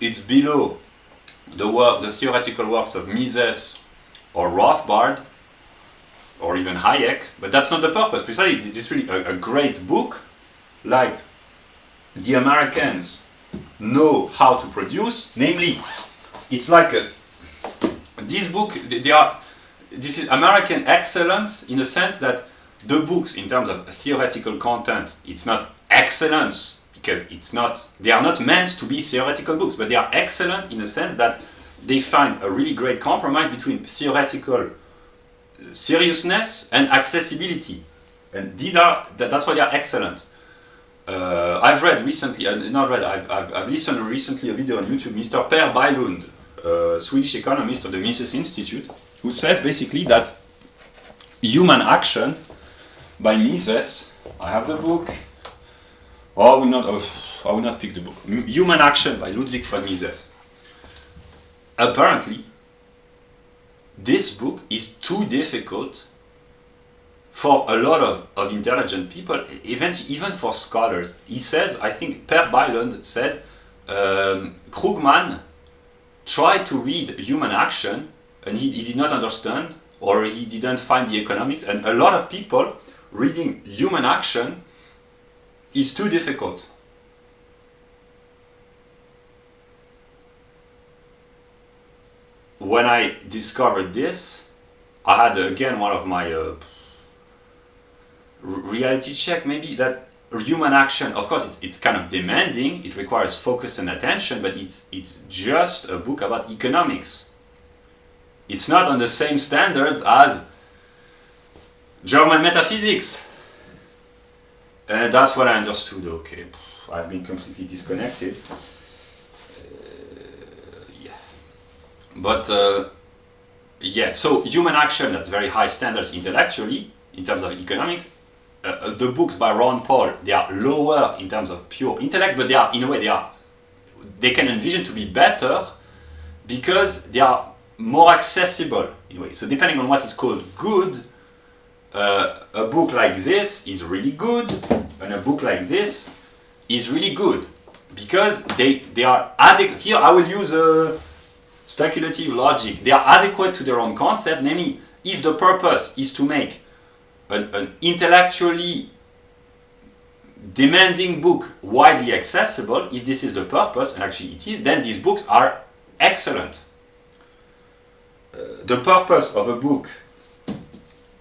it's below the theoretical works of Mises or Rothbard or even Hayek, but that's not the purpose. Precisely, it is really a great book, like the Americans know how to produce. Namely, it's like this book, this is American excellence in the sense that the books, in terms of theoretical content, it's not excellence, because they are not meant to be theoretical books, but they are excellent in the sense that they find a really great compromise between theoretical seriousness and accessibility, and that's why they are excellent. I've read recently, I've listened recently a video on YouTube, Mr. Per Bylund, Swedish economist of the Mises Institute, who says basically that Human Action by Mises, I have the book, I will not pick the book, Human Action by Ludwig von Mises. Apparently, this book is too difficult for a lot of intelligent people, even for scholars. He says, I think Per Bylund says, Krugman tried to read Human Action and he did not understand, or he didn't find the economics, and a lot of people reading Human Action is too difficult. When I discovered this, I had again one of my reality check, maybe, that Human Action, of course it's kind of demanding, it requires focus and attention, but it's just a book about economics. it's not on the same standards as German metaphysics. And that's what I understood. Okay, I've been completely disconnected. Yeah. But yeah, so human action, that's very high standards intellectually, in terms of economics. The books by Ron Paul, they are lower in terms of pure intellect, but they are, in a way, they can envision to be better because they are more accessible in a way. So depending on what is called good, a book like this is really good, and a book like this is really good because they are adequate. Here I will use a speculative logic. They are adequate to their own concept, namely, if the purpose is to make an intellectually demanding book widely accessible, if this is the purpose, and actually it is, then these books are excellent. The purpose of a book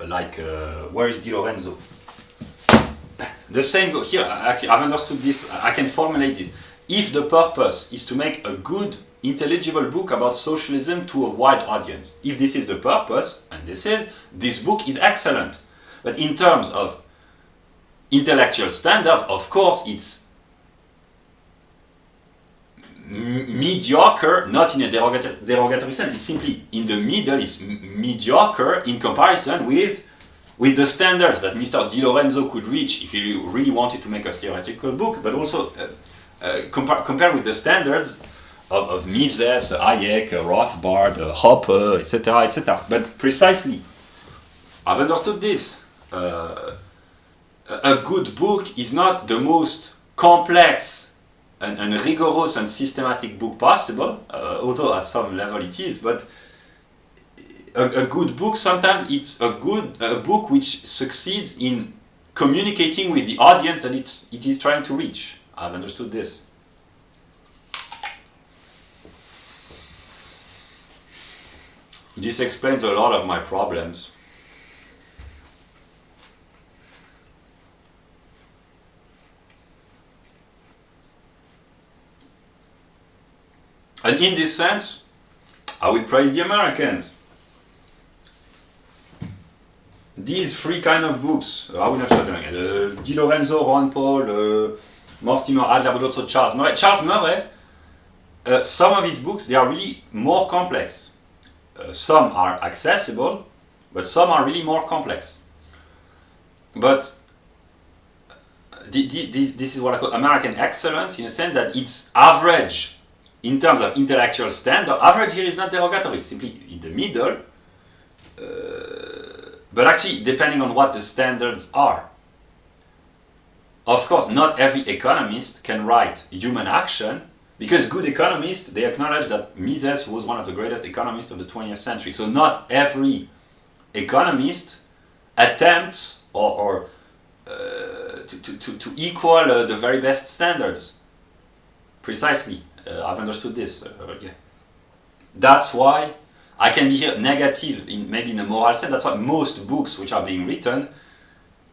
like where is Di Lorenzo? The same go here. Actually, I've understood this. I can formulate this. If the purpose is to make a good, intelligible book about socialism to a wide audience, if this is the purpose, and this book is excellent. But in terms of intellectual standard, of course, it's mediocre, not in a derogatory sense. It's simply in the middle. It's mediocre in comparison with the standards that Mr. Di Lorenzo could reach if he really wanted to make a theoretical book, but also compare with the standards of Mises, Hayek, Rothbard, Hoppe, etc., etc. But precisely, I've understood this. A good book is not the most complex and rigorous and systematic book possible, although at some level it is, but a good book, sometimes it's a book which succeeds in communicating with the audience that it is trying to reach. I've understood this. This explains a lot of my problems. And in this sense, I would praise the Americans. These three kind of books, I will not show them again. Di Lorenzo, Ron Paul, Mortimer Adler, but also Charles Murray. Charles Murray, some of his books, they are really more complex. Some are accessible, but some are really more complex. But this is what I call American excellence, in a sense that it's average in terms of intellectual standard. Average here is not derogatory, it's simply in the middle. But actually, depending on what the standards are. Of course, not every economist can write human action, because good economists, they acknowledge that Mises was one of the greatest economists of the 20th century. So not every economist attempts to equal the very best standards. Precisely. I've understood this. Yeah. That's why I can be here negative, maybe in a moral sense. That's why most books which are being written,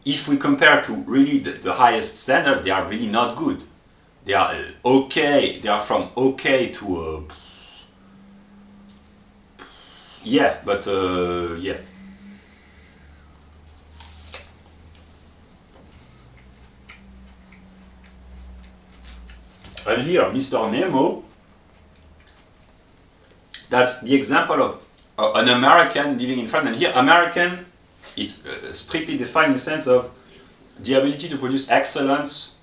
if we compare to really the highest standard, they are really not good. They are okay. They are from okay to yeah, but yeah. And here, Mr. Nemo, that's the example of an American living in France. And here, American, it's strictly defined in the sense of the ability to produce excellence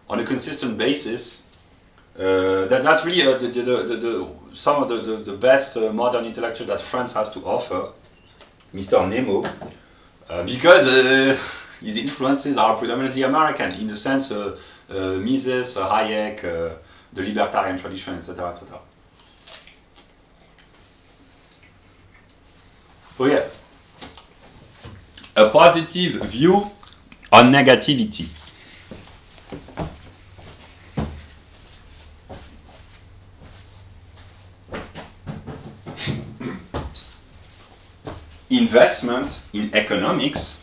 on a consistent basis. That's really some of the best modern intellectual that France has to offer, Mr. Nemo, because his influences are predominantly American, in the sense Mises, Hayek, the libertarian tradition, etc., etc. So yeah, a positive view on negativity. Investment in economics,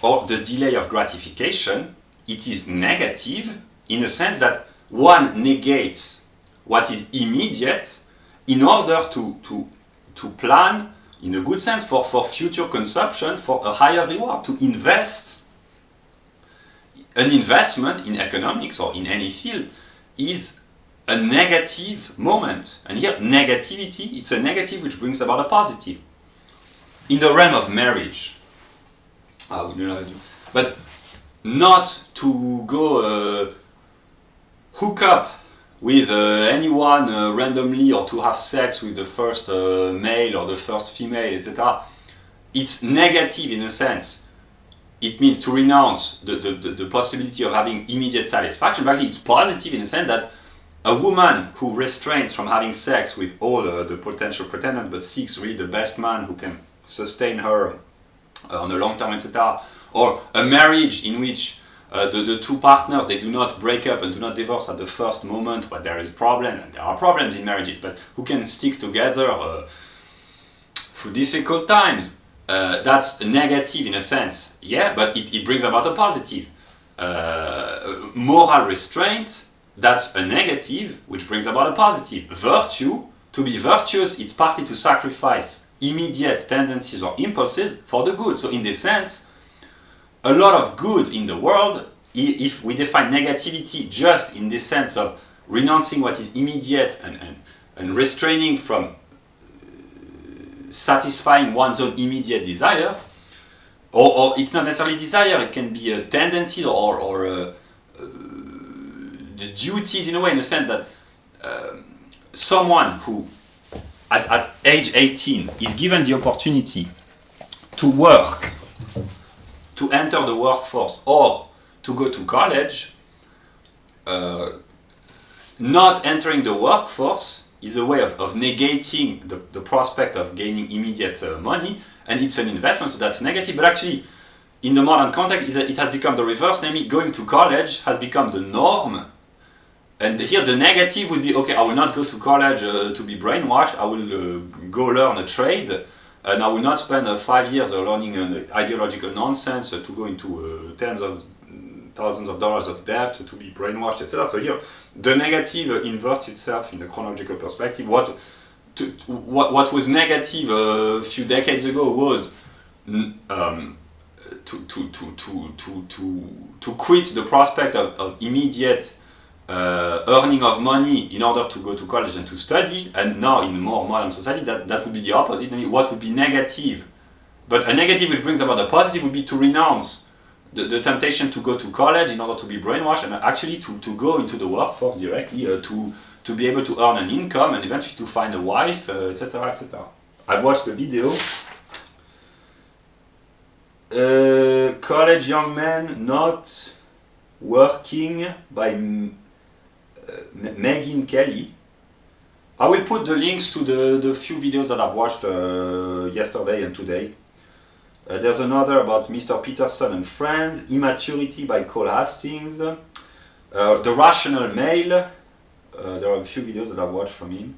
or the delay of gratification, it is negative in the sense that one negates what is immediate in order to plan, in a good sense, for future consumption, for a higher reward, to invest. An investment in economics or in any field is a negative moment. And here, negativity, it's a negative which brings about a positive. In the realm of marriage, but not to go hook up with anyone randomly or to have sex with the first male or the first female, etc. It's negative in a sense. It means to renounce the possibility of having immediate satisfaction, but actually it's positive in the sense that a woman who restrains from having sex with all the potential pretendants but seeks really the best man who can sustain her on a long term, etc., or a marriage in which the two partners, they do not break up and do not divorce at the first moment, but there is a problem, and there are problems in marriages, but who can stick together through difficult times. That's negative in a sense, yeah, but it brings about a positive. Moral restraint, that's a negative, which brings about a positive. Virtue, to be virtuous, it's partly to sacrifice immediate tendencies or impulses for the good. So in this sense, a lot of good in the world, if we define negativity just in this sense of renouncing what is immediate and restraining from satisfying one's own immediate desire, or it's not necessarily desire, it can be a tendency or the duties in a way, in the sense that someone who at age 18 is given the opportunity to work, to enter the workforce or to go to college, not entering the workforce is a way of negating the prospect of gaining immediate money, and it's an investment, so that's negative. But actually, in the modern context, it has become the reverse, namely going to college has become the norm. And here the negative would be, okay, I will not go to college to be brainwashed, I will go learn a trade, and I will not spend 5 years learning ideological nonsense to go into tens of thousands of dollars of debt to be brainwashed, etc. So here, the negative inverts itself in a chronological perspective. What was negative a few decades ago was to quit the prospect of immediate earning of money in order to go to college and to study, and now in more modern society that would be the opposite. I mean, what would be negative, but a negative which brings about a positive would be to renounce the temptation to go to college in order to be brainwashed, and actually to go into the workforce directly, to be able to earn an income and eventually to find a wife, etc., etc. I watched a video. College young man not working by Megyn Kelly. I will put the links to the few videos that I've watched yesterday and today. There's another about Mr. Peterson and Friends, Immaturity by Cole Hastings, The Rational Male. There are a few videos that I've watched from him.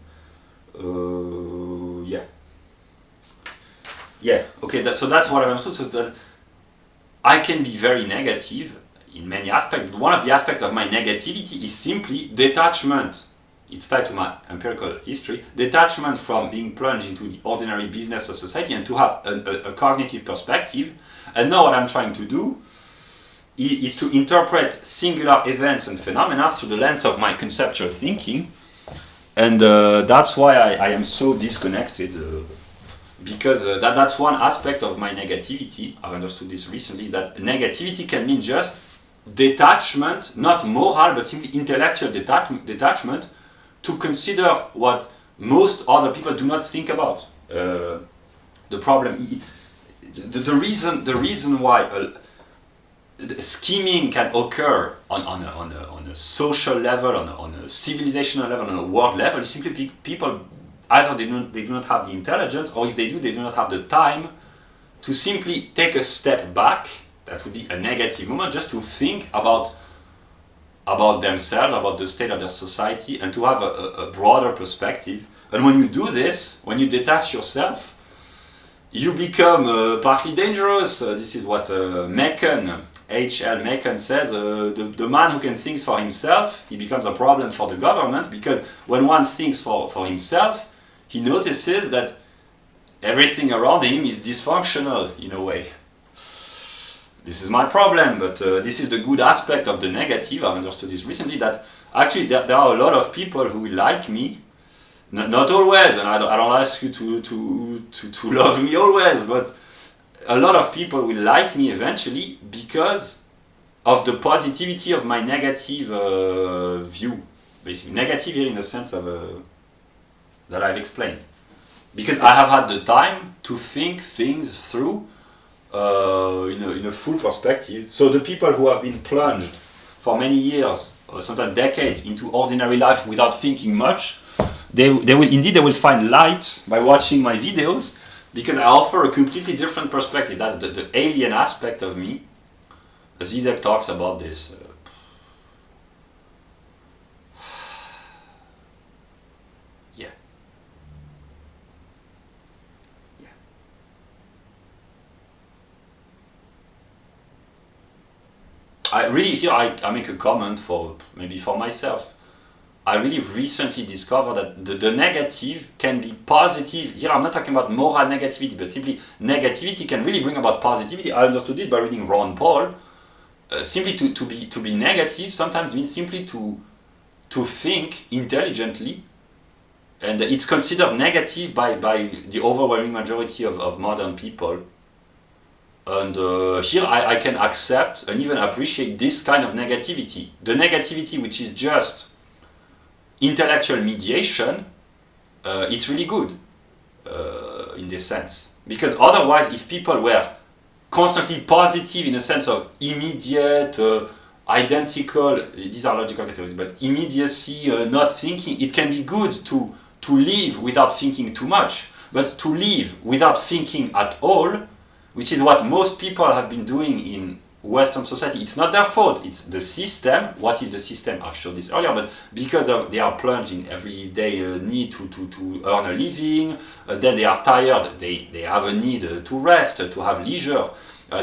Yeah. Okay. So that's what I understood. So that I can be very negative in many aspects, but one of the aspects of my negativity is simply detachment. It's tied to my empirical history. Detachment from being plunged into the ordinary business of society and to have a cognitive perspective. And now what I'm trying to do is to interpret singular events and phenomena through the lens of my conceptual thinking. And that's why I am so disconnected, because that's one aspect of my negativity. I've understood this recently, is that negativity can mean just detachment, not moral, but simply intellectual detachment, to consider what most other people do not think about. The problem, the reason why scheming can occur on a social level, on a civilizational level, on a world level, is simply people either they do not have the intelligence, or if they do not have the time to simply take a step back. That would be a negative moment, just to think about themselves, about the state of their society, and to have a broader perspective. And when you do this, when you detach yourself, you become partly dangerous. This is what Macon, H.L. Macon says, the man who can think for himself, he becomes a problem for the government, because when one thinks for himself, he notices that everything around him is dysfunctional in a way. This is my problem, but this is the good aspect of the negative. I've understood this recently, that actually there are a lot of people who will like me. Not always, and I don't ask you to love me always, but a lot of people will like me eventually because of the positivity of my negative view. Basically, negative here in the sense of that I've explained. Because I have had the time to think things through in a full perspective. So the people who have been plunged for many years, or sometimes decades, into ordinary life without thinking much, they will find light by watching my videos, because I offer a completely different perspective. That's the alien aspect of me. Zizek talks about this. Yeah. I make a comment maybe for myself. I really recently discovered that the negative can be positive. Here I'm not talking about moral negativity, but simply negativity can really bring about positivity. I understood this by reading Ron Paul. Simply to be negative sometimes means simply to think intelligently, and it's considered negative by the overwhelming majority of modern people. And here I can accept and even appreciate this kind of negativity. The negativity which is just intellectual mediation, it's really good in this sense. Because otherwise, if people were constantly positive in a sense of immediate, identical, these are logical categories, but immediacy, not thinking, it can be good to live without thinking too much. But to live without thinking at all, which is what most people have been doing in Western society, it's not their fault, it's the system. What is the system? I've showed this earlier, but because they are plunged in everyday need to earn a living, then they are tired, they have a need to rest, to have leisure,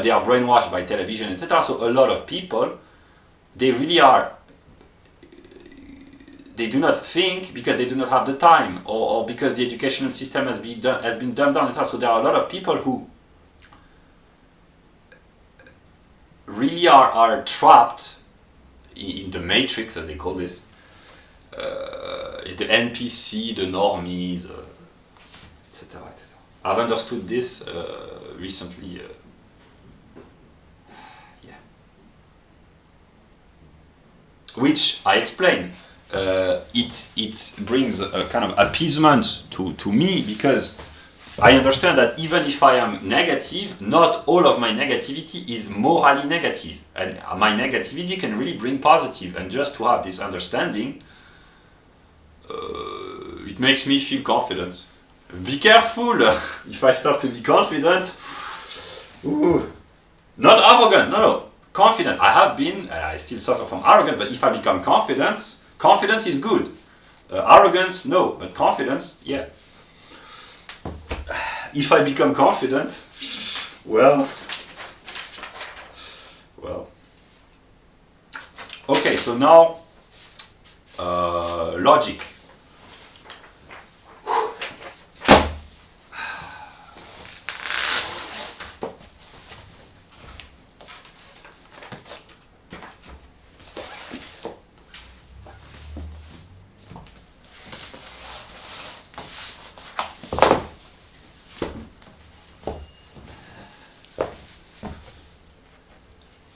they are brainwashed by television, etc. So a lot of people, they do not think because they do not have the time, or because the educational system has been dumbed down, etc. So there are a lot of people who really are trapped in the matrix, as they call this, the NPC, the normies, etc. I've understood this recently. Which I explain. It brings a kind of appeasement to me, because I understand that even if I am negative, not all of my negativity is morally negative, and my negativity can really bring positive. And just to have this understanding, it makes me feel confident. Be careful if I start to be confident. Ooh. Not arrogant, no, confident. I have been, I still suffer from arrogance, but if I become confidence is good. Arrogance, no, but confidence, yeah. If I become confident, well. Okay, so now, logic.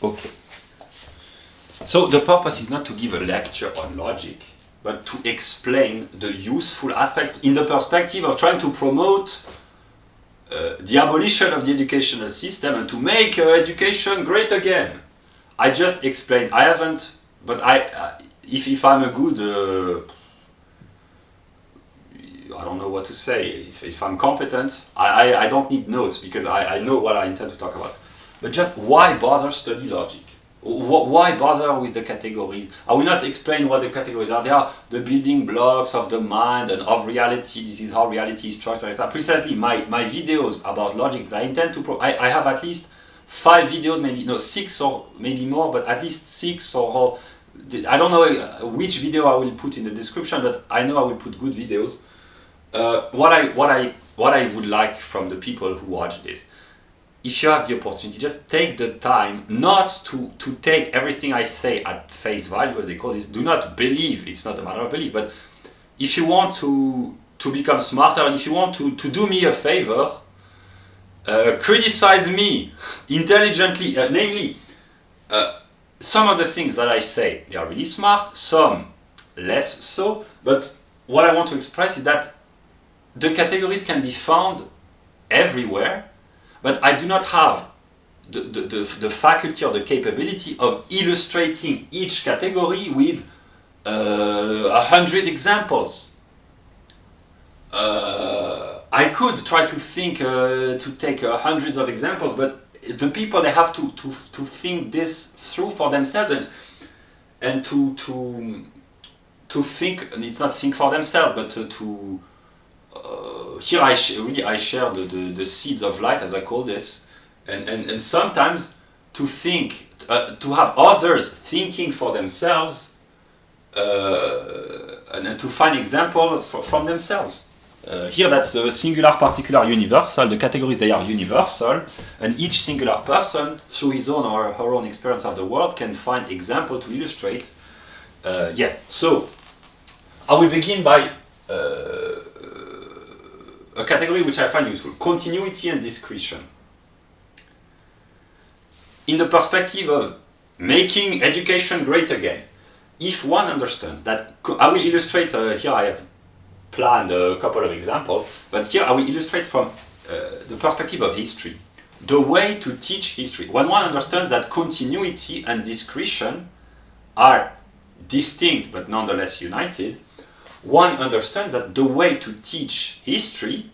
Okay. So the purpose is not to give a lecture on logic, but to explain the useful aspects in the perspective of trying to promote the abolition of the educational system and to make education great again. I just explained. I haven't, but if I'm a good, I don't know what to say. If I'm competent, I don't need notes, because I know what I intend to talk about. But just why bother study logic? Why bother with the categories? I will not explain what the categories are. They are the building blocks of the mind and of reality. This is how reality is structured. Precisely my videos about logic that I intend to I have at least 5 videos, maybe 6 or maybe more, but at least 6 or I don't know which video I will put in the description, but I know I will put good videos what I would like from the people who watch this, if you have the opportunity, just take the time not to take everything I say at face value, as they call this. Do not believe, it's not a matter of belief, but if you want to become smarter, and if you want to do me a favor, criticize me intelligently, namely, some of the things that I say, they are really smart, some less so, but what I want to express is that the categories can be found everywhere, but I do not have the faculty or the capability of illustrating each category with 100 examples. I could try to think, to take hundreds of examples, but the people, they have to think this through for themselves, and to think, it's not think for themselves, but here I share the seeds of light, as I call this, and sometimes to think, to have others thinking for themselves, and to find example from themselves. Here that's the singular, particular, universal. The categories, they are universal, and each singular person, through his own or her own experience of the world, can find example to illustrate. So I will begin by a category which I find useful: continuity and discretion. In the perspective of making education great again, if one understands that, I will illustrate, here I have planned a couple of examples, but here I will illustrate from the perspective of history, the way to teach history. When one understands that continuity and discretion are distinct but nonetheless united, one understands that the way to teach history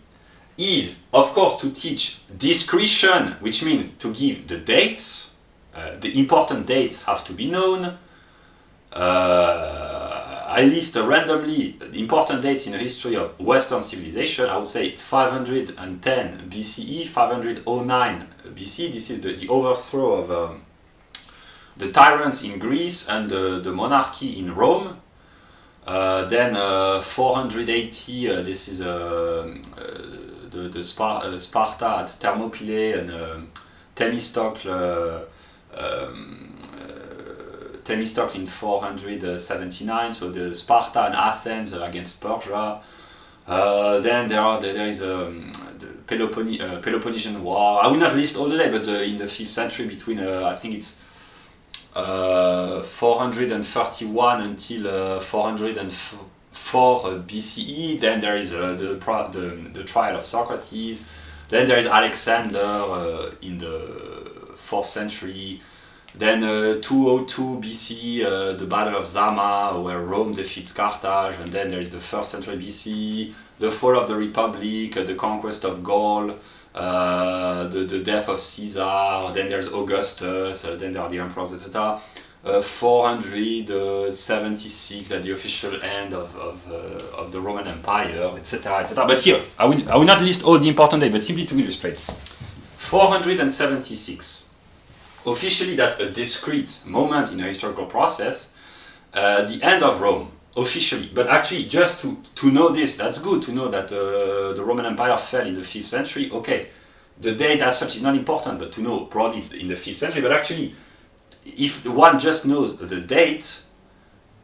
is, of course, to teach discretion, which means to give the dates. The important dates have to be known. I list randomly the important dates in the history of Western civilization. I would say 510 BCE, 509 BC. This is the overthrow of the tyrants in Greece and the monarchy in Rome. Then 480, this is the Sparta at Thermopylae, and Themistocle in 479, so the Sparta and Athens against Persia. Then there is the Peloponnesian War. I will not list all the day, but in the 5th century, between I think it's 431 until 404 BCE. Then there is the trial of Socrates. Then there is Alexander in the 4th century. Then 202 BC, the Battle of Zama, where Rome defeats Carthage. And then there is the 1st century BC, the fall of the Republic, the conquest of Gaul, the death of Caesar. Then there's Augustus, then there are the emperors, etc. 476 at the official end of the Roman Empire, etc., etc. But here, I will not list all the important dates, but simply to illustrate. 476. Officially, that's a discrete moment in a historical process, the end of Rome, officially. But actually, just to know this, that's good to know that the Roman Empire fell in the 5th century. Okay, the date as such is not important, but to know broadly it's in the 5th century. But actually, if one just knows the date,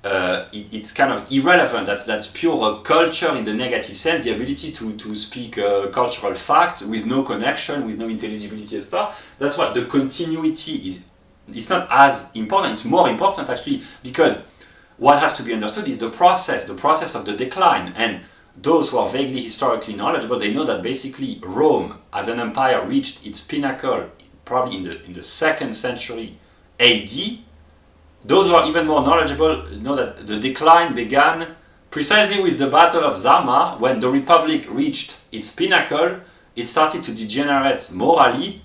it's kind of irrelevant. That's pure culture in the negative sense, the ability to speak cultural facts with no connection, with no intelligibility, etc. That's what the continuity is. It's not as important, it's more important actually, because what has to be understood is the process of the decline. And those who are vaguely historically knowledgeable, they know that basically Rome as an empire reached its pinnacle probably in the 2nd century AD. Those who are even more knowledgeable know that the decline began precisely with the Battle of Zama. When the Republic reached its pinnacle, it started to degenerate morally,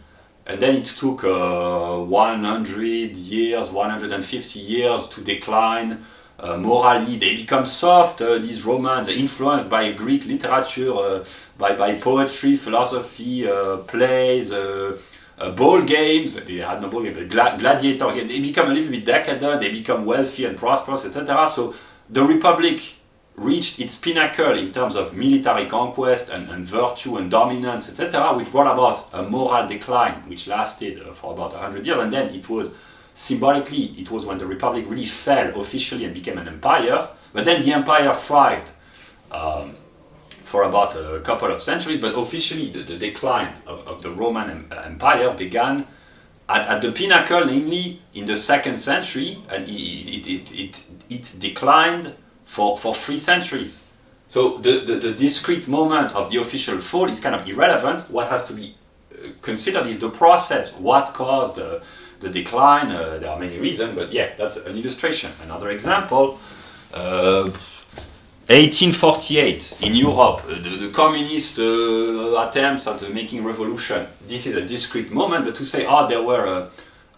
and then it took 100 years, 150 years to decline morally. They become soft, these Romans, influenced by Greek literature, by poetry, philosophy, plays, ball games. They had no ball games, but gladiator games. They become a little bit decadent, they become wealthy and prosperous, etc. So the Republic reached its pinnacle in terms of military conquest and virtue and dominance, etc., which brought about a moral decline which lasted for about 100 years, and then it was symbolically, it was when the Republic really fell officially and became an empire, but then the empire thrived for about a couple of centuries, but officially the decline of the Roman Empire began at the pinnacle, namely in the 2nd century, and it declined for 3 centuries. So the discrete moment of the official fall is kind of irrelevant. What has to be considered is the process, what caused the decline. There are many reasons, but yeah, that's an illustration. Another example, 1848 in Europe, the communist attempts at making revolution. This is a discrete moment, but to say, there were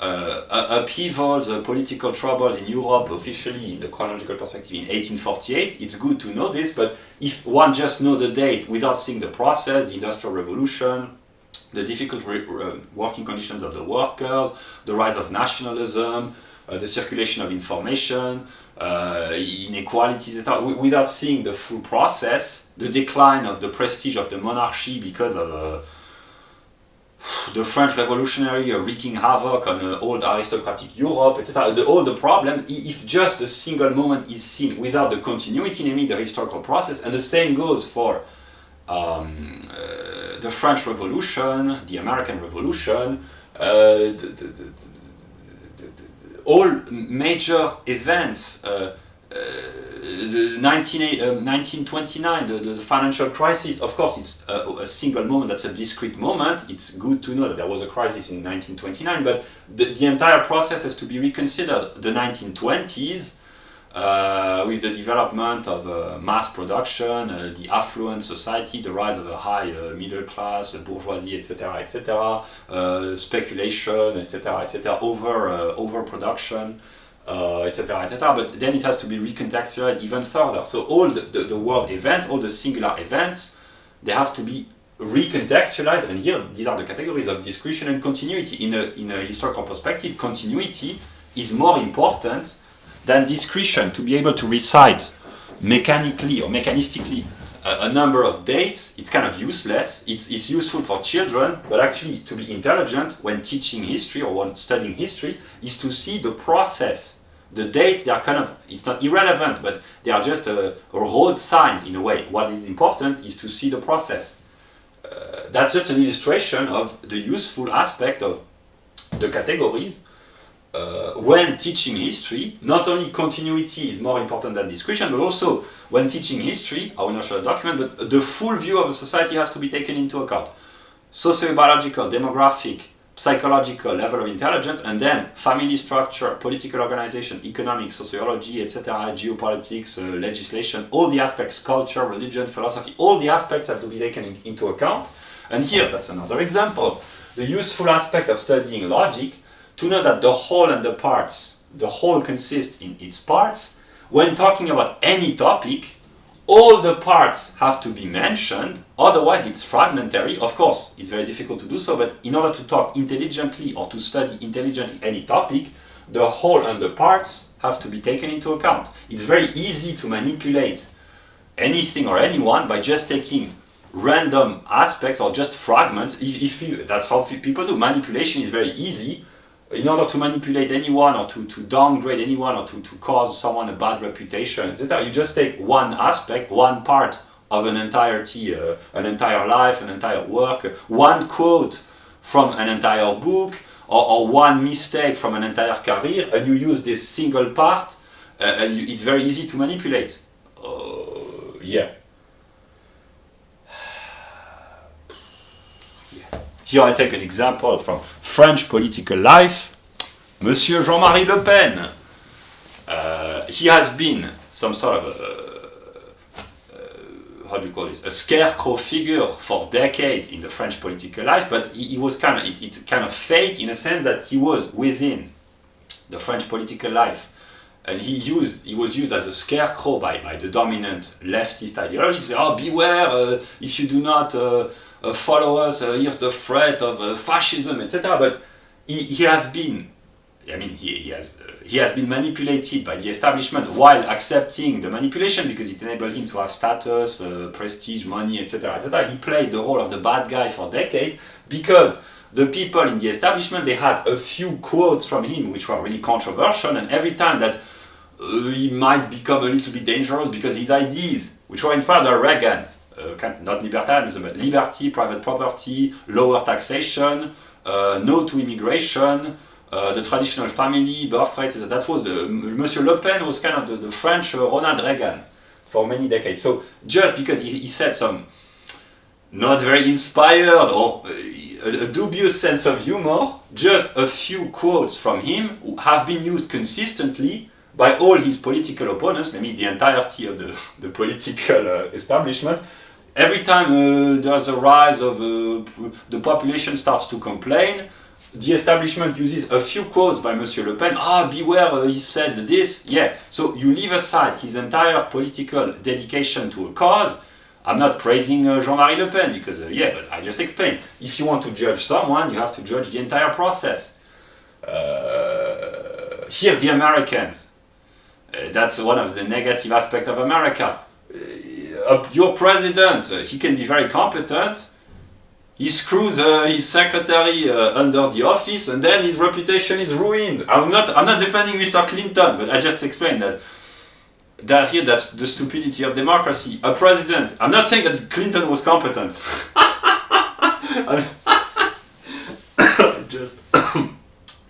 upheavals, political troubles in Europe officially in the chronological perspective in 1848, it's good to know this, but if one just knows the date without seeing the process, the Industrial Revolution, the difficult working conditions of the workers, the rise of nationalism, the circulation of information, inequalities, etc. Without seeing the full process, the decline of the prestige of the monarchy because of the French Revolutionary wreaking havoc on old aristocratic Europe, etc. All the problems, if just a single moment is seen without the continuity, namely the historical process, and the same goes for the French Revolution, the American Revolution, all major events, the 1929, the financial crisis, of course it's a single moment, that's a discrete moment. It's good to know that there was a crisis in 1929, but the entire process has to be reconsidered. The 1920s, with the development of mass production, the affluent society, the rise of a high middle class, bourgeoisie, etc., etc., speculation, etc., etc., overproduction, etc., etc. But then it has to be recontextualized even further. So all the world events, all the singular events, they have to be recontextualized. And here, these are the categories of discretion and continuity. In a historical perspective, continuity is more important than discretion. To be able to recite mechanically or mechanistically a number of dates, it's kind of useless. It's useful for children, but actually to be intelligent when teaching history or when studying history is to see the process. The dates, they are kind of, it's not irrelevant, but they are just road signs in a way. What is important is to see the process. That's just an illustration of the useful aspect of the categories. When teaching history, not only continuity is more important than discretion, but also when teaching history, I will not show a document, but the full view of a society has to be taken into account. Sociobiological, demographic, psychological level of intelligence, and then family structure, political organization, economics, sociology, etc., geopolitics, legislation, all the aspects, culture, religion, philosophy, all the aspects have to be taken into account. And here, that's another example. The useful aspect of studying logic, to know that the whole and the parts, the whole consists in its parts. When talking about any topic, all the parts have to be mentioned, otherwise it's fragmentary. Of course, it's very difficult to do so, but in order to talk intelligently or to study intelligently any topic, the whole and the parts have to be taken into account. It's very easy to manipulate anything or anyone by just taking random aspects or just fragments. That's how people do. Manipulation is very easy. In order to manipulate anyone or to downgrade anyone or to cause someone a bad reputation, etc., you just take one aspect, one part of an entirety, an entire life, an entire work, one quote from an entire book, or one mistake from an entire career, and you use this single part, and it's very easy to manipulate. Yeah. Here I take an example from French political life. Monsieur Jean-Marie Le Pen. He has been some sort of how do you call this? A scarecrow figure for decades in the French political life, but he was kind of it's kind of fake in a sense that he was within the French political life, and he was used as a scarecrow by the dominant leftist ideology. Say, oh, beware! If you do not follow us, here's the threat of fascism, etc. But he has been I mean, he has been manipulated by the establishment while accepting the manipulation because it enabled him to have status, prestige, money, etc., etc. He played the role of the bad guy for decades because the people in the establishment, they had a few quotes from him which were really controversial, and every time that he might become a little bit dangerous because his ideas, which were inspired by Reagan, not libertarianism, but liberty, private property, lower taxation, no to immigration, the traditional family, birth rate, that was Monsieur Le Pen was kind of the French Ronald Reagan for many decades. So just because he said some not very inspired or a dubious sense of humor, just a few quotes from him have been used consistently by all his political opponents, namely the entirety of the political establishment. Every time there's a rise of the population starts to complain, the establishment uses a few quotes by Monsieur Le Pen. Beware, he said this. Yeah, so you leave aside his entire political dedication to a cause. I'm not praising Jean-Marie Le Pen because, but I just explained. If you want to judge someone, you have to judge the entire process. Here, the Americans. That's one of the negative aspects of America. Your president, he can be very competent. He screws his secretary under the office, and then his reputation is ruined. I'm not defending Mr. Clinton, but I just explained that here that's the stupidity of democracy. A president. I'm not saying that Clinton was competent. Just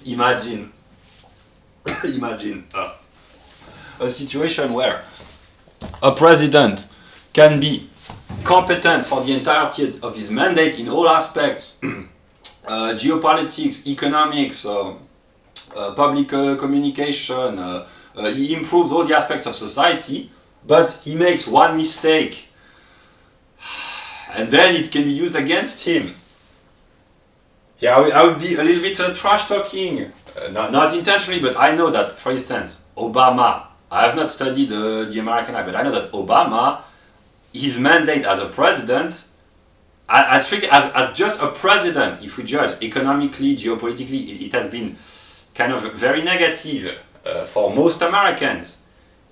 imagine a situation where a president can be competent for the entirety of his mandate in all aspects, geopolitics, economics, public communication, he improves all the aspects of society, but he makes one mistake, and then it can be used against him. Yeah, I would be a little bit trash talking, not intentionally, but I know that, for instance, Obama, I have not studied the American life, but I know that Obama, his mandate as a president, as just a president, if we judge economically, geopolitically, it has been kind of very negative for most Americans,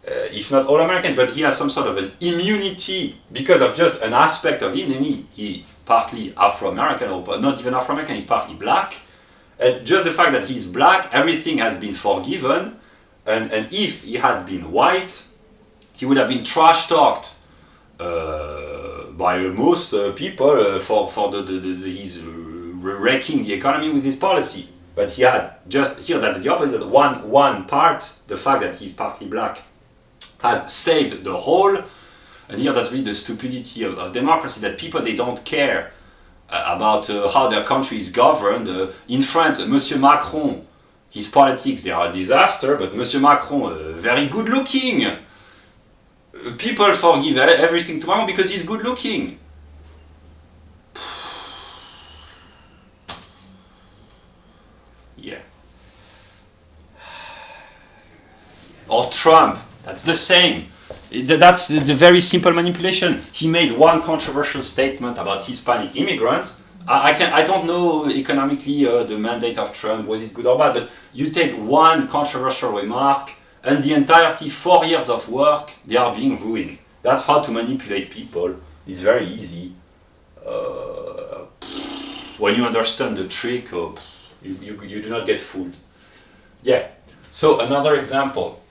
if not all Americans, but he has some sort of an immunity because of just an aspect of him, namely he partly Afro-American, or not even Afro-American, he's partly black, and just the fact that he's black, everything has been forgiven, and if he had been white, he would have been trash-talked by most people for his wrecking the economy with his policies. But he had just here, that's the opposite. One part, the fact that he's partly black, has saved the whole. And here, that's really the stupidity of democracy, that people, they don't care about how their country is governed. In France, Monsieur Macron, his politics, they are a disaster, but Monsieur Macron, very good looking. People forgive everything to Macron because he's good looking. Yeah. Or Trump, that's the same. That's the very simple manipulation. He made one controversial statement about Hispanic immigrants. I don't know economically the mandate of Trump, was it good or bad, but you take one controversial remark and the entirety 4 years of work, they are being ruined. That's how to manipulate people. It's very easy. When you understand the trick, you do not get fooled. Yeah. So another example.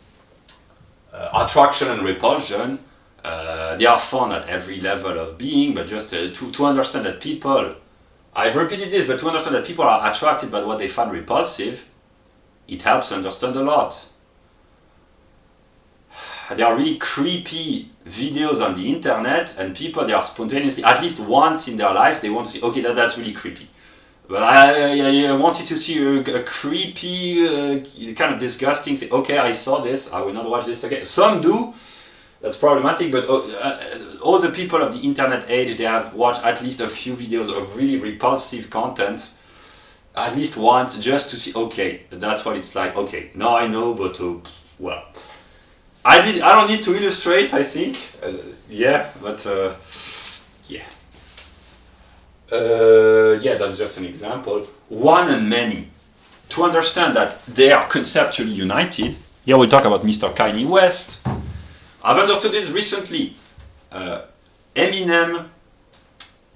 Attraction and repulsion, they are found at every level of being, but just to understand that people, I've repeated this, but to understand that people are attracted by what they find repulsive, it helps understand a lot. There are really creepy videos on the internet, and people, they are spontaneously, at least once in their life, they want to see, okay, that's really creepy. But I want you to see a creepy, kind of disgusting thing. Okay, I saw this, I will not watch this again. Some do, that's problematic, but all the people of the internet age, they have watched at least a few videos of really repulsive content, at least once, just to see, okay, that's what it's like. Okay, now I know, but well, I don't need to illustrate, I think. Yeah, but yeah. Yeah, that's just an example. One and many. to understand that they are conceptually united, here we talk about Mr. Kanye West. I've understood this recently. Eminem,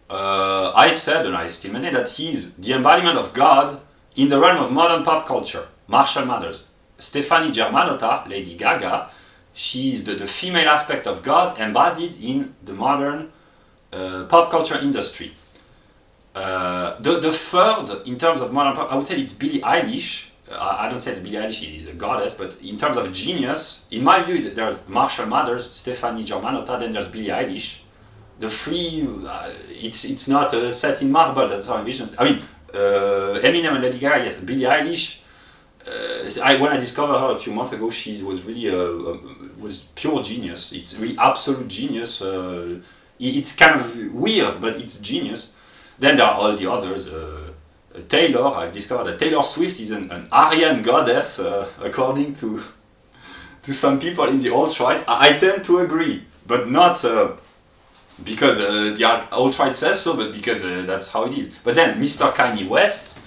I said, and I still maintain, that he's the embodiment of God in the realm of modern pop culture. Marshall Mathers. Stefani Germanotta, Lady Gaga, she's the female aspect of God embodied in the modern pop culture industry. The third, in terms of modern pop, I would say it's Billie Eilish. I don't say that Billie Eilish is a goddess, but in terms of genius, in my view, there's Marshall Mathers, Stefani Germanotta, then there's Billie Eilish. The three, it's not set in marble, that's how I envision it. I mean, Eminem and Lady Gaga, yes. Billie Eilish, when I discovered her a few months ago, she was really was pure genius. It's really absolute genius. It's kind of weird, but it's genius. Then there are all the others. Taylor, I've discovered that Taylor Swift is an Aryan goddess, according to some people in the alt-right. I tend to agree, but not because the alt-right says so, but because that's how it is. But then Mr. Kanye West,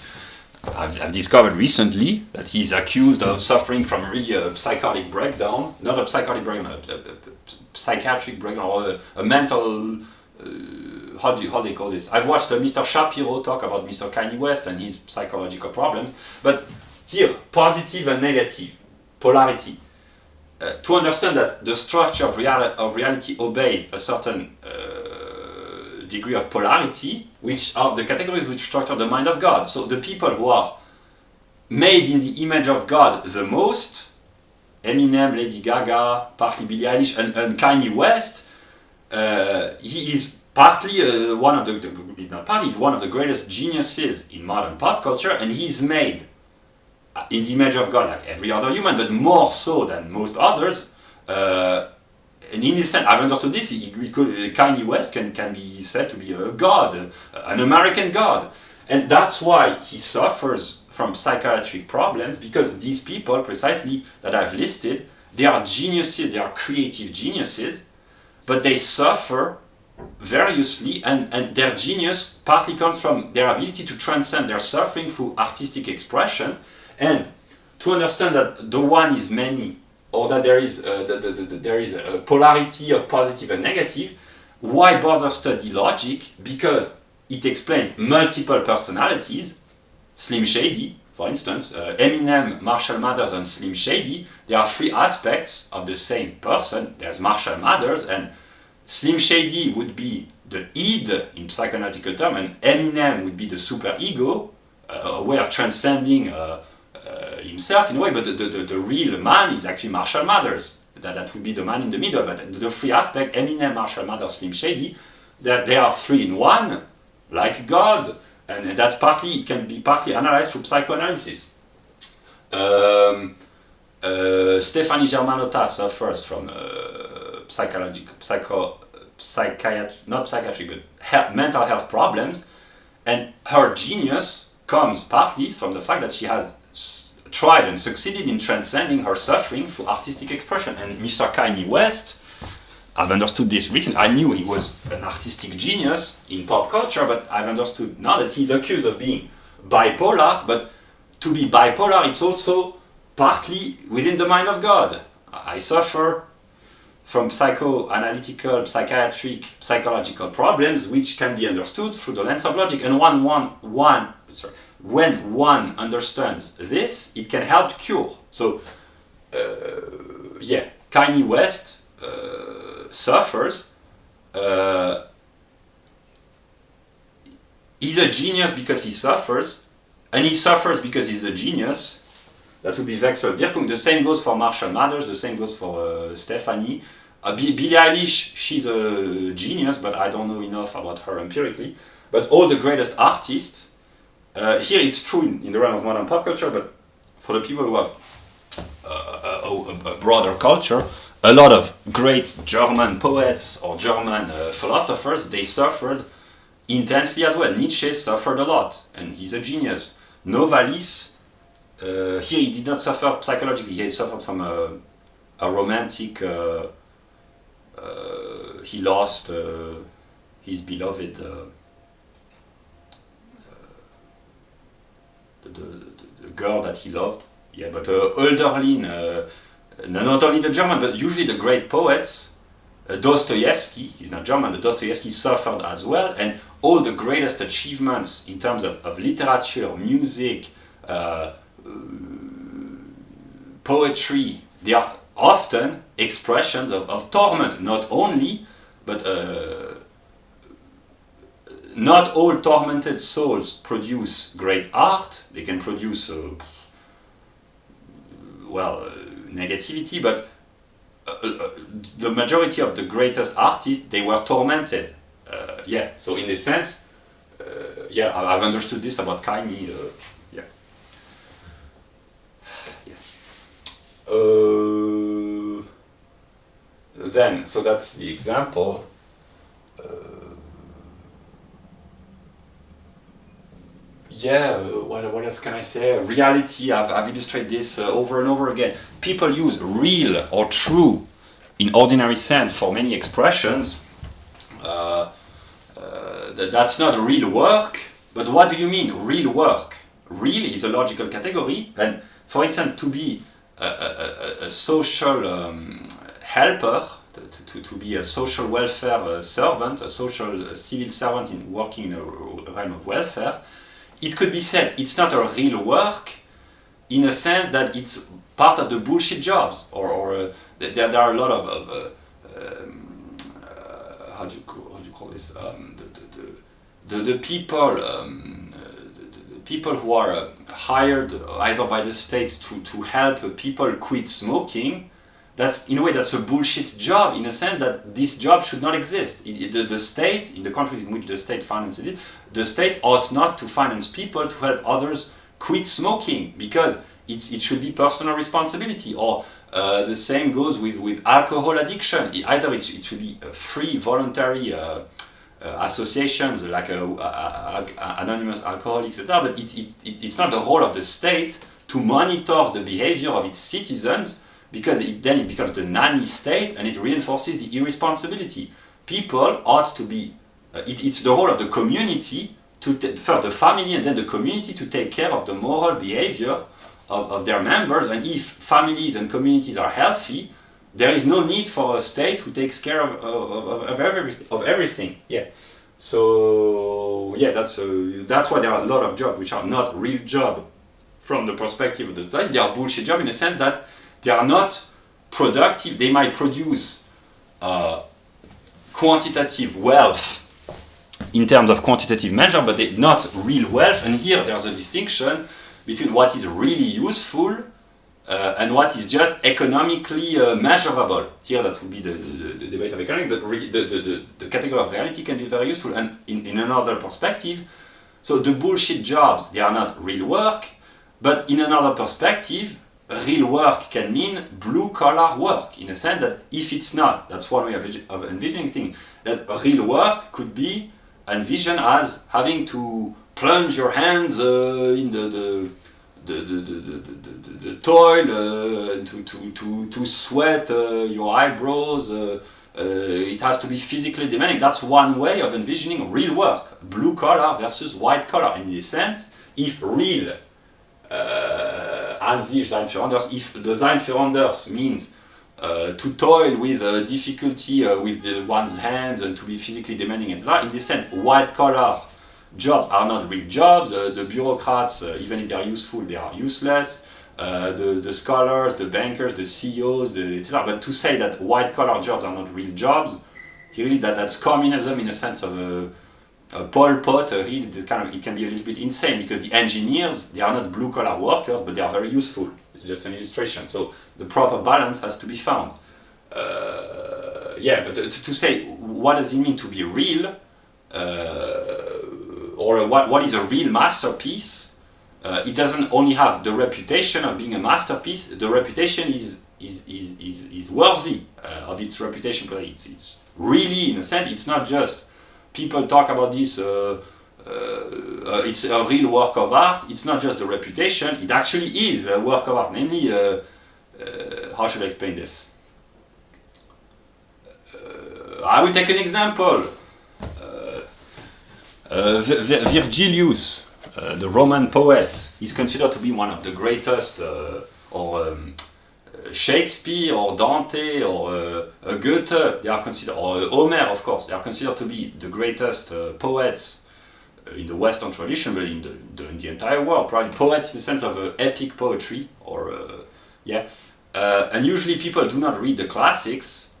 I've discovered recently that he's accused of suffering from really a psychotic breakdown, not a psychotic breakdown, a psychiatric breakdown, or a mental, how do they call this? I've watched Mr. Shapiro talk about Mr. Kanye West and his psychological problems, but here, positive and negative, polarity. To understand that the structure of reality obeys a certain degree of polarity, which are the categories which structure the mind of God. So the people who are made in the image of God the most, Eminem, Lady Gaga, partly Billie Eilish, and Kanye West, he is partly one of the greatest geniuses in modern pop culture, and he's made in the image of God like every other human, but more so than most others. And in this sense, I've understood this. Kanye West can be said to be a god, an American god, and that's why he suffers from psychiatric problems, because these people, precisely that I've listed, they are geniuses, they are creative geniuses, but they suffer variously, and their genius partly comes from their ability to transcend their suffering through artistic expression, and to understand that the one is many, or that there is a polarity of positive and negative. Why bother study logic? Because it explains multiple personalities. Slim Shady, for instance, Eminem, Marshall Mathers, and Slim Shady, there are three aspects of the same person. There's Marshall Mathers, and Slim Shady would be the id in psychoanalytical term, and Eminem would be the superego, a way of transcending himself in a way, but the real man is actually Marshall Mathers. That would be the man in the middle, but the three aspects, Eminem, Marshall Mathers, Slim Shady, that they are three in one, like God, and that it can be partly analyzed through psychoanalysis. Stefani Germanotta suffers from mental health problems, and her genius comes partly from the fact that she has tried and succeeded in transcending her suffering through artistic expression. And Mr. Kanye West, I've understood this recently. I knew he was an artistic genius in pop culture, but I've understood now that he's accused of being bipolar, but to be bipolar, it's also partly within the mind of God. I suffer from psychoanalytical, psychiatric, psychological problems, which can be understood through the lens of logic. And when one understands this, it can help cure. So, Kanye West suffers. He's a genius because he suffers, and he suffers because he's a genius. That would be Wechselwirkung. The same goes for Marshall Mathers, the same goes for Stephanie. Billie Eilish, she's a genius, but I don't know enough about her empirically. But all the greatest artists, here it's true in the realm of modern pop culture, but for the people who have a broader culture, a lot of great German poets or German philosophers, they suffered intensely as well. Nietzsche suffered a lot, and he's a genius. Novalis, here he did not suffer psychologically, he suffered from a romantic, he lost his beloved, the girl that he loved. Yeah, but Hölderlin, not only the German, but usually the great poets, Dostoevsky, he's not German, but Dostoevsky suffered as well, and all the greatest achievements in terms of literature, music, poetry, they are often expressions of torment, not only, but not all tormented souls produce great art. They can produce, negativity, but the majority of the greatest artists, they were tormented. So in a sense, I've understood this about Kaini. Then, so that's the example. What else can I say? Reality, I've illustrated this over and over again. People use real or true in ordinary sense for many expressions. That's not real work, but what do you mean, real work? Real is a logical category, and for instance, to be a social helper, to be a social welfare servant, a social civil servant working in a realm of welfare, it could be said it's not a real work in a sense that it's part of the bullshit jobs, or there are a lot of how do you call this, the people who are hired either by the state to help people quit smoking. That's, in a way, that's a bullshit job, in a sense that this job should not exist. The state, in the countries in which the state finances it, the state ought not to finance people to help others quit smoking, because it should be personal responsibility. Or the same goes with alcohol addiction. Either it should be free, voluntary associations like anonymous alcoholics, etc. But it's not the role of the state to monitor the behavior of its citizens, because then it becomes the nanny state and it reinforces the irresponsibility. People ought to be, it's the role of the community, first the family and then the community, to take care of the moral behavior of their members. And if families and communities are healthy, there is no need for a state who takes care of everything. Yeah. So that's why there are a lot of jobs which are not real jobs from the perspective of the state. They are bullshit jobs in the sense that they are not productive. They might produce quantitative wealth in terms of quantitative measure, but they're not real wealth. And here there's a distinction between what is really useful and what is just economically measurable. Here that would be the debate of economics, but the category of reality can be very useful. And in another perspective, so the bullshit jobs, they are not real work, but in another perspective, real work can mean blue-collar work, in a sense that if it's not, that's one way of envisioning things, that real work could be envisioned as having to plunge your hands in the toil, to sweat your eyebrows. It has to be physically demanding. That's one way of envisioning real work, blue-collar versus white-collar. In this sense, if real an sich sein für anders, if the sein für anders means to toil with difficulty with one's hands and to be physically demanding, etc. In this sense, white-collar jobs are not real jobs. The bureaucrats, even if they are useful, they are useless. The scholars, the bankers, the CEOs, etc. But to say that white-collar jobs are not real jobs, really that's communism in a sense of Pol Pot. Really, it can be a little bit insane, because the engineers, they are not blue-collar workers, but they are very useful. It's just an illustration. So the proper balance has to be found. But to say what does it mean to be real, or what is a real masterpiece, it doesn't only have the reputation of being a masterpiece. The reputation is worthy of its reputation, but it's really, in a sense, it's not just people talk about this, it's a real work of art. It's not just the reputation, it actually is a work of art. Namely, how should I explain this? I will take an example. Virgilius, the Roman poet, is considered to be one of the greatest, Shakespeare or Dante or Goethe, they are considered, or Homer, of course, they are considered to be the greatest poets in the Western tradition, but in the entire world, probably poets in the sense of epic poetry, or and usually people do not read the classics,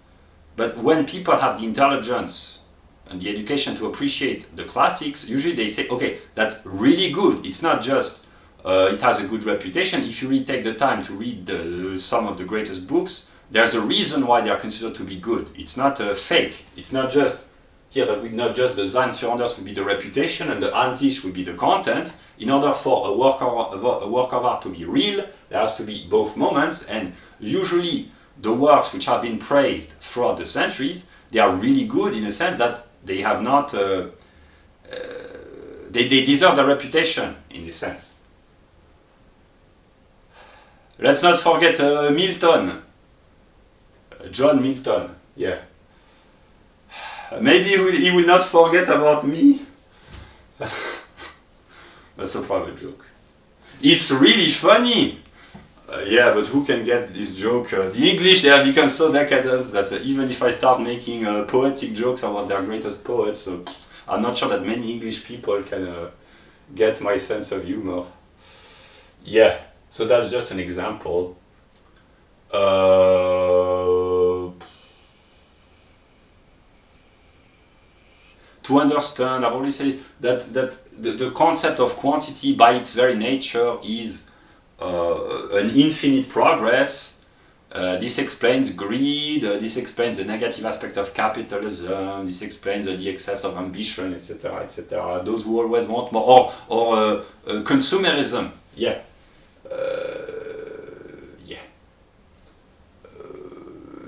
but when people have the intelligence and the education to appreciate the classics, usually they say, okay, that's really good. It's not just it has a good reputation. If you really take the time to read some of the greatest books, there's a reason why they are considered to be good. It's not fake. It's not just here that not just the Sein Führenders will be the reputation and the Ansicht will be the content. In order for a work of art to be real, there has to be both moments, and usually the works which have been praised throughout the centuries, they are really good in a sense that they have not, they deserve their reputation in this sense. Let's not forget Milton, John Milton, yeah. Maybe he will not forget about me. That's a private joke. It's really funny. Yeah, but who can get this joke? The English, they have become so decadent that even if I start making poetic jokes about their greatest poets, I'm not sure that many English people can get my sense of humor. Yeah, so that's just an example. To understand, I've already said that the concept of quantity by its very nature is an infinite progress. This explains greed, this explains the negative aspect of capitalism, this explains the excess of ambition, etc., etc. Those who always want more, or consumerism, yeah.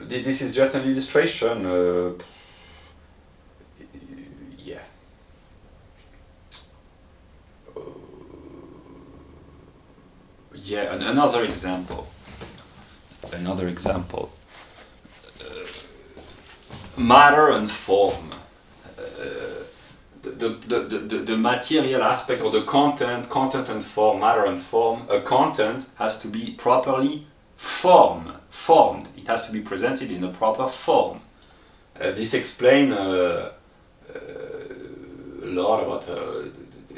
This is just an illustration. Yeah, another example. Matter and form. The material aspect, or the content and form, matter and form. A content has to be properly formed. It has to be presented in a proper form. This explains a lot about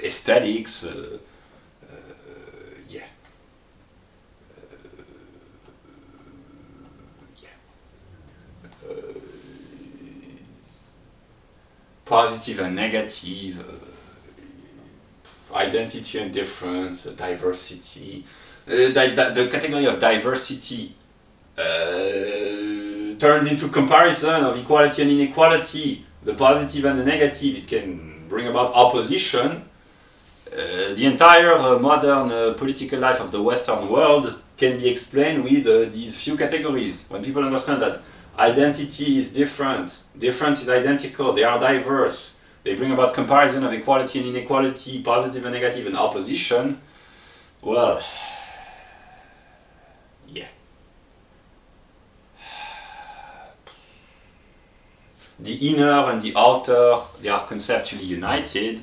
aesthetics. Positive and negative, identity and difference, diversity. The category of diversity turns into comparison of equality and inequality. The positive and the negative, it can bring about opposition. The entire modern political life of the Western world can be explained with these few categories. When people understand that identity is different, difference is identical, they are diverse, they bring about comparison of equality and inequality, positive and negative, and opposition, well, yeah. The inner and the outer, they are conceptually united.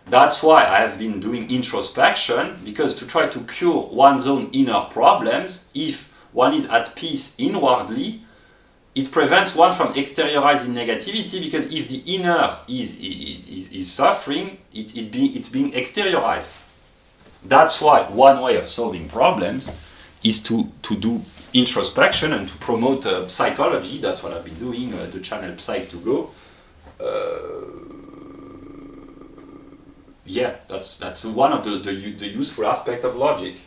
That's why I have been doing introspection, because to try to cure one's own inner problems, if one is at peace inwardly, it prevents one from exteriorizing negativity, because if the inner is suffering, it's being exteriorized. That's why one way of solving problems is to do introspection and to promote psychology. That's what I've been doing, the channel Psych2Go. Yeah, that's one of the useful aspect of logic.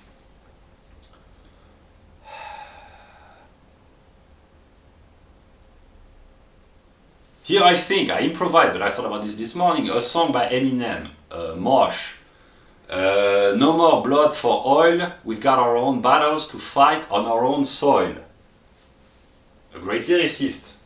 Here I improvised, but I thought about this morning, a song by Eminem, Mosh. No more blood for oil, we've got our own battles to fight on our own soil. A great lyricist.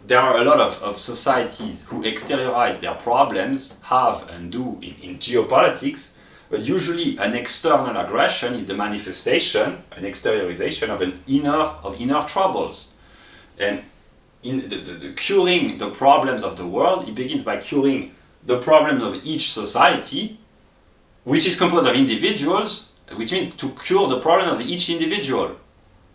There are a lot of societies who exteriorize their problems, have and do in geopolitics, but usually an external aggression is the manifestation, an exteriorization of inner troubles. And in the curing the problems of the world, it begins by curing the problem of each society, which is composed of individuals, which means to cure the problem of each individual.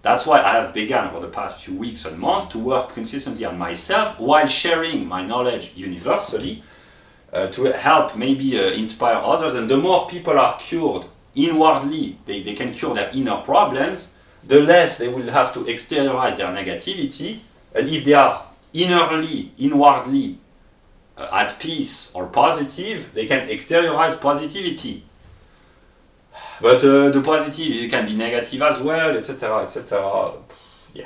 That's why I have begun over the past few weeks and months to work consistently on myself while sharing my knowledge universally to help maybe inspire others. And the more people are cured inwardly, they can cure their inner problems, the less they will have to exteriorize their negativity. And if they are inwardly at peace or positive, they can exteriorize positivity. But the positive can be negative as well, etc., etc. Yeah.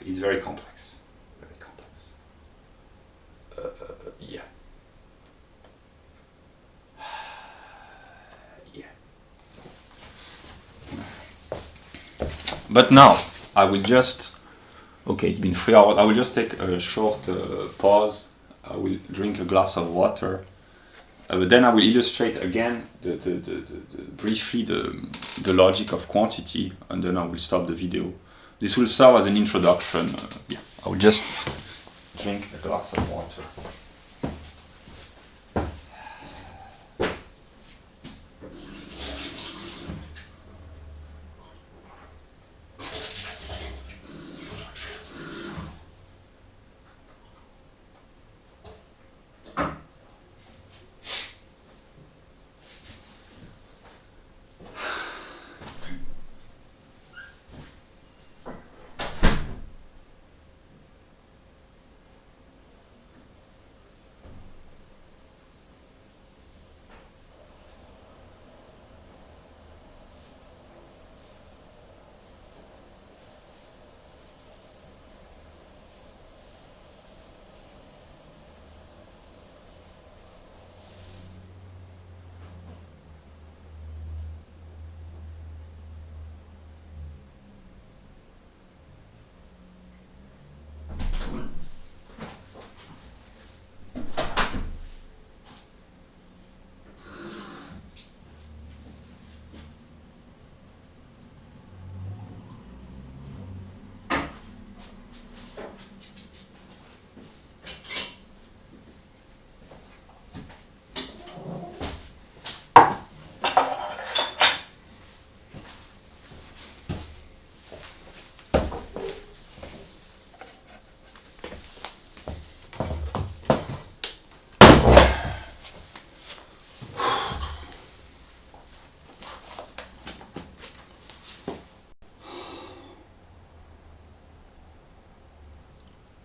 It's very complex. Very complex. Yeah. Yeah. But now, I will just... Okay, it's been 3 hours. I will just take a short pause. I will drink a glass of water. But then I will illustrate again briefly the logic of quantity, and then I will stop the video. This will serve as an introduction. Yeah, I will just drink a glass of water.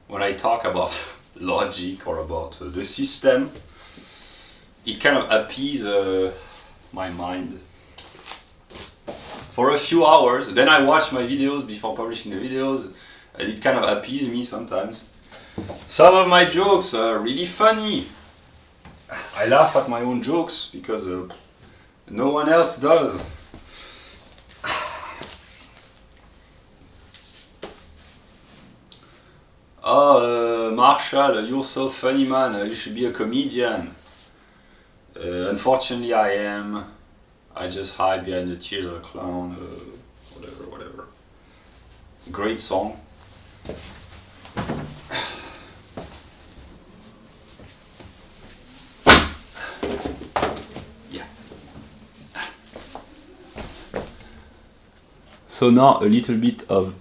When I talk about logic or about the system, it kind of appeases my mind for a few hours. Then I watch my videos before publishing the videos, and it kind of appeases me sometimes. Some of my jokes are really funny. I laugh at my own jokes because no one else does. Oh, Marshall, you're so funny, man. You should be a comedian. Unfortunately, I am. I just hide behind the tears of a clown. Whatever. Great song. Yeah. So now a little bit of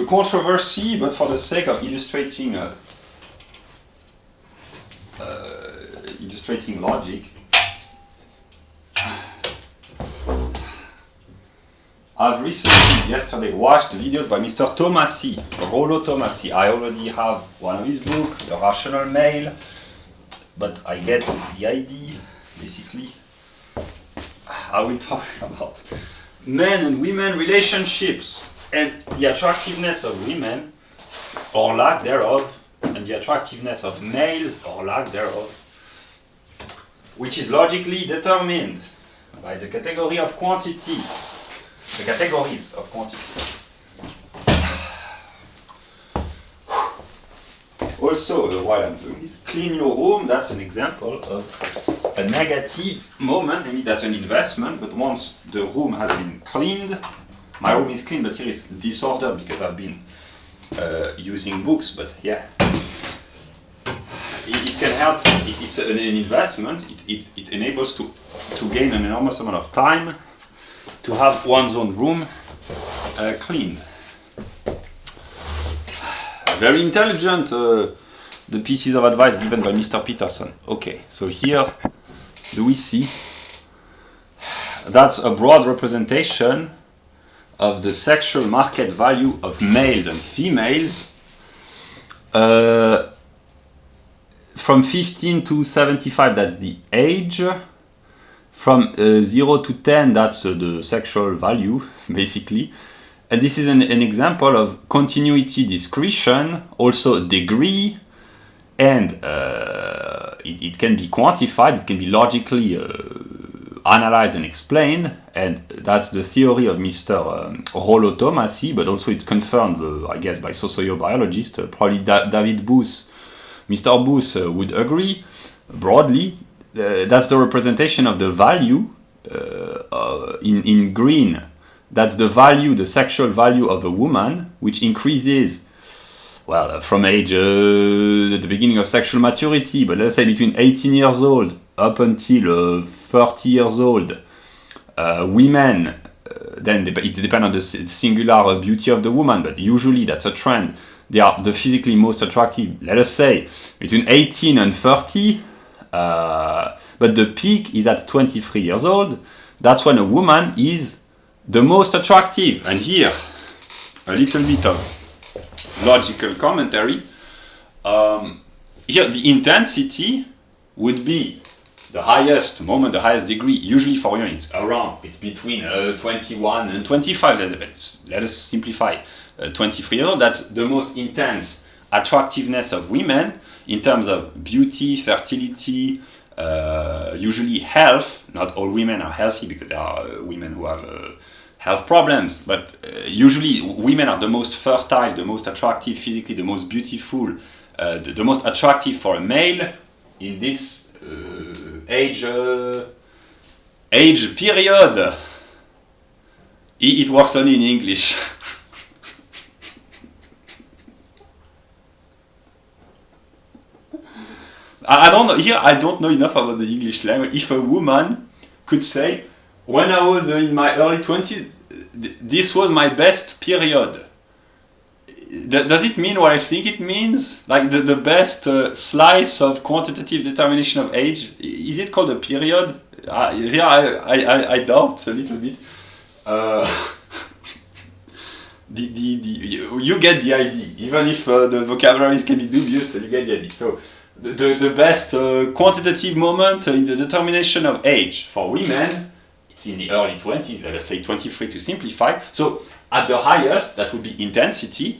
controversy, but for the sake of illustrating logic, I've recently, yesterday, watched videos by Mr. Tomassi, Rollo Tomassi. I already have one of his books, The Rational Male, but I get the idea, basically. I will talk about men and women relationships and the attractiveness of women, or lack thereof, and the attractiveness of males, or lack thereof, which is logically determined by the category of quantity, the categories of quantity. Also, while I'm doing this, clean your room, that's an example of a negative moment. Maybe that's an investment, but once the room has been cleaned, my room is clean, but here it's disordered because I've been using books, but yeah. it can help. It's an investment. It enables to gain an enormous amount of time to have one's own room cleaned. Very intelligent, the pieces of advice given by Mr. Peterson. Okay, so here do we see that's a broad representation of the sexual market value of males and females from 15 to 75, that's the age. From 0 to 10, that's the sexual value, basically. And this is an example of continuity discretion, also degree, and it can be quantified, it can be logically analyzed and explained, and that's the theory of Mr. Rollo Tomassi, but also it's confirmed, I guess, by sociobiologists. Probably David Booth, Mr. Booth would agree broadly. That's the representation of the value in green. That's the value, the sexual value of a woman, which increases, well, from age at the beginning of sexual maturity, but let's say between 18 years old up until 30 years old. Women, then it depends on the singular beauty of the woman, but usually that's a trend. They are the physically most attractive, let us say, between 18 and 30, but the peak is at 23 years old. That's when a woman is the most attractive. And here, a little bit of logical commentary. Here, the intensity would be the highest moment, the highest degree, usually for women, it's between 21 and 25. Let us simplify. 23 years old, that's the most intense attractiveness of women in terms of beauty, fertility, usually health. Not all women are healthy because there are women who have health problems, but usually women are the most fertile, the most attractive physically, the most beautiful, the most attractive for a male in this age period. It works only in English. I don't know. Here, I don't know enough about the English language. If a woman could say, when I was in my early 20s, this was my best period. Does it mean what I think it means? Like the best slice of quantitative determination of age? Is it called a period? Here, I doubt a little bit. You get the idea. Even if the vocabulary can be dubious, you get the idea. So the best quantitative moment in the determination of age for women, it's in the early 20s, let us say 23 to simplify. So at the highest, that would be intensity.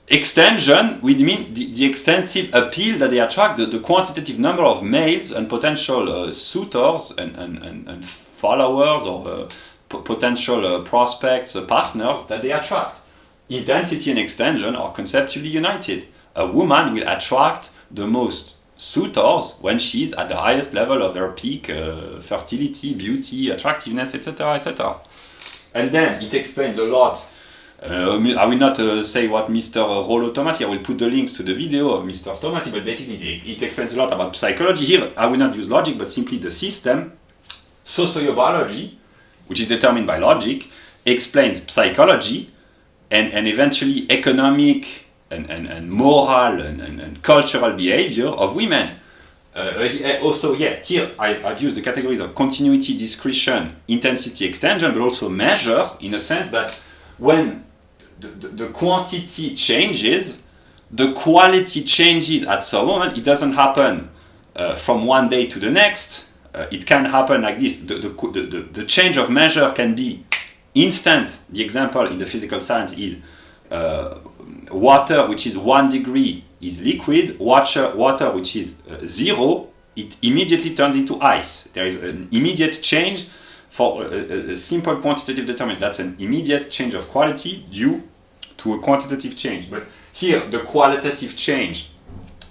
Extension would mean the extensive appeal that they attract, the quantitative number of males and potential suitors and followers or potential prospects, partners that they attract. Intensity and extension are conceptually united. A woman will attract the most suitors when she's at the highest level of her peak fertility, beauty, attractiveness, etc., etc. And then it explains a lot. I will not say what Mr. Rollo Tomassi, I will put the links to the video of Mr. Tomassi, but basically it explains a lot about psychology. Here, I will not use logic, but simply the system. Sociobiology, which is determined by logic, explains psychology and eventually economic and moral and cultural behavior of women. Also, yeah, here I've used the categories of continuity, discretion, intensity, extension, but also measure, in a sense that when the quantity changes, the quality changes at some moment. It doesn't happen from one day to the next. It can happen like this. The change of measure can be instant. The example in the physical science is water, which is 1 degree, is liquid. Water, which is 0, it immediately turns into ice. There is an immediate change for a simple quantitative determinant. That's an immediate change of quality due to a quantitative change. But here, the qualitative change,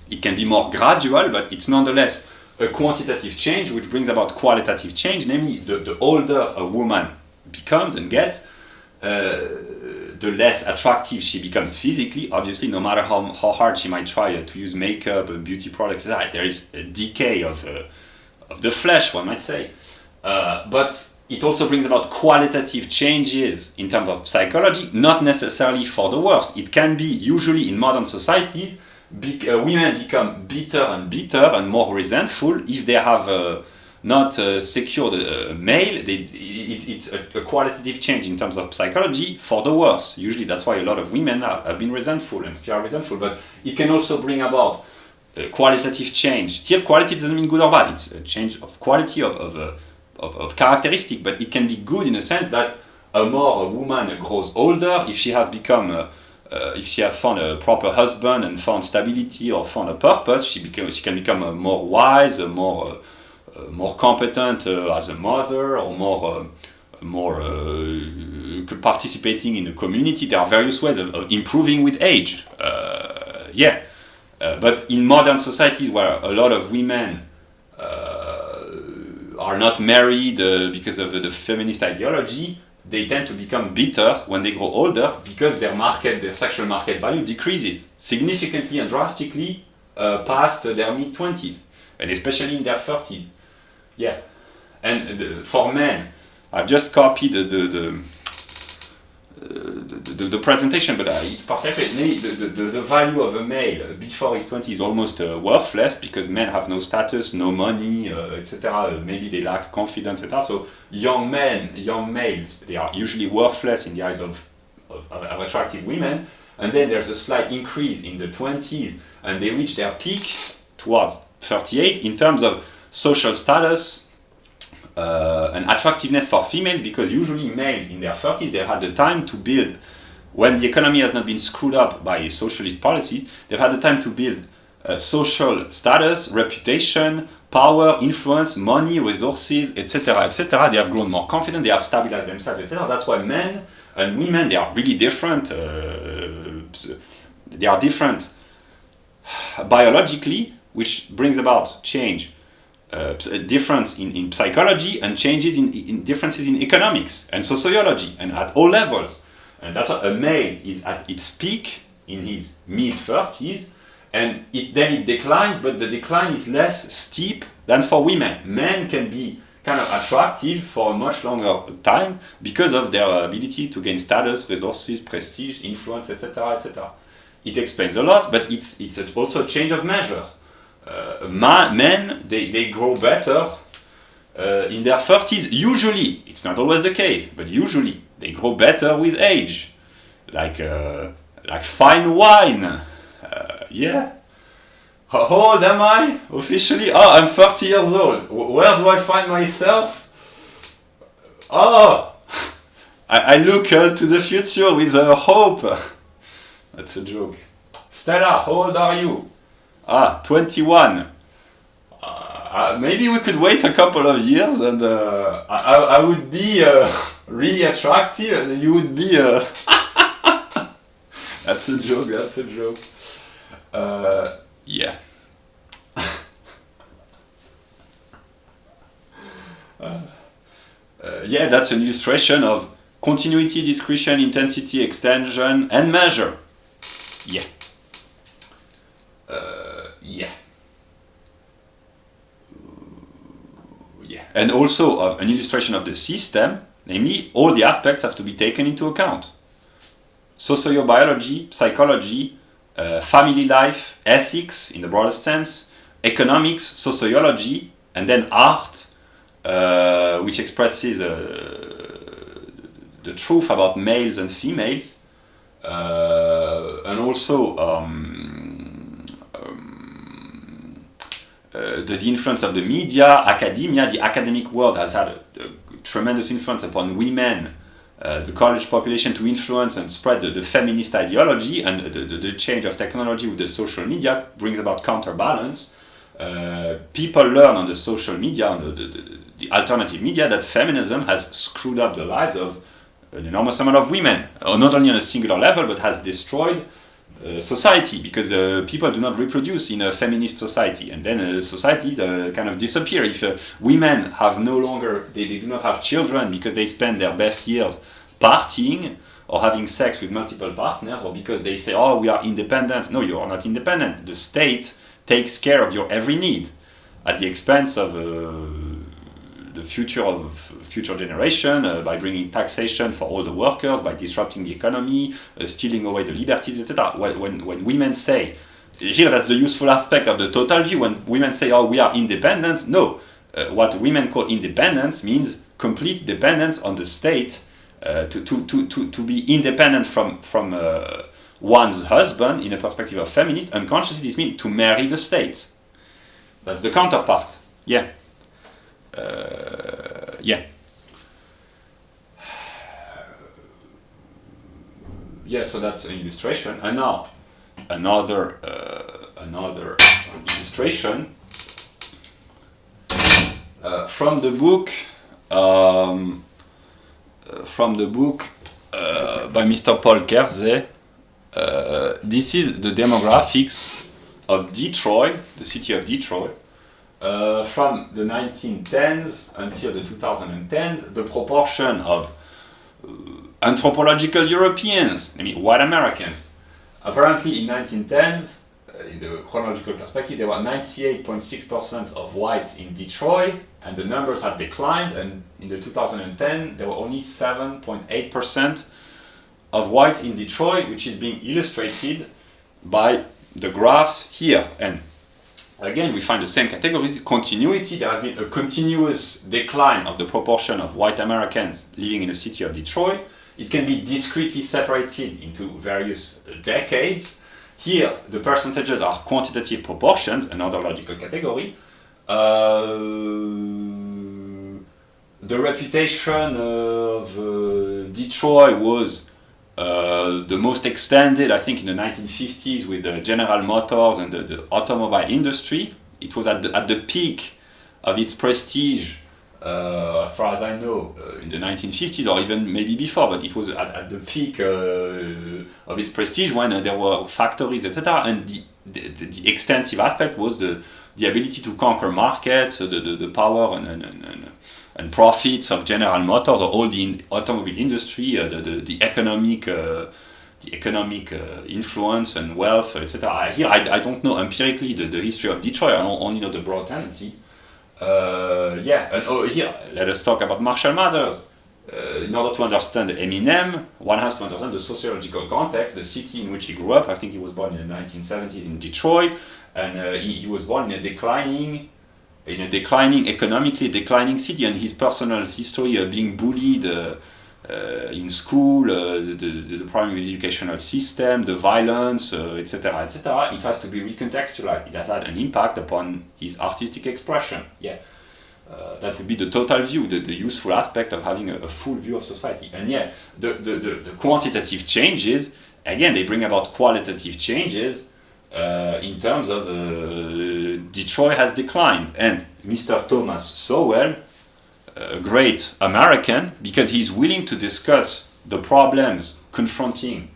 it can be more gradual, but it's nonetheless a quantitative change which brings about qualitative change, namely the older a woman becomes and gets, the less attractive she becomes physically. Obviously, no matter how hard she might try to use makeup and beauty products, there is a decay of the flesh, one might say. But it also brings about qualitative changes in terms of psychology, not necessarily for the worst. It can be, usually in modern societies, women become bitter and more resentful if they have not secured a male. It's a qualitative change in terms of psychology for the worse. Usually that's why a lot of women have been resentful and still are resentful, but it can also bring about qualitative change. Here, quality doesn't mean good or bad. It's a change of quality of characteristic, but it can be good in a sense that a woman grows older if she has become if she has found a proper husband and found stability or found a purpose. She can become more wise, more competent as a mother, or more participating in the community. There are various ways of improving with age. But in modern societies where a lot of women are not married because of the feminist ideology, they tend to become bitter when they grow older because their sexual market value decreases significantly and drastically past their mid-20s, and especially in their 30s. Yeah, and for men, I've just copied the presentation, but it's perfect. The value of a male before his 20s is almost worthless because men have no status, no money, etc. Maybe they lack confidence, etc. So young males, they are usually worthless in the eyes of attractive women. And then there's a slight increase in the 20s, and they reach their peak towards 38 in terms of social status and attractiveness for females, because usually males in their 30s, they've had the time to build, when the economy has not been screwed up by socialist policies, they've had the time to build social status, reputation, power, influence, money, resources, etc., etc. They have grown more confident, they have stabilized themselves, etc. That's why men and women, they are really different. They are different biologically, which brings about change. Difference in psychology and changes in differences in economics and sociology and at all levels. And that's why a male is at its peak in his mid-30s, and then it declines, but the decline is less steep than for women. Men can be kind of attractive for a much longer time because of their ability to gain status, resources, prestige, influence, etc., etc. It explains a lot, but it's also a change of measure. Men, they grow better in their 30s. Usually, it's not always the case, but usually they grow better with age, like fine wine. Yeah. How old am I officially? Oh, I'm 30 years old. Where do I find myself? Oh, I look to the future with hope. That's a joke. Stella, how old are you? 21. Maybe we could wait a couple of years, and I would be really attractive, and you would be. That's a joke. That's a joke. Yeah. Yeah, that's an illustration of continuity, discretion, intensity, extension, and measure. Yeah. And also an illustration of the system, namely all the aspects have to be taken into account. Sociobiology, psychology, family life, ethics in the broadest sense, economics, sociology, and then art, which expresses the truth about males and females, and also the influence of the media, academia. The academic world has had a tremendous influence upon women, the college population, to influence and spread the feminist ideology, and the change of technology with the social media brings about counterbalance. People learn on the social media, on the alternative media, that feminism has screwed up the lives of an enormous amount of women, not only on a singular level, but has destroyed society, because people do not reproduce in a feminist society, and then societies kind of disappear. If women have they do not have children because they spend their best years partying or having sex with multiple partners, or because they say, oh, we are independent. No, you are not independent. The state takes care of your every need at the expense of the future of future generation, by bringing taxation for all the workers, by disrupting the economy, stealing away the liberties, etc. When women say, here that's the useful aspect of the total view, when women say, oh, we are independent, no. What women call independence means complete dependence on the state, to be independent from one's husband. In a perspective of feminist, unconsciously this means to marry the state. That's the counterpart. Yeah. Yeah. Yeah, so that's an illustration. And now, another illustration from the book by Mr. Paul Kersey. This is the demographics of Detroit, the city of Detroit, from the 1910s until the 2010s. The proportion of anthropological Europeans, I mean white Americans. Apparently in 1910s, in the chronological perspective, there were 98.6% of whites in Detroit, and the numbers have declined, and in the 2010 there were only 7.8% of whites in Detroit, which is being illustrated by the graphs here. And again, we find the same categories, continuity. There has been a continuous decline of the proportion of white Americans living in the city of Detroit. It can be discretely separated into various decades. Here, the percentages are quantitative proportions, another logical category. The reputation of Detroit was the most extended, I think, in the 1950s with the General Motors and the automobile industry. It was at the peak of its prestige, as far as I know, in the 1950s, or even maybe before, but it was at the peak of its prestige when there were factories, etc. And the extensive aspect was the ability to conquer markets, the power and profits of General Motors, or all the automobile industry, the economic influence and wealth, etc. Here, I don't know empirically the history of Detroit. I only know the broad tendency. Here, let us talk about Marshall Mathers. In order to understand Eminem, one has to understand the sociological context, the city in which he grew up. I think he was born in the 1970s in Detroit, and he was born in a economically declining city, and his personal history of being bullied in school, the problem with the educational system, the violence, etc., etc. It has to be recontextualized. It has had an impact upon his artistic expression. Yeah, that would be the total view, the useful aspect of having a full view of society. And yeah, the quantitative changes, again, they bring about qualitative changes in terms of Detroit has declined. And Mr. Thomas Sowell, a great American, because he's willing to discuss the problems confronting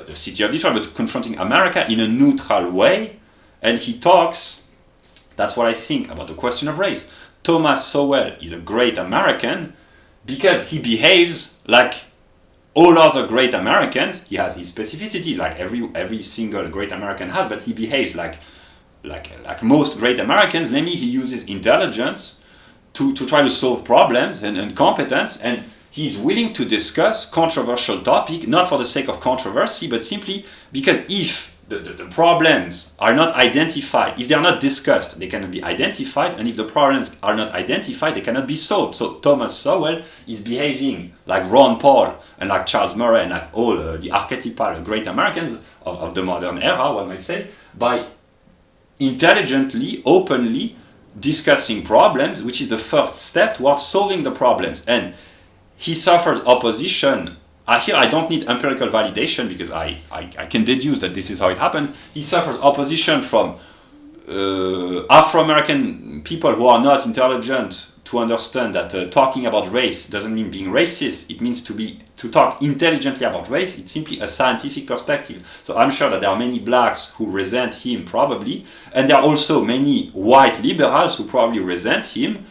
the city of Detroit, but confronting America in a neutral way, and he talks, that's what I think about the question of race. Thomas Sowell is a great American because he behaves like all other great Americans. He has his specificities, like every single great American has, but he behaves like most great Americans. Namely, he uses intelligence to try to solve problems and competence, and he's willing to discuss controversial topic, not for the sake of controversy, but simply because if the problems are not identified, if they are not discussed, they cannot be identified, and if the problems are not identified, they cannot be solved. So Thomas Sowell is behaving like Ron Paul and like Charles Murray and like all the archetypal great Americans of the modern era, one might say, by intelligently, openly discussing problems, which is the first step towards solving the problems. And he suffers opposition. Here I don't need empirical validation because I can deduce that this is how it happens. He suffers opposition from Afro-American people who are not intelligent to understand that talking about race doesn't mean being racist. It means to talk intelligently about race. It's simply a scientific perspective. So I'm sure that there are many blacks who resent him probably, and there are also many white liberals who probably resent him.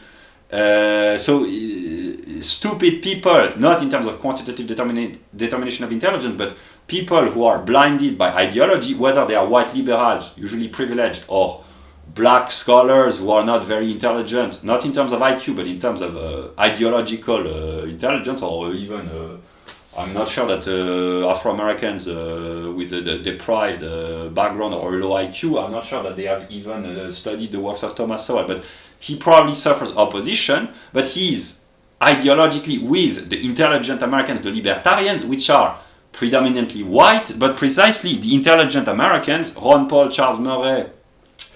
So stupid people, not in terms of quantitative determination of intelligence, but people who are blinded by ideology, whether they are white liberals, usually privileged, or black scholars who are not very intelligent, not in terms of IQ, but in terms of ideological intelligence, or even, I'm not sure that Afro-Americans with a deprived background or low IQ, I'm not sure that they have even studied the works of Tomassi, but he probably suffers opposition, but he is ideologically with the intelligent Americans, the libertarians, which are predominantly white, but precisely the intelligent Americans, Ron Paul, Charles Murray,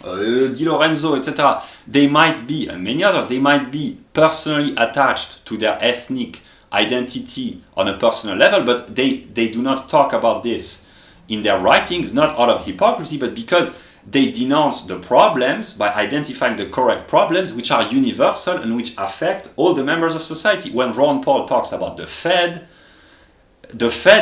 Di Lorenzo, etc., they might be, and many others, they might be personally attached to their ethnic identity on a personal level, but they do not talk about this in their writings, not out of hypocrisy, but because they denounce the problems by identifying the correct problems, which are universal and which affect all the members of society. When Ron Paul talks about the Fed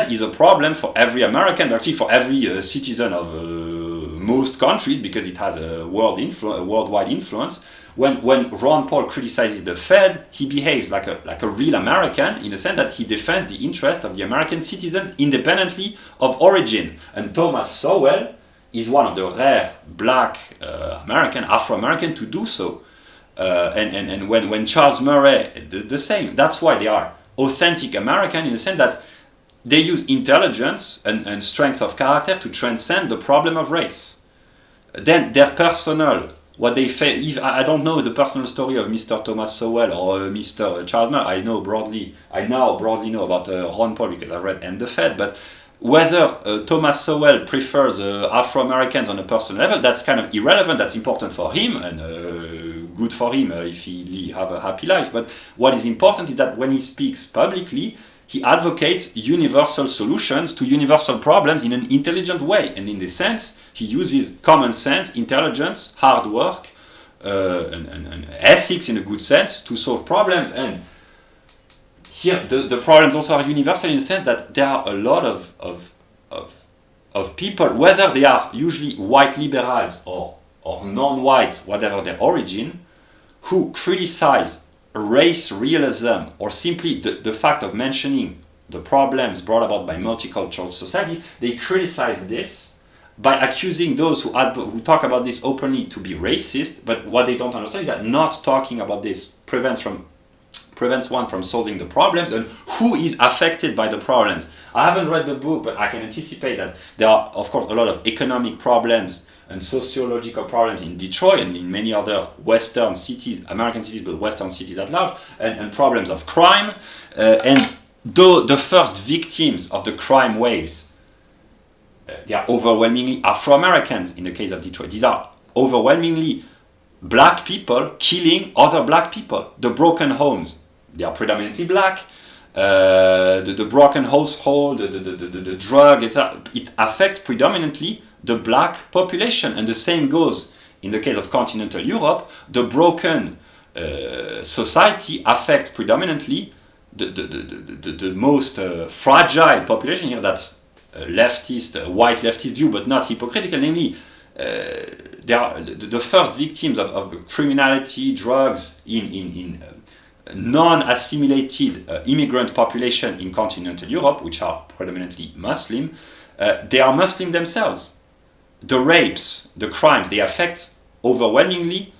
is a problem for every American, but actually for every citizen of most countries, because it has a worldwide influence. When Ron Paul criticizes the Fed, he behaves like a real American, in the sense that he defends the interest of the American citizens independently of origin. And Thomas Sowell is one of the rare black Afro-American to do so. And when Charles Murray, the same. That's why they are authentic American, in the sense that they use intelligence and strength of character to transcend the problem of race. Then their personal, what they face, I don't know the personal story of Mr. Thomas Sowell or Mr. Charles Murray. I now broadly know about Ron Paul because I've read And the Fed, but whether Thomas Sowell prefers Afro-Americans on a personal level, that's kind of irrelevant. That's important for him and good for him if he have a happy life. But what is important is that when he speaks publicly, he advocates universal solutions to universal problems in an intelligent way. And in this sense, he uses common sense, intelligence, hard work, and ethics in a good sense to solve problems. And here, the problems also are universal in the sense that there are a lot of people, whether they are usually white liberals or non-whites, whatever their origin, who criticize race realism or simply the fact of mentioning the problems brought about by multicultural society. They criticize this by accusing those who talk about this openly to be racist, but what they don't understand is that not talking about this prevents one from solving the problems, and who is affected by the problems. I haven't read the book, but I can anticipate that there are, of course, a lot of economic problems and sociological problems in Detroit and in many other Western cities, American cities, but Western cities at large, and problems of crime. And though the first victims of the crime waves, they are overwhelmingly Afro-Americans in the case of Detroit. These are overwhelmingly black people killing other black people. The broken homes, they are predominantly black. The broken household, the drug, etc. It affects predominantly the black population, and the same goes in the case of continental Europe. The broken society affects predominantly the most fragile population here. That's white leftist view, but not hypocritical. Namely, they are the first victims of criminality, drugs in non-assimilated immigrant population in continental Europe, which are predominantly Muslim. They are Muslim themselves. The rapes, the crimes, they affect overwhelmingly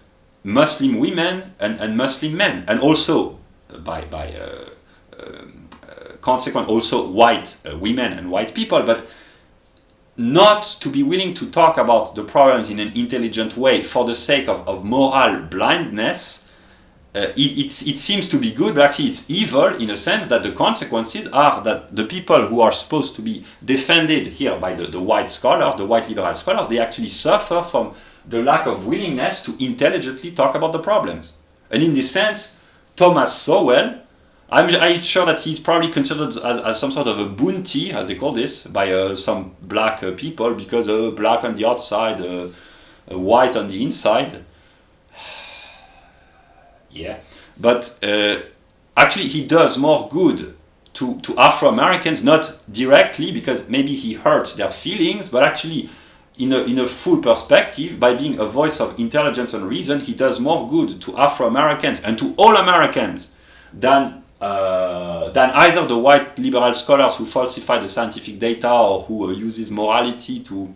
Muslim women and Muslim men, and also by consequent also white women and white people. But not to be willing to talk about the problems in an intelligent way for the sake of moral blindness, it seems to be good, but actually it's evil, in a sense that the consequences are that the people who are supposed to be defended here by the white scholars, the white liberal scholars, they actually suffer from the lack of willingness to intelligently talk about the problems. And in this sense, Thomas Sowell, I'm sure that he's probably considered as some sort of a bounty, as they call this, by some black people, because black on the outside, white on the inside. Yeah, but actually he does more good to Afro-Americans, not directly, because maybe he hurts their feelings, but actually in a full perspective, by being a voice of intelligence and reason, he does more good to Afro-Americans and to all Americans than than either the white liberal scholars who falsify the scientific data or who uses morality to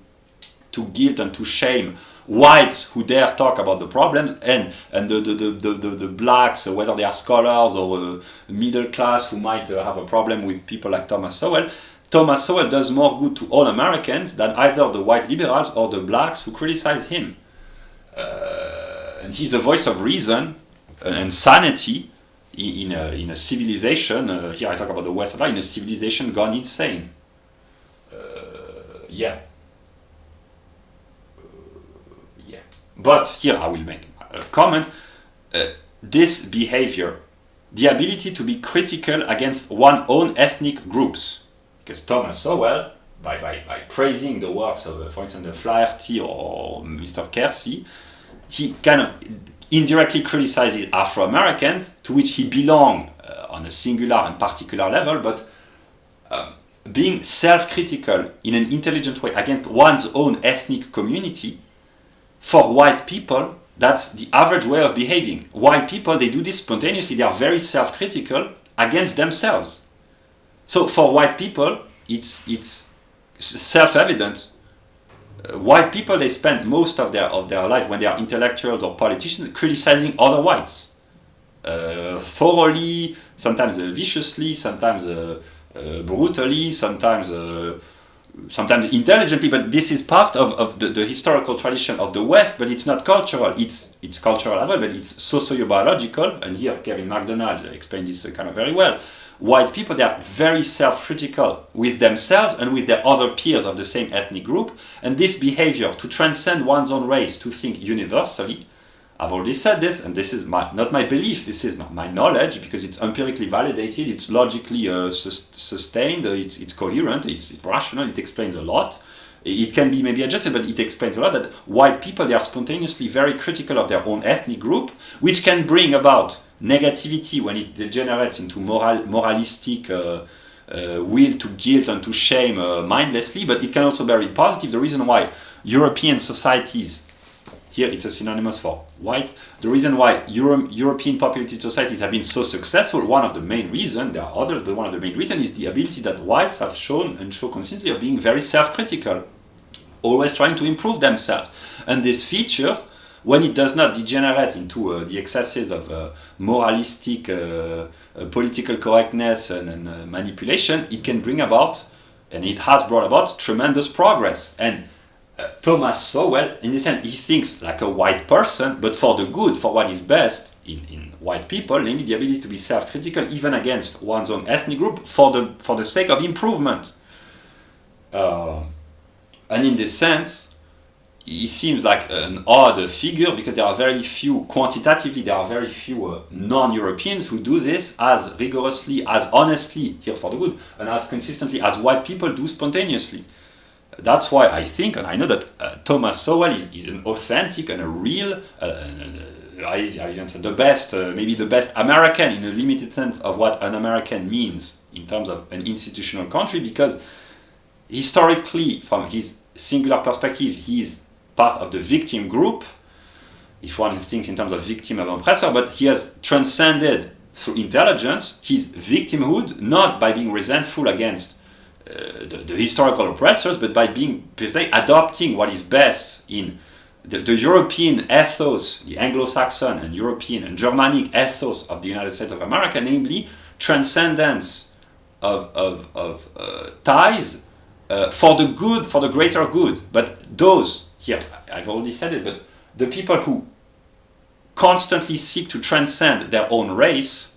guilt and to shame whites who dare talk about the problems, and the blacks, whether they are scholars or middle class who might have a problem with people like Thomas Sowell. Thomas Sowell does more good to all Americans than either the white liberals or the blacks who criticize him. And he's a voice of reason and sanity in a civilization. Here I talk about the West, in a civilization gone insane. Yeah. But here I will make a comment. This behavior, the ability to be critical against one's own ethnic groups, because Thomas Sowell, by praising the works of, for instance, the Flaherty or Mr. Kersey, he kind of indirectly criticizes Afro-Americans, to which he belongs on a singular and particular level, but being self-critical in an intelligent way against one's own ethnic community, for white people, that's the average way of behaving. White people, they do this spontaneously. They are very self-critical against themselves. So for white people, it's self-evident. White people, they spend most of their life, when they are intellectuals or politicians, criticizing other whites. Thoroughly, sometimes viciously, sometimes brutally, sometimes intelligently, but this is part of the historical tradition of the West, but it's not cultural. It's cultural as well, but it's socio-biological, and here Kevin MacDonald explained this kind of very well. White people, they are very self-critical with themselves and with their other peers of the same ethnic group, and this behavior to transcend one's own race, to think universally, I've already said this, and this is not my belief, this is my knowledge, because it's empirically validated, it's logically sustained, it's coherent, it's rational, it explains a lot. It can be maybe adjusted, but it explains a lot that white people, they are spontaneously very critical of their own ethnic group, which can bring about negativity when it degenerates into moralistic will to guilt and to shame mindlessly, but it can also be very positive. The reason why European societies, here it's a synonymous for white, the reason why European populated societies have been so successful, one of the main reasons, there are others, but one of the main reasons is the ability that whites have shown and show consistently of being very self-critical, always trying to improve themselves. And this feature, when it does not degenerate into the excesses of moralistic political correctness and manipulation, it can bring about, and it has brought about, tremendous progress. And Thomas Sowell, in this sense, he thinks like a white person, but for the good, for what is best in white people, namely the ability to be self-critical even against one's own ethnic group for the sake of improvement. And in this sense, he seems like an odd figure because there are very few, quantitatively, there are very few non-Europeans who do this as rigorously, as honestly, here for the good, and as consistently as white people do spontaneously. That's why I think, and I know that Thomas Sowell is an authentic and a real, I even said the best, maybe the best American in a limited sense of what an American means in terms of an institutional country, because historically, from his singular perspective, he is part of the victim group, if one thinks in terms of victim of oppressor, but he has transcended through intelligence his victimhood, not by being resentful against the historical oppressors, but by being adopting what is best in the European ethos, the Anglo-Saxon and European and Germanic ethos of the United States of America, namely transcendence of ties for the good, for the greater good. But those, here, I've already said it, but the people who constantly seek to transcend their own race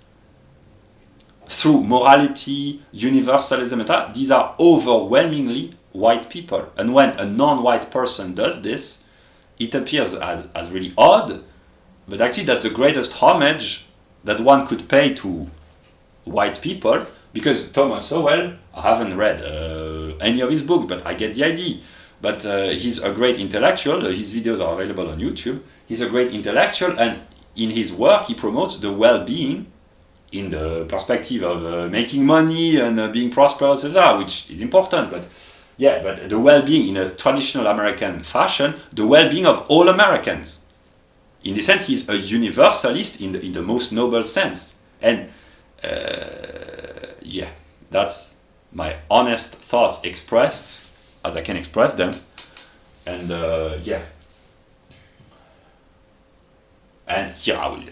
through morality, universalism, etc., these are overwhelmingly white people. And when a non-white person does this, it appears as really odd, but actually that's the greatest homage that one could pay to white people, because Thomas Sowell, I haven't read any of his books, but I get the idea. But he's a great intellectual, his videos are available on YouTube, he's a great intellectual, and in his work he promotes the well-being in the perspective of making money and being prosperous, etc., which is important, but yeah, but the well-being in a traditional American fashion, the well-being of all Americans. In this sense, he's a universalist in the most noble sense. And Yeah, that's my honest thoughts expressed as I can express them. And yeah. And here I will.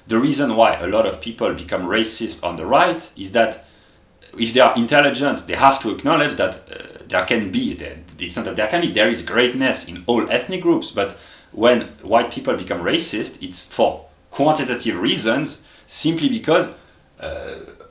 The reason why a lot of people become racist on the right is that if they are intelligent, they have to acknowledge that there can be, it's not that there can be, there is greatness in all ethnic groups, but when white people become racist, it's for quantitative reasons, simply because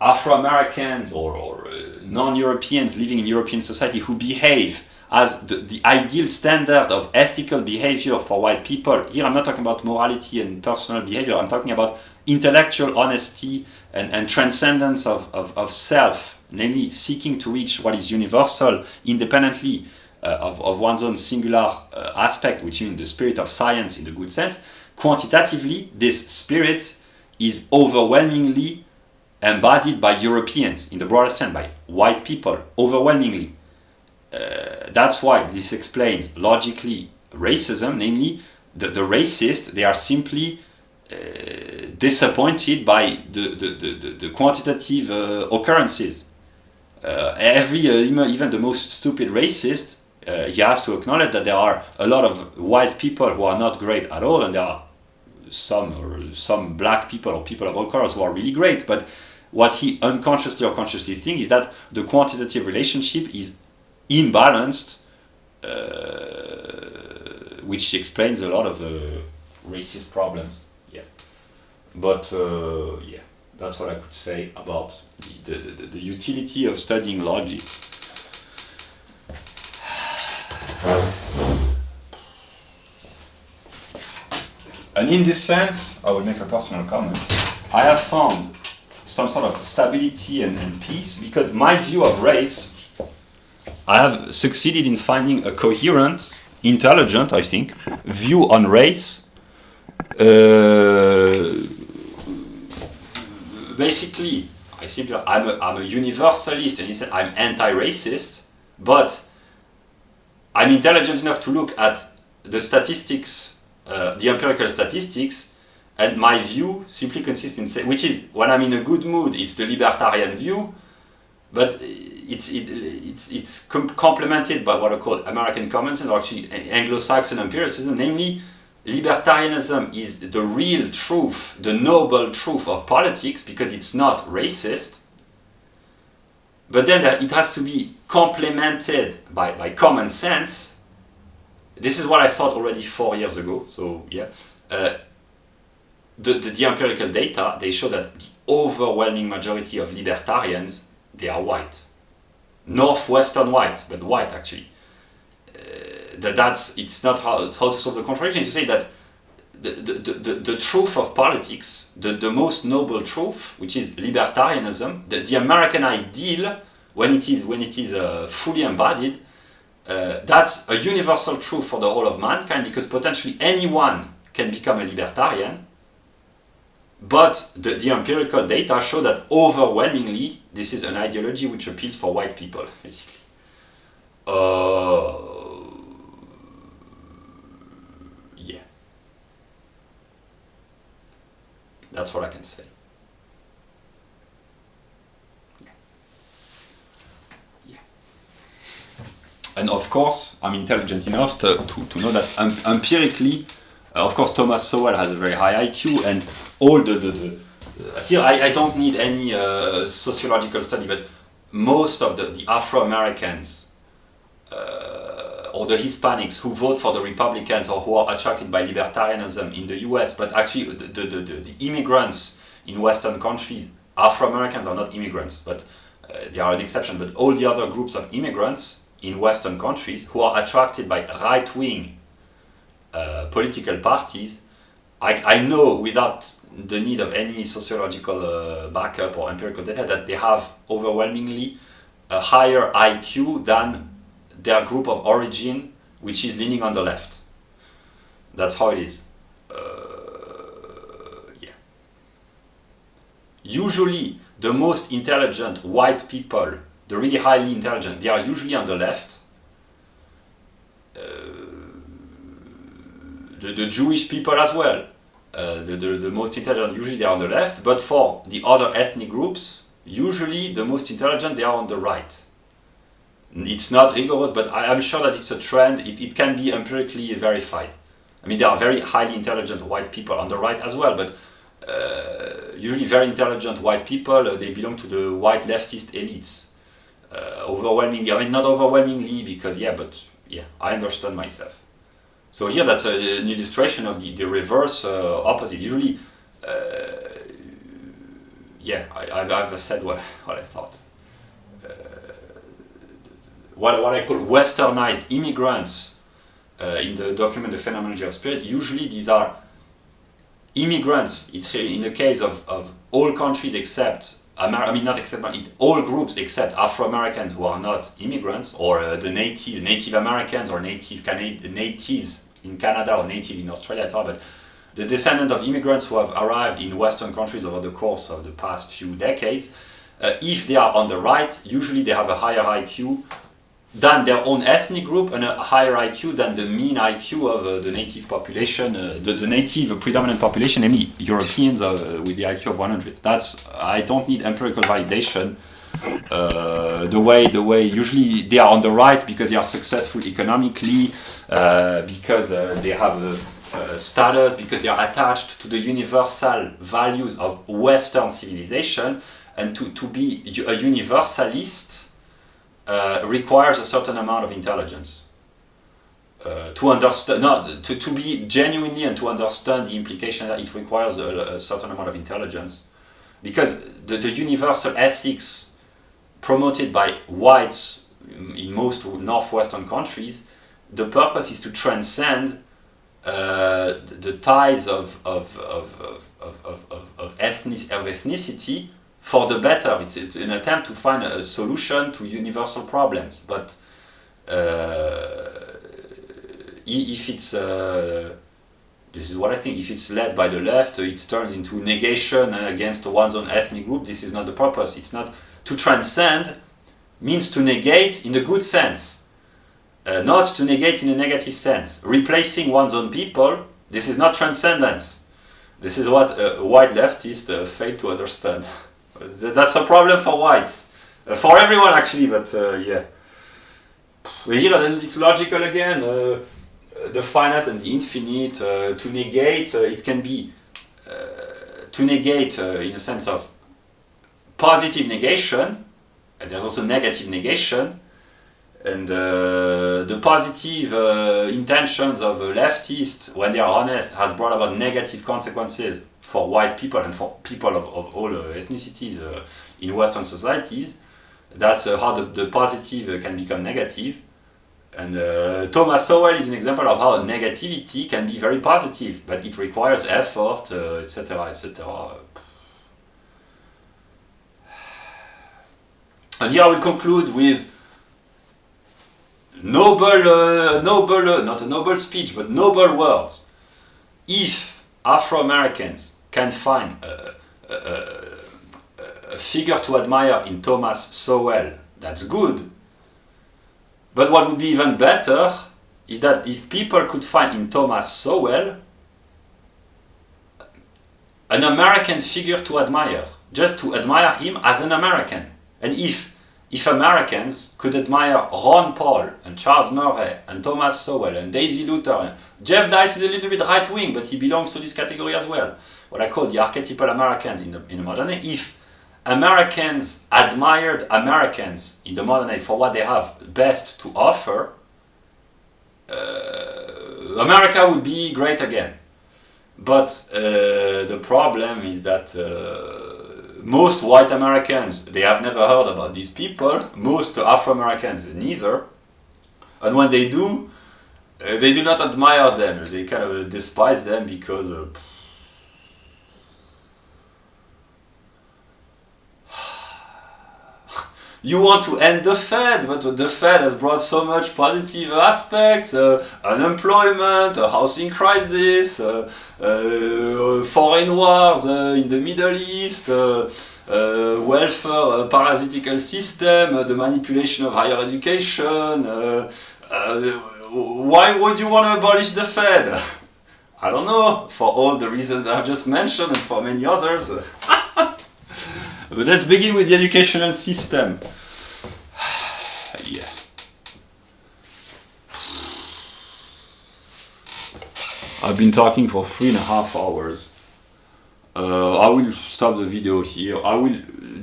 Afro-Americans or non-Europeans living in European society who behave as the ideal standard of ethical behavior for white people. Here I'm not talking about morality and personal behavior, I'm talking about intellectual honesty and transcendence of self, namely seeking to reach what is universal independently of one's own singular aspect, which means the spirit of science in the good sense. Quantitatively, this spirit is overwhelmingly embodied by Europeans, in the broader sense, by white people, overwhelmingly. That's why this explains logically racism, namely the racist, they are simply disappointed by the quantitative occurrences. Even the most stupid racist, he has to acknowledge that there are a lot of white people who are not great at all, and there are some black people or people of all colors who are really great, but what he unconsciously or consciously thinks is that the quantitative relationship is imbalanced, which explains a lot of racist problems. Yeah, but yeah, that's what I could say about the utility of studying logic. And in this sense, I will make a personal comment. I have found some sort of stability and peace because my view of race, I have succeeded in finding a coherent, intelligent, I think, view on race. Basically, I'm a universalist, and instead I'm anti-racist, but I'm intelligent enough to look at the statistics, the empirical statistics, and my view simply consists in saying, which is, when I'm in a good mood, it's the libertarian view, but it's complemented by what I call American common sense, or actually Anglo-Saxon empiricism, namely libertarianism is the real truth, the noble truth of politics, because it's not racist, but then it has to be complemented by common sense. This is what I thought already 4 years ago, so yeah. The empirical data, they show that the overwhelming majority of libertarians, they are white. Northwestern white, but white actually. It's not how to solve the contradiction, is to say that the truth of politics, the most noble truth, which is libertarianism, the American ideal, when it is fully embodied, that's a universal truth for the whole of mankind, because potentially anyone can become a libertarian. But the empirical data show that overwhelmingly this is an ideology which appeals for white people, basically. Yeah. That's what I can say. Yeah. And of course, I'm intelligent enough to know that empirically, of course, Thomas Sowell has a very high IQ, and all here I don't need any sociological study, but most of the Afro-Americans or the Hispanics who vote for the Republicans or who are attracted by libertarianism in the US, but actually the immigrants in Western countries, Afro-Americans are not immigrants, but they are an exception, but all the other groups of immigrants in Western countries who are attracted by right-wing political parties, I know without the need of any sociological backup or empirical data that they have overwhelmingly a higher IQ than their group of origin, which is leaning on the left. That's how it is. Yeah. Usually, the most intelligent white people, the really highly intelligent, they are usually on the left. The Jewish people as well. the most intelligent, usually they are on the left, but for the other ethnic groups, usually the most intelligent, they are on the right. It's not rigorous, but I'm sure that it's a trend. It can be empirically verified. I mean, there are very highly intelligent white people on the right as well, but usually very intelligent white people, they belong to the white leftist elites. Overwhelmingly, I mean, not overwhelmingly, because I understand myself. So here, that's an illustration of the reverse opposite. Usually, I've said what I thought. What I call westernized immigrants in the document The Phenomenology of Spirit, usually these are immigrants. It's in the case of all countries except, all groups except Afro-Americans who are not immigrants, or the Native Americans or natives in Canada or native in Australia, etc. But the descendant of immigrants who have arrived in Western countries over the course of the past few decades, if they are on the right, usually they have a higher IQ than their own ethnic group and a higher IQ than the mean IQ of the native population, the native predominant population, namely Europeans with the IQ of 100. I don't need empirical validation. The way usually they are on the right because they are successful economically, because they have a status, because they are attached to the universal values of Western civilization, and to be a universalist requires a certain amount of intelligence to understand. To be genuinely and to understand the implication that it requires a certain amount of intelligence, because the universal ethics promoted by whites in most northwestern countries, the purpose is to transcend the ties of ethnicity for the better. It's an attempt to find a solution to universal problems. But if it's this is what I think. If it's led by the left, it turns into negation against one's own ethnic group. This is not the purpose. It's not to transcend. Means to negate in the good sense, not to negate in a negative sense. Replacing one's own people. This is not transcendence. This is what white leftists fail to understand. That's a problem for whites, for everyone actually, but yeah. Here it's logical again, the finite and the infinite, to negate, it can be, to negate in a sense of positive negation, and there's also negative negation, and the positive intentions of leftists, when they are honest, has brought about negative consequences for white people and for people of all ethnicities in Western societies. That's how the positive can become negative. And Thomas Sowell is an example of how negativity can be very positive, but it requires effort, etc., etc. And here I will conclude with not a noble speech, but noble words. If Afro-Americans can find a figure to admire in Thomas Sowell, that's good. But what would be even better is that if people could find in Thomas Sowell an American figure to admire, just to admire him as an American. And if Americans could admire Ron Paul and Charles Murray and Thomas Sowell and Daisy Luther, and Jeff Dice is a little bit right-wing, but he belongs to this category as well, what I call the archetypal Americans in the modern age. If Americans admired Americans in the modern age for what they have best to offer, America would be great again. But the problem is that most white Americans, they have never heard about these people. Most Afro-Americans, neither. And when they do not admire them. They kind of despise them because you want to end the Fed, but the Fed has brought so much positive aspects, unemployment, a housing crisis, foreign wars in the Middle East, welfare parasitical system, the manipulation of higher education. Why would you want to abolish the Fed? I don't know, for all the reasons I've just mentioned and for many others. But let's begin with the educational system. Yeah. I've been talking for 3.5 hours. I will stop the video here. I will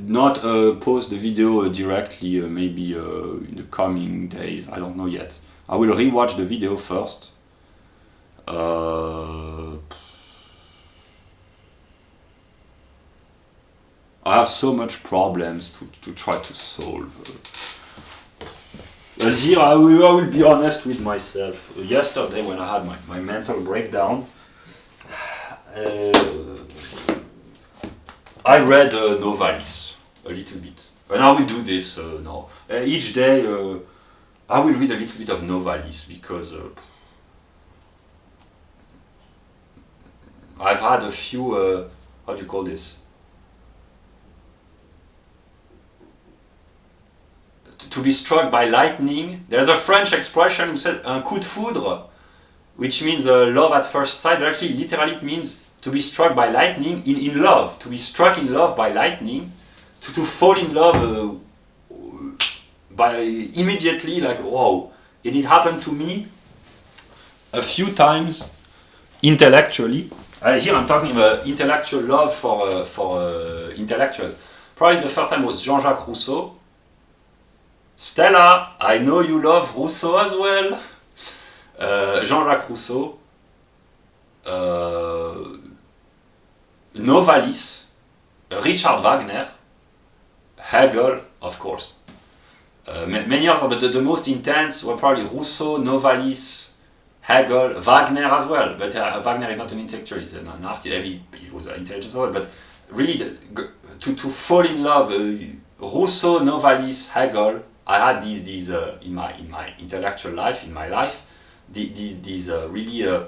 not post the video directly, maybe in the coming days. I don't know yet. I will rewatch the video first. I have so much problems to try to solve. And here I will be honest with myself. Yesterday when I had my mental breakdown, I read Novalis a little bit. And I will do this now. Each day I will read a little bit of Novalis because I've had a few, how do you call this? To be struck by lightning. There's a French expression who said un coup de foudre, which means love at first sight, but actually literally it means to be struck by lightning in love, to be struck in love by lightning, to fall in love by immediately, like wow. And it happened to me a few times intellectually. Here I'm talking about intellectual love for intellectual. Probably the first time was Jean-Jacques Rousseau. Stella, I know you love Rousseau as well. Jean-Jacques Rousseau, Novalis, Richard Wagner, Hegel, of course. Many of them, but the most intense were probably Rousseau, Novalis, Hegel, Wagner as well. But Wagner is not an intellectual; he's an artist. He was an intelligent as well. But really, to fall in love, Rousseau, Novalis, Hegel. I had these in my intellectual life, in my life. These really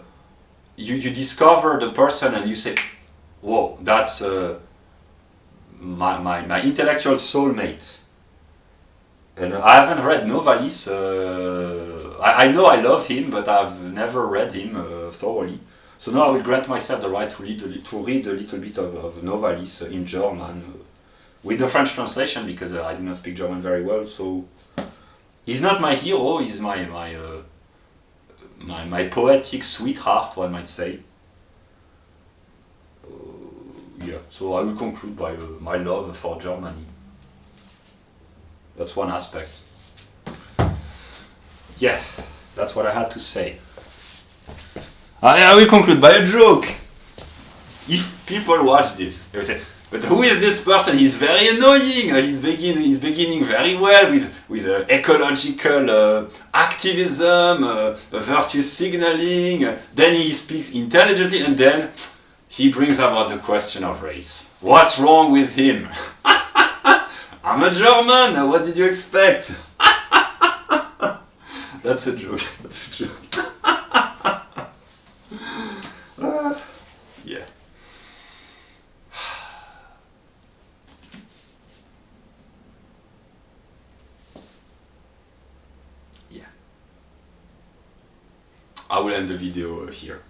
you discover the person and you say, whoa, that's my intellectual soulmate. And I haven't read Novalis. I know I love him, but I've never read him thoroughly. So now I will grant myself the right to read a little bit of Novalis in German, with the French translation, because I do not speak German very well. So he's not my hero. He's my poetic sweetheart, one might say. Yeah. So I will conclude by my love for Germany. That's one aspect. Yeah, that's what I had to say. I will conclude by a joke. If people watch this, they will say, but who is this person? He's very annoying. He's beginning very well with ecological activism, virtue signaling. Then he speaks intelligently, and then he brings about the question of race. What's wrong with him? I'm a German. What did you expect? That's a joke. That's a joke. Yeah. Yeah. I will end the video here.